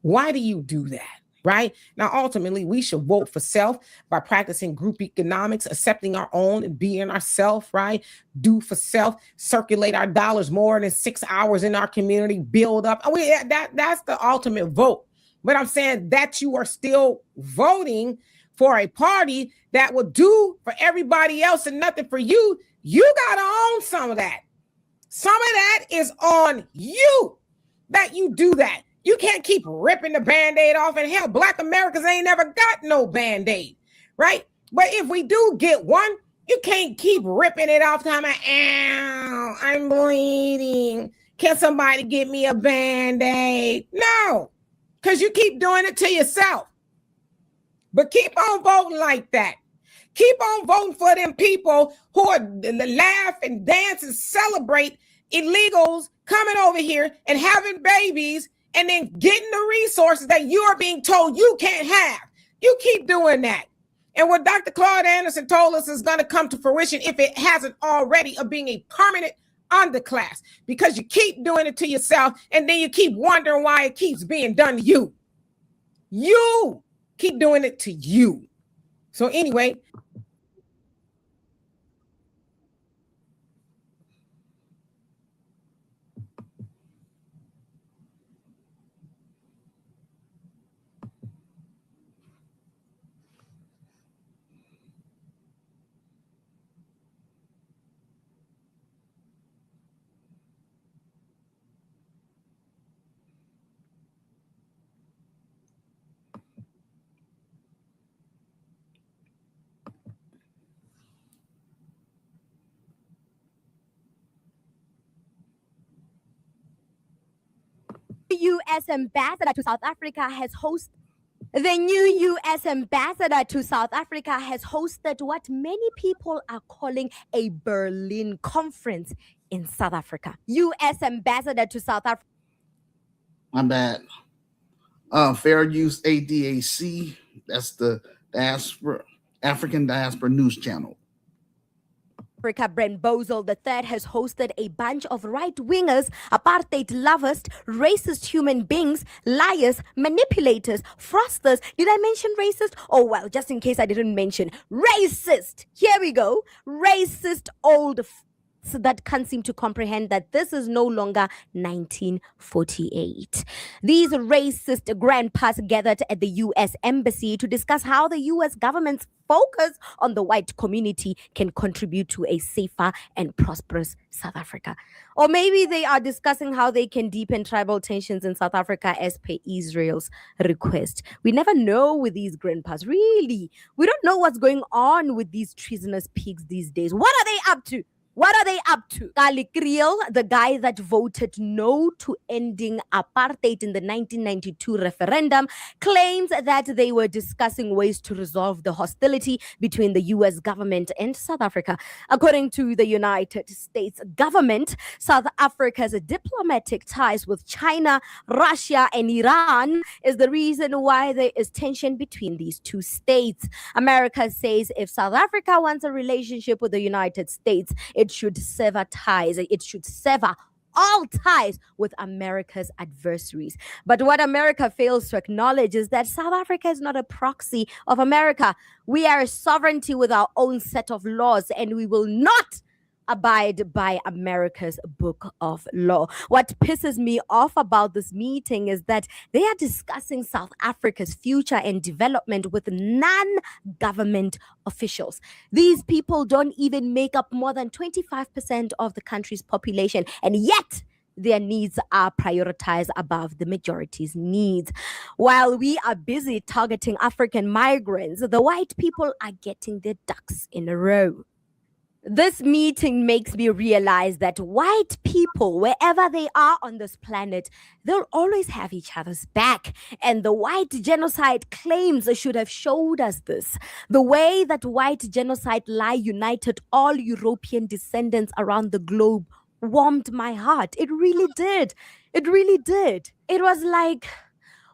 Why do you do that? Right? Now, ultimately, we should vote for self by practicing group economics, accepting our own and being ourselves, right? Do for self, circulate our dollars more than 6 hours in our community, build up. That's the ultimate vote. But I'm saying that you are still voting for a party that will do for everybody else and nothing for you. You got to own some of that. Some of that is on you that you do that. You can't keep ripping the Band-Aid off. And hell, Black Americans ain't never got no Band-Aid, right? But if we do get one, you can't keep ripping it off time. Ow, I'm bleeding. Can somebody get me a Band-Aid? No, because you keep doing it to yourself. But keep on voting like that. Keep on voting for them people who are laugh and dance and celebrate illegals coming over here and having babies and then getting the resources that you are being told you can't have. You keep doing that. And what Dr. Claude Anderson told us is going to come to fruition, if it hasn't already, of being a permanent underclass, because you keep doing it to yourself and then you keep wondering why it keeps being done to you. You keep doing it to you. So anyway, U.S. ambassador to South Africa has hosted. The new U.S. ambassador to South Africa has hosted what many people are calling a Berlin conference in South Africa. U.S. ambassador to South Africa. My bad. Fair Use ADAC. That's the diaspora, African Diaspora News Channel. Africa, Brent Bozell III has hosted a bunch of right-wingers, apartheid lovers, racist human beings, liars, manipulators, fraudsters. Did I mention racist? Oh, well, just in case I didn't mention racist. Here we go. Racist old that can't seem to comprehend that this is no longer 1948. These racist grandpas gathered at the U.S. Embassy to discuss how the U.S. government's focus on the white community can contribute to a safer and prosperous South Africa. Or maybe they are discussing how they can deepen tribal tensions in South Africa as per Israel's request. We never know with these grandpas, really. We don't know what's going on with these treasonous pigs these days. What are they up to? What are they up to? Kali Kriel, the guy that voted no to ending apartheid in the 1992 referendum, claims that they were discussing ways to resolve the hostility between the U.S. government and South Africa. According to the United States government, South Africa's diplomatic ties with China, Russia, and Iran is the reason why there is tension between these two states. America says if South Africa wants a relationship with the United States, it should sever ties. It should sever all ties with America's adversaries. But what America fails to acknowledge is that South Africa is not a proxy of America. We are a sovereignty with our own set of laws, and we will not abide by America's book of law. What pisses me off about this meeting is that they are discussing South Africa's future and development with non-government officials. These people don't even make up more than 25% of the country's population, and yet their needs are prioritized above the majority's needs. While we are busy targeting African migrants, the white people are getting their ducks in a row. This meeting makes me realize that white people, wherever they are on this planet, they'll always have each other's back. And the white genocide claims should have showed us this. The way that white genocide lie united all European descendants around the globe warmed my heart. It really did. It really did. It was like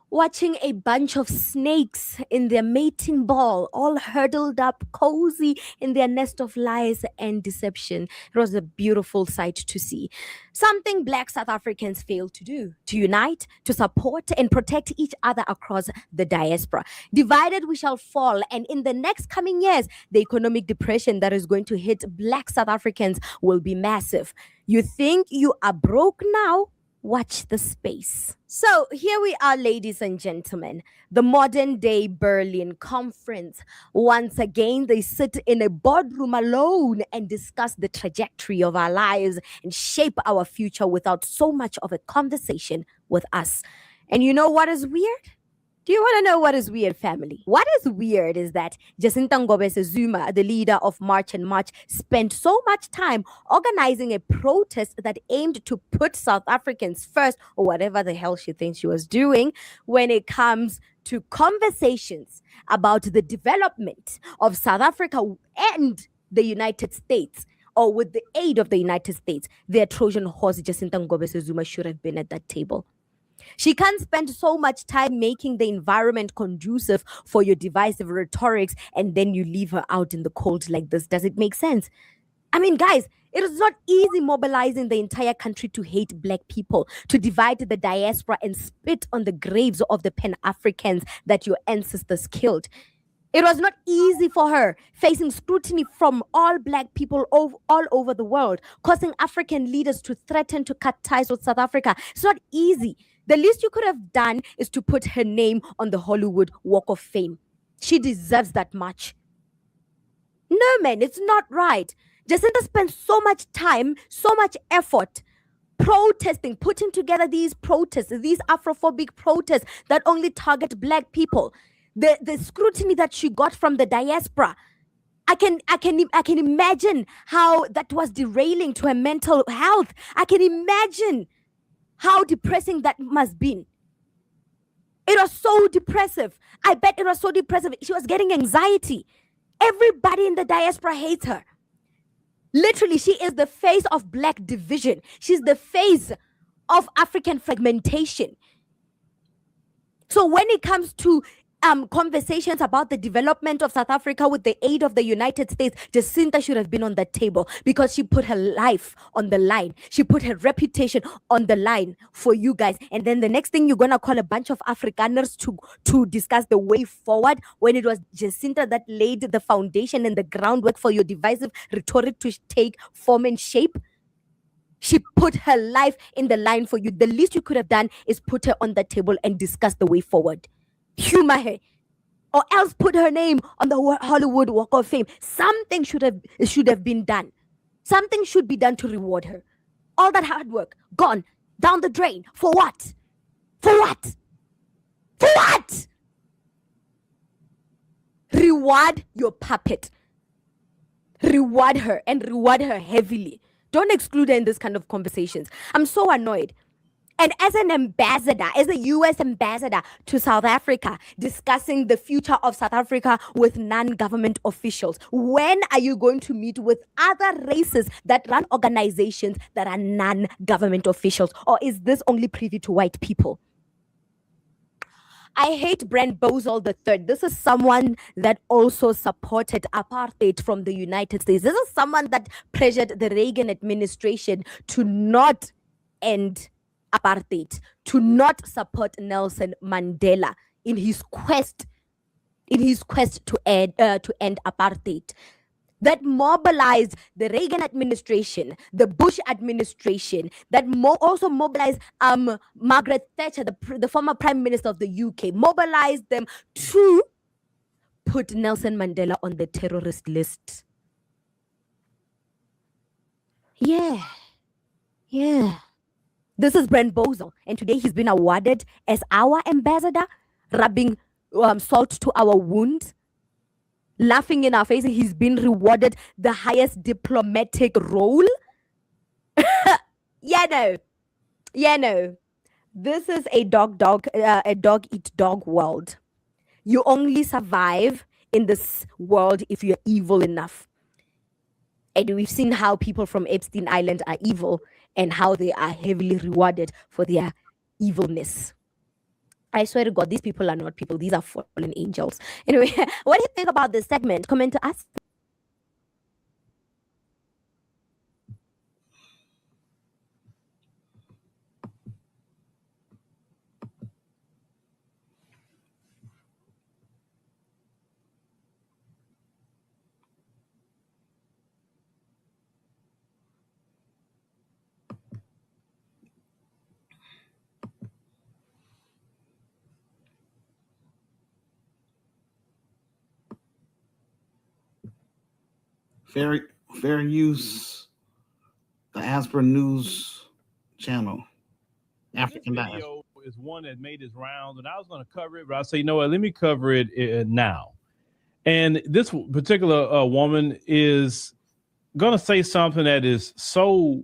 watching a bunch of snakes in their mating ball, all huddled up, cozy in their nest of lies and deception. It was a beautiful sight to see. Something Black South Africans fail to do: to unite, to support, and protect each other across the diaspora. Divided we shall fall, and in the next coming years, the economic depression that is going to hit Black South Africans will be massive. You think you are broke now? Watch the space. So here we are, ladies and gentlemen, the modern day Berlin conference. Once again, they sit in a boardroom alone and discuss the trajectory of our lives and shape our future without so much of a conversation with us. And you know what is weird? Do you want to know what is weird, family? What is weird is that Jacinta Ngobese Zuma, the leader of March and March, spent so much time organizing a protest that aimed to put South Africans first, or whatever the hell she thinks she was doing, when it comes to conversations about the development of South Africa and the United States, or with the aid of the United States. Their Trojan horse, Jacinta Ngobese Zuma, should have been at that table. She can't spend so much time making the environment conducive for your divisive rhetorics and then you leave her out in the cold like this. Does it make sense? I mean, guys, it is not easy mobilizing the entire country to hate Black people, to divide the diaspora and spit on the graves of the Pan-Africans that your ancestors killed. It was not easy for her, facing scrutiny from all Black people all over the world, causing African leaders to threaten to cut ties with South Africa. It's not easy. The least you could have done is to put her name on the Hollywood Walk of Fame. She deserves that much. No, man, it's not right. Jacinta spent so much time, so much effort protesting, putting together these protests, these Afrophobic protests that only target Black people. The scrutiny that she got from the diaspora, I can imagine how that was derailing to her mental health. I can imagine how depressing that must been. It was so depressive. I bet it was so depressive. She was getting anxiety. Everybody in the diaspora hates her. Literally, she is the face of Black division. She's the face of African fragmentation. So when it comes to conversations about the development of South Africa with the aid of the United States, Jacinta should have been on that table because she put her life on the line. She put her reputation on the line for you guys. And then the next thing you're going to call a bunch of Afrikaners to discuss the way forward, when it was Jacinta that laid the foundation and the groundwork for your divisive rhetoric to take form and shape. She put her life in the line for you. The least you could have done is put her on the table and discuss the way forward. Humor her, or else put her name on the Hollywood Walk of Fame. Something should have been done. Something should be done to reward her. All that hard work gone down the drain. For what? For what? For what? Reward your puppet. Reward her, and reward her heavily. Don't exclude her in this kind of conversations. I'm so annoyed. And as an ambassador, as a US ambassador to South Africa, discussing the future of South Africa with non-government officials, when are you going to meet with other races that run organizations that are non-government officials? Or is this only privy to white people? I hate Brent Bozell III. This is someone that also supported apartheid from the United States. This is someone that pressured the Reagan administration to not end apartheid, to not support Nelson Mandela in his quest to end apartheid. That mobilized the Reagan administration, the Bush administration, that also mobilized Margaret Thatcher, the former Prime Minister of the UK, mobilized them to put Nelson Mandela on the terrorist list. Yeah. This is Brent Bozell, and today he's been awarded as our ambassador, rubbing salt to our wound, laughing in our faces. He's been rewarded the highest diplomatic role. No. This is a dog eat dog world. You only survive in this world if you're evil enough. And we've seen how people from Epstein Island are evil and how they are heavily rewarded for their evilness. I swear to God, these people are not people. These are fallen angels. Anyway, what do you think about this segment? Comment to us. Fair use the Diaspora News Channel. African This video is one that made its rounds, and I was going to cover it, but I say, you know what? Let me cover it now. And this particular woman is going to say something that is so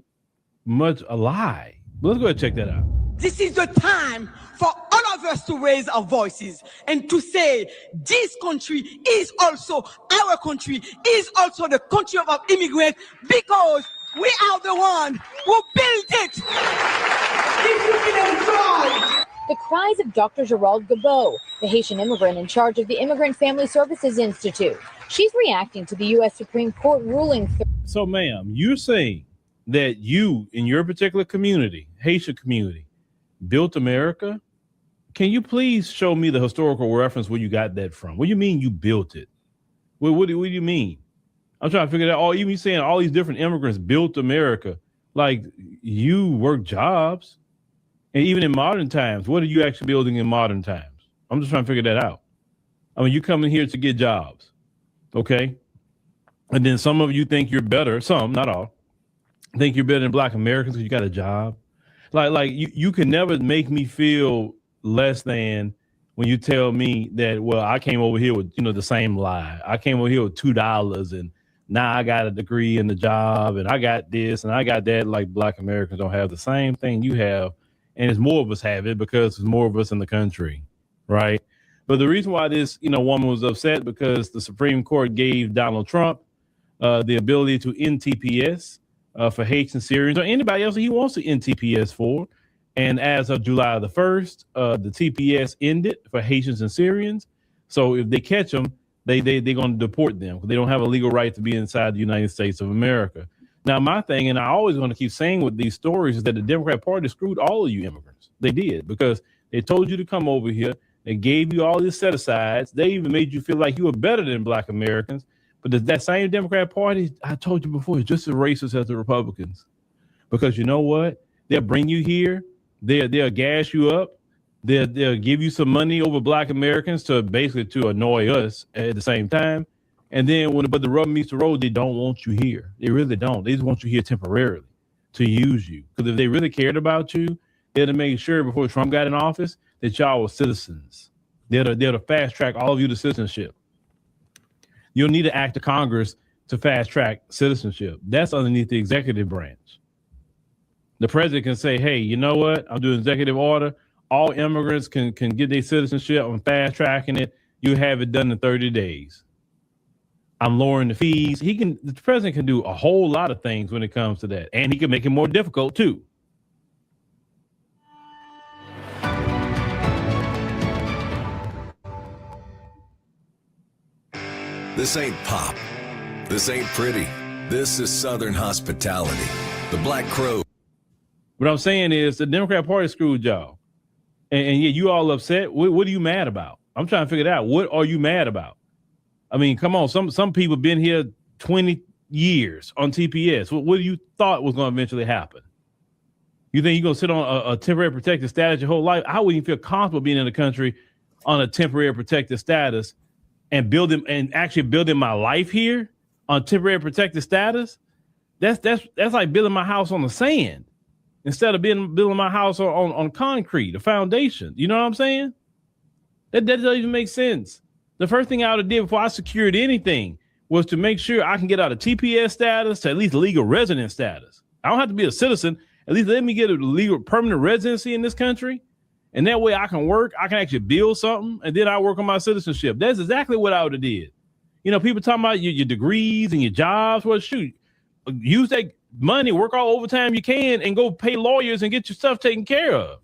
much a lie. But let's go ahead and check that out. This is the time for all of us to raise our voices and to say this country is also our country, is also the country of our immigrants, because we are the one who built it. This will be enjoyed. The cries of Dr. Gerald Gabot, the Haitian immigrant in charge of the Immigrant Family Services Institute. She's reacting to the U.S. Supreme Court ruling. So, ma'am, you're saying that you, in your particular community, Haitian community, built America? Can you please show me the historical reference where you got that from? What do you mean you built it? What do you mean? I'm trying to figure that out. Even saying all these different immigrants built America, like you work jobs. And even in modern times, what are you actually building in modern times? I'm just trying to figure that out. I mean, you come in here to get jobs, okay? And then some of you think you're better, some, not all, think you're better than Black Americans because you got a job. Like you can never make me feel less than when you tell me that, well, I came over here with, the same lie. I came over here with $2 and now I got a degree in the job and I got this and I got that. Like Black Americans don't have the same thing you have. And it's more of us have it because there's more of us in the country, right? But the reason why this, woman was upset because the Supreme Court gave Donald Trump the ability to end TPS for Haitian Syrians or anybody else that he wants to end TPS for. And as of July the 1st, the TPS ended for Haitians and Syrians. So if they catch them, they're going to deport them because they don't have a legal right to be inside the United States of America. Now, my thing, and I always want to keep saying with these stories, is that the Democrat Party screwed all of you immigrants. They did, because they told you to come over here. They gave you all these set-asides. They even made you feel like you were better than Black Americans. But that same Democrat Party, I told you before, is just as racist as the Republicans. Because you know what? They'll bring you here. They'll gas you up. They'll give you some money over Black Americans to annoy us at the same time. And then but the rubber meets the road, they don't want you here. They really don't. They just want you here temporarily to use you. Because if they really cared about you, they'd have made sure before Trump got in office that y'all were citizens. They'd have fast track all of you to citizenship. You'll need to act of Congress to fast track citizenship. That's underneath the executive branch. The president can say, hey, you know what? I'm doing executive order. All immigrants can get their citizenship. I'm fast tracking it. You have it done in 30 days. I'm lowering the fees. The president can do a whole lot of things when it comes to that. And he can make it more difficult too. This ain't pop. This ain't pretty. This is Southern hospitality. The Black Crow. What I'm saying is the Democrat Party screwed y'all. And yeah, you all upset. What are you mad about? I'm trying to figure it out. What are you mad about? I mean, come on. Some people been here 20 years on TPS. What do you thought was going to eventually happen? You think you're going to sit on a temporary protected status your whole life? I wouldn't even feel comfortable being in the country on a temporary protected status and actually building my life here on temporary protected status. That's like building my house on the sand instead of building my house on concrete, a foundation. You know what I'm saying? That doesn't even make sense. The first thing I would have did before I secured anything was to make sure I can get out of TPS status to at least legal resident status. I don't have to be a citizen. At least let me get a legal permanent residency in this country. And that way I can work. I can actually build something. And then I work on my citizenship. That's exactly what I would have did. People talking about your degrees and your jobs. Well, shoot, use that money, work all overtime you can, and go pay lawyers and get your stuff taken care of.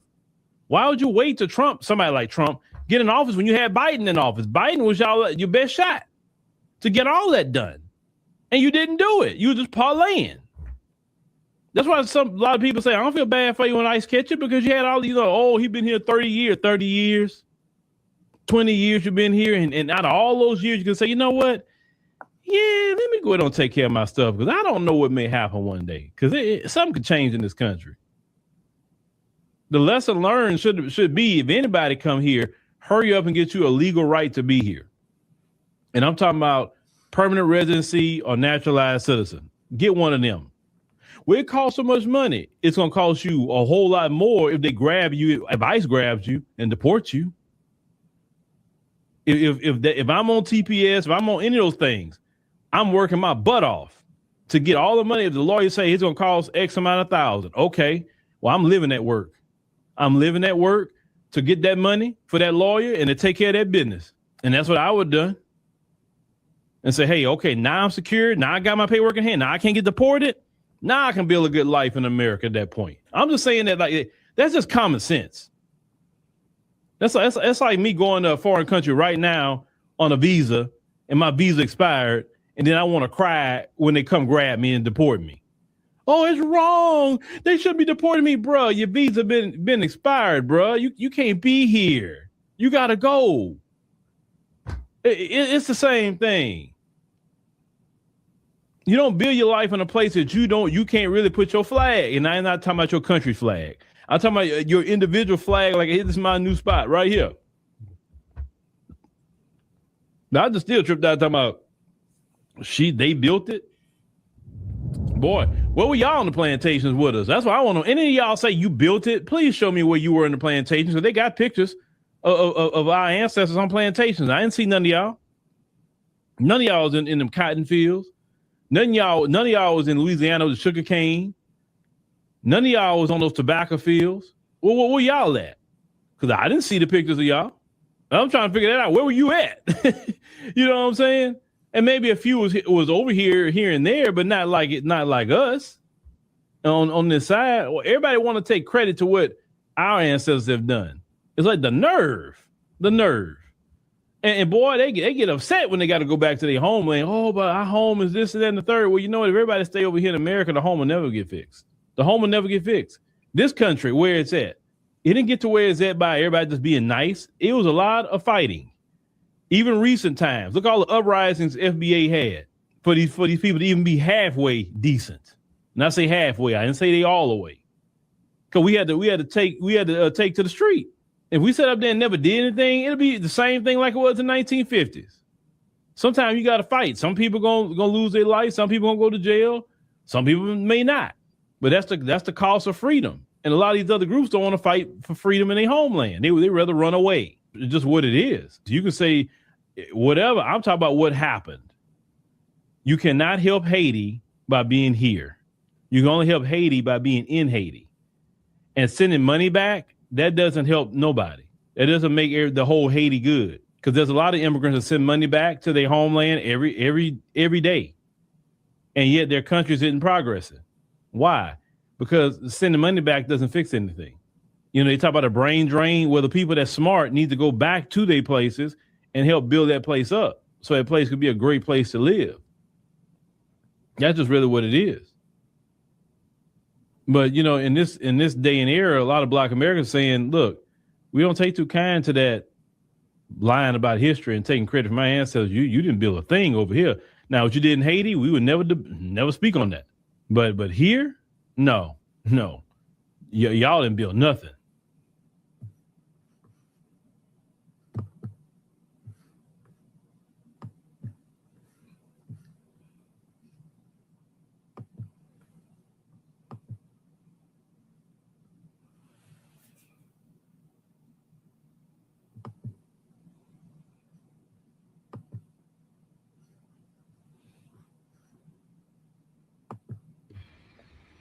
Why would you wait to somebody like Trump, get in office when you had Biden in office? Biden was your best shot to get all that done. And you didn't do it. You were just parlaying. That's why a lot of people say, I don't feel bad for you when ICE catch you, because you had all these, he's been here 30 years, 20 years you've been here. And out of all those years, you can say, you know what? Yeah, let me go ahead and take care of my stuff, because I don't know what may happen one day, because something could change in this country. The lesson learned should be, if anybody come here, hurry up and get you a legal right to be here. And I'm talking about permanent residency or naturalized citizen. Get one of them. Well, it costs so much money. It's going to cost you a whole lot more if they grab you, if ICE grabs you and deport you. If I'm on TPS, if I'm on any of those things, I'm working my butt off to get all the money. If the lawyer say it's going to cost X amount of thousand, okay, well, I'm living at work. I'm living at work to get that money for that lawyer and to take care of that business. And that's what I would have done. And say, hey, okay, now I'm secure. Now I got my paperwork in hand. Now I can't get deported. Now I can build a good life in America at that point. I'm just saying that like that's just common sense. That's like me going to a foreign country right now on a visa and my visa expired. And then I want to cry when they come grab me and deport me. Oh, it's wrong. They should be deporting me, bro. Your visa been expired, bro. You can't be here. You got to go. It's the same thing. You don't build your life in a place that you can't really put your flag. And I'm not talking about your country flag. I'm talking about your individual flag. Like, hey, this is my new spot right here. Now I just still tripped out talking about they built it. Boy, where were y'all on the plantations with us? That's what I want to know. Any of y'all say you built it? Please show me where you were in the plantations. So they got pictures of our ancestors on plantations. I didn't see none of y'all. None of y'all was in them cotton fields. None of y'all was in Louisiana with the sugar cane. None of y'all was on those tobacco fields. Well, where y'all at? Because I didn't see the pictures of y'all. I'm trying to figure that out. Where were you at? You know what I'm saying? And maybe a few was over here and there, but not like us on this side. Well, everybody want to take credit to what our ancestors have done. It's like the nerve. And boy, they get upset when they got to go back to their homeland. Oh, but our home is this and that and the third. Well, you know what? If everybody stay over here in America, the home will never get fixed. The home will never get fixed. This country, where it's at, it didn't get to where it's at by everybody just being nice. It was a lot of fighting. Even recent times. Look all the uprisings FBA had for these people to even be halfway decent. And I say halfway. I didn't say they all the way. Because we had to take to the street. If we sat up there and never did anything, it'll be the same thing like it was in the 1950s. Sometimes you got to fight. Some people gonna lose their life. Some people gonna go to jail. Some people may not. But that's the cost of freedom. And a lot of these other groups don't want to fight for freedom in their homeland. They rather run away. It's just what it is. You can say whatever. I'm talking about what happened. You cannot help Haiti by being here. You can only help Haiti by being in Haiti. And sending money back, that doesn't help nobody. That doesn't make the whole Haiti good. Because there's a lot of immigrants that send money back to their homeland every day. And yet their countries isn't progressing. Why? Because sending money back doesn't fix anything. You know, they talk about a brain drain where the people that's smart need to go back to their places and help build that place up so that place could be a great place to live. That's just really what it is. But, you know, in this day and era, a lot of Black Americans saying, look, we don't take too kind to that lying about history and taking credit for my ancestors. You didn't build a thing over here. Now, what you did in Haiti, we would never speak on that. But here, no. Y'all didn't build nothing.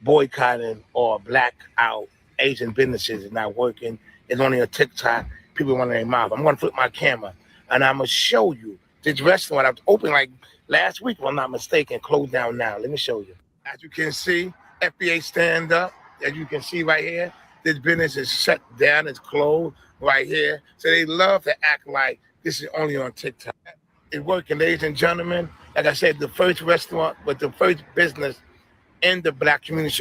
Boycotting or black out Asian businesses is not working. It's only a TikTok. People want their mouth. I'm going to flip my camera and I'm going to show you this restaurant. I was open like last week, if I'm not mistaken, closed down now. Let me show you. As you can see, FBA stand up. As you can see right here, this business is shut down. It's closed right here. So they love to act like this is only on TikTok. It's working, ladies and gentlemen. Like I said, the first restaurant, but the first business in the Black community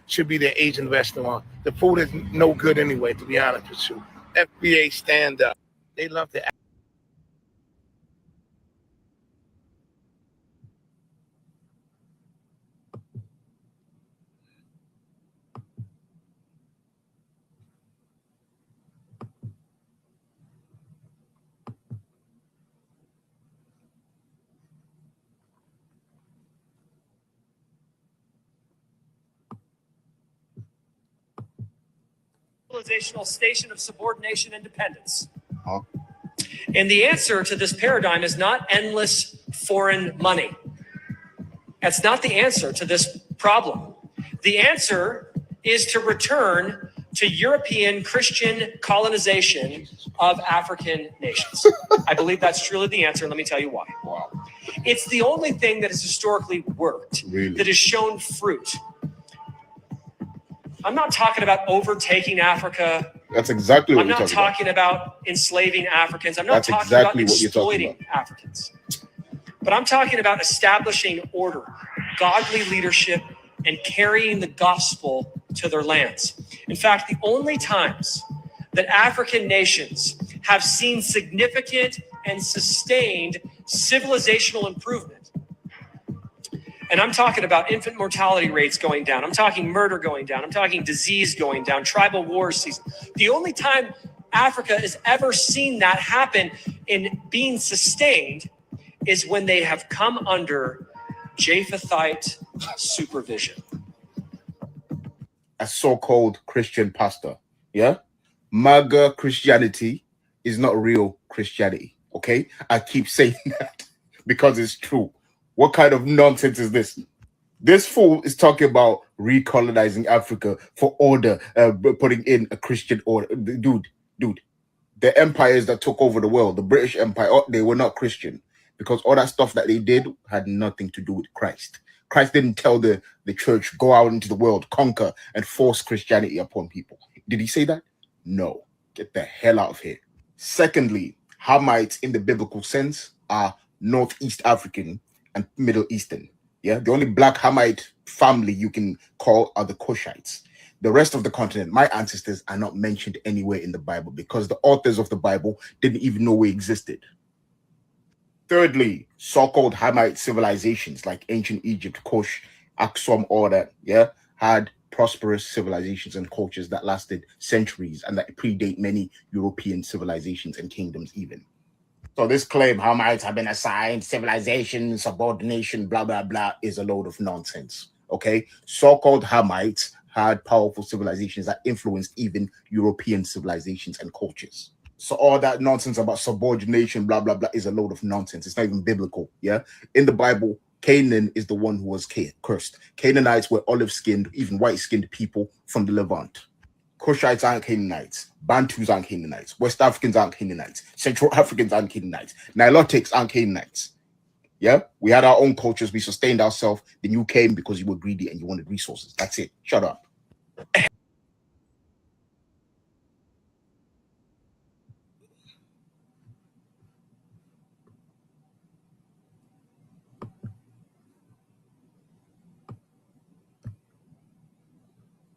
should be the Asian restaurant. The food is no good anyway, to be honest with you. FBA stand up. They love to act. civilizational station of subordination and dependence. And the answer to this paradigm is not endless foreign money. That's not the answer to this problem. The answer is to return to European Christian colonization of African nations. I believe that's truly the answer, and let me tell you why. Wow. It's the only thing that has historically worked, that has shown fruit. I'm not talking about overtaking Africa. That's exactly what I'm you're not talking about enslaving Africans. I'm not That's talking exactly about what you're talking exploiting Africans. But I'm talking about establishing order, godly leadership, and carrying the gospel to their lands. In fact, the only times that African nations have seen significant and sustained civilizational improvement, and I'm talking about infant mortality rates going down, I'm talking murder going down, I'm talking disease going down, tribal wars ceasing. The only time Africa has ever seen that happen in being sustained is when they have come under Japhethite supervision. A so-called Christian pastor, yeah? MAGA Christianity is not real Christianity, okay? I keep saying that because it's true. What kind of nonsense is this? This fool is talking about recolonizing Africa for order, putting in a Christian order. Dude, the empires that took over the world, the British Empire, they were not Christian because all that stuff that they did had nothing to do with Christ. Christ didn't tell the church, go out into the world, conquer, and force Christianity upon people. Did he say that? No. Get the hell out of here. Secondly, Hamites in the biblical sense are Northeast African and Middle Eastern. Yeah, the only black Hamite family you can call are the Cushites. The rest of the continent, my ancestors, are not mentioned anywhere in the Bible because the authors of the Bible didn't even know we existed. Thirdly, so-called Hamite civilizations like ancient Egypt, Kush, Aksum, all that, yeah, had prosperous civilizations and cultures that lasted centuries and that predate many European civilizations and kingdoms even. So this claim Hamites have been assigned civilization, subordination, blah, blah, blah, is a load of nonsense, okay? So-called Hamites had powerful civilizations that influenced even European civilizations and cultures. So all that nonsense about subordination, blah, blah, blah, is a load of nonsense. It's not even biblical, yeah? In the Bible, Canaan is the one who was cursed. Canaanites were olive-skinned, even white-skinned people from the Levant. Cushites aren't Canaanites. Bantus aren't Canaanites. West Africans aren't Canaanites. Central Africans aren't Canaanites. Nilotics aren't Canaanites. Yeah? We had our own cultures. We sustained ourselves. Then you came because you were greedy and you wanted resources. That's it. Shut up.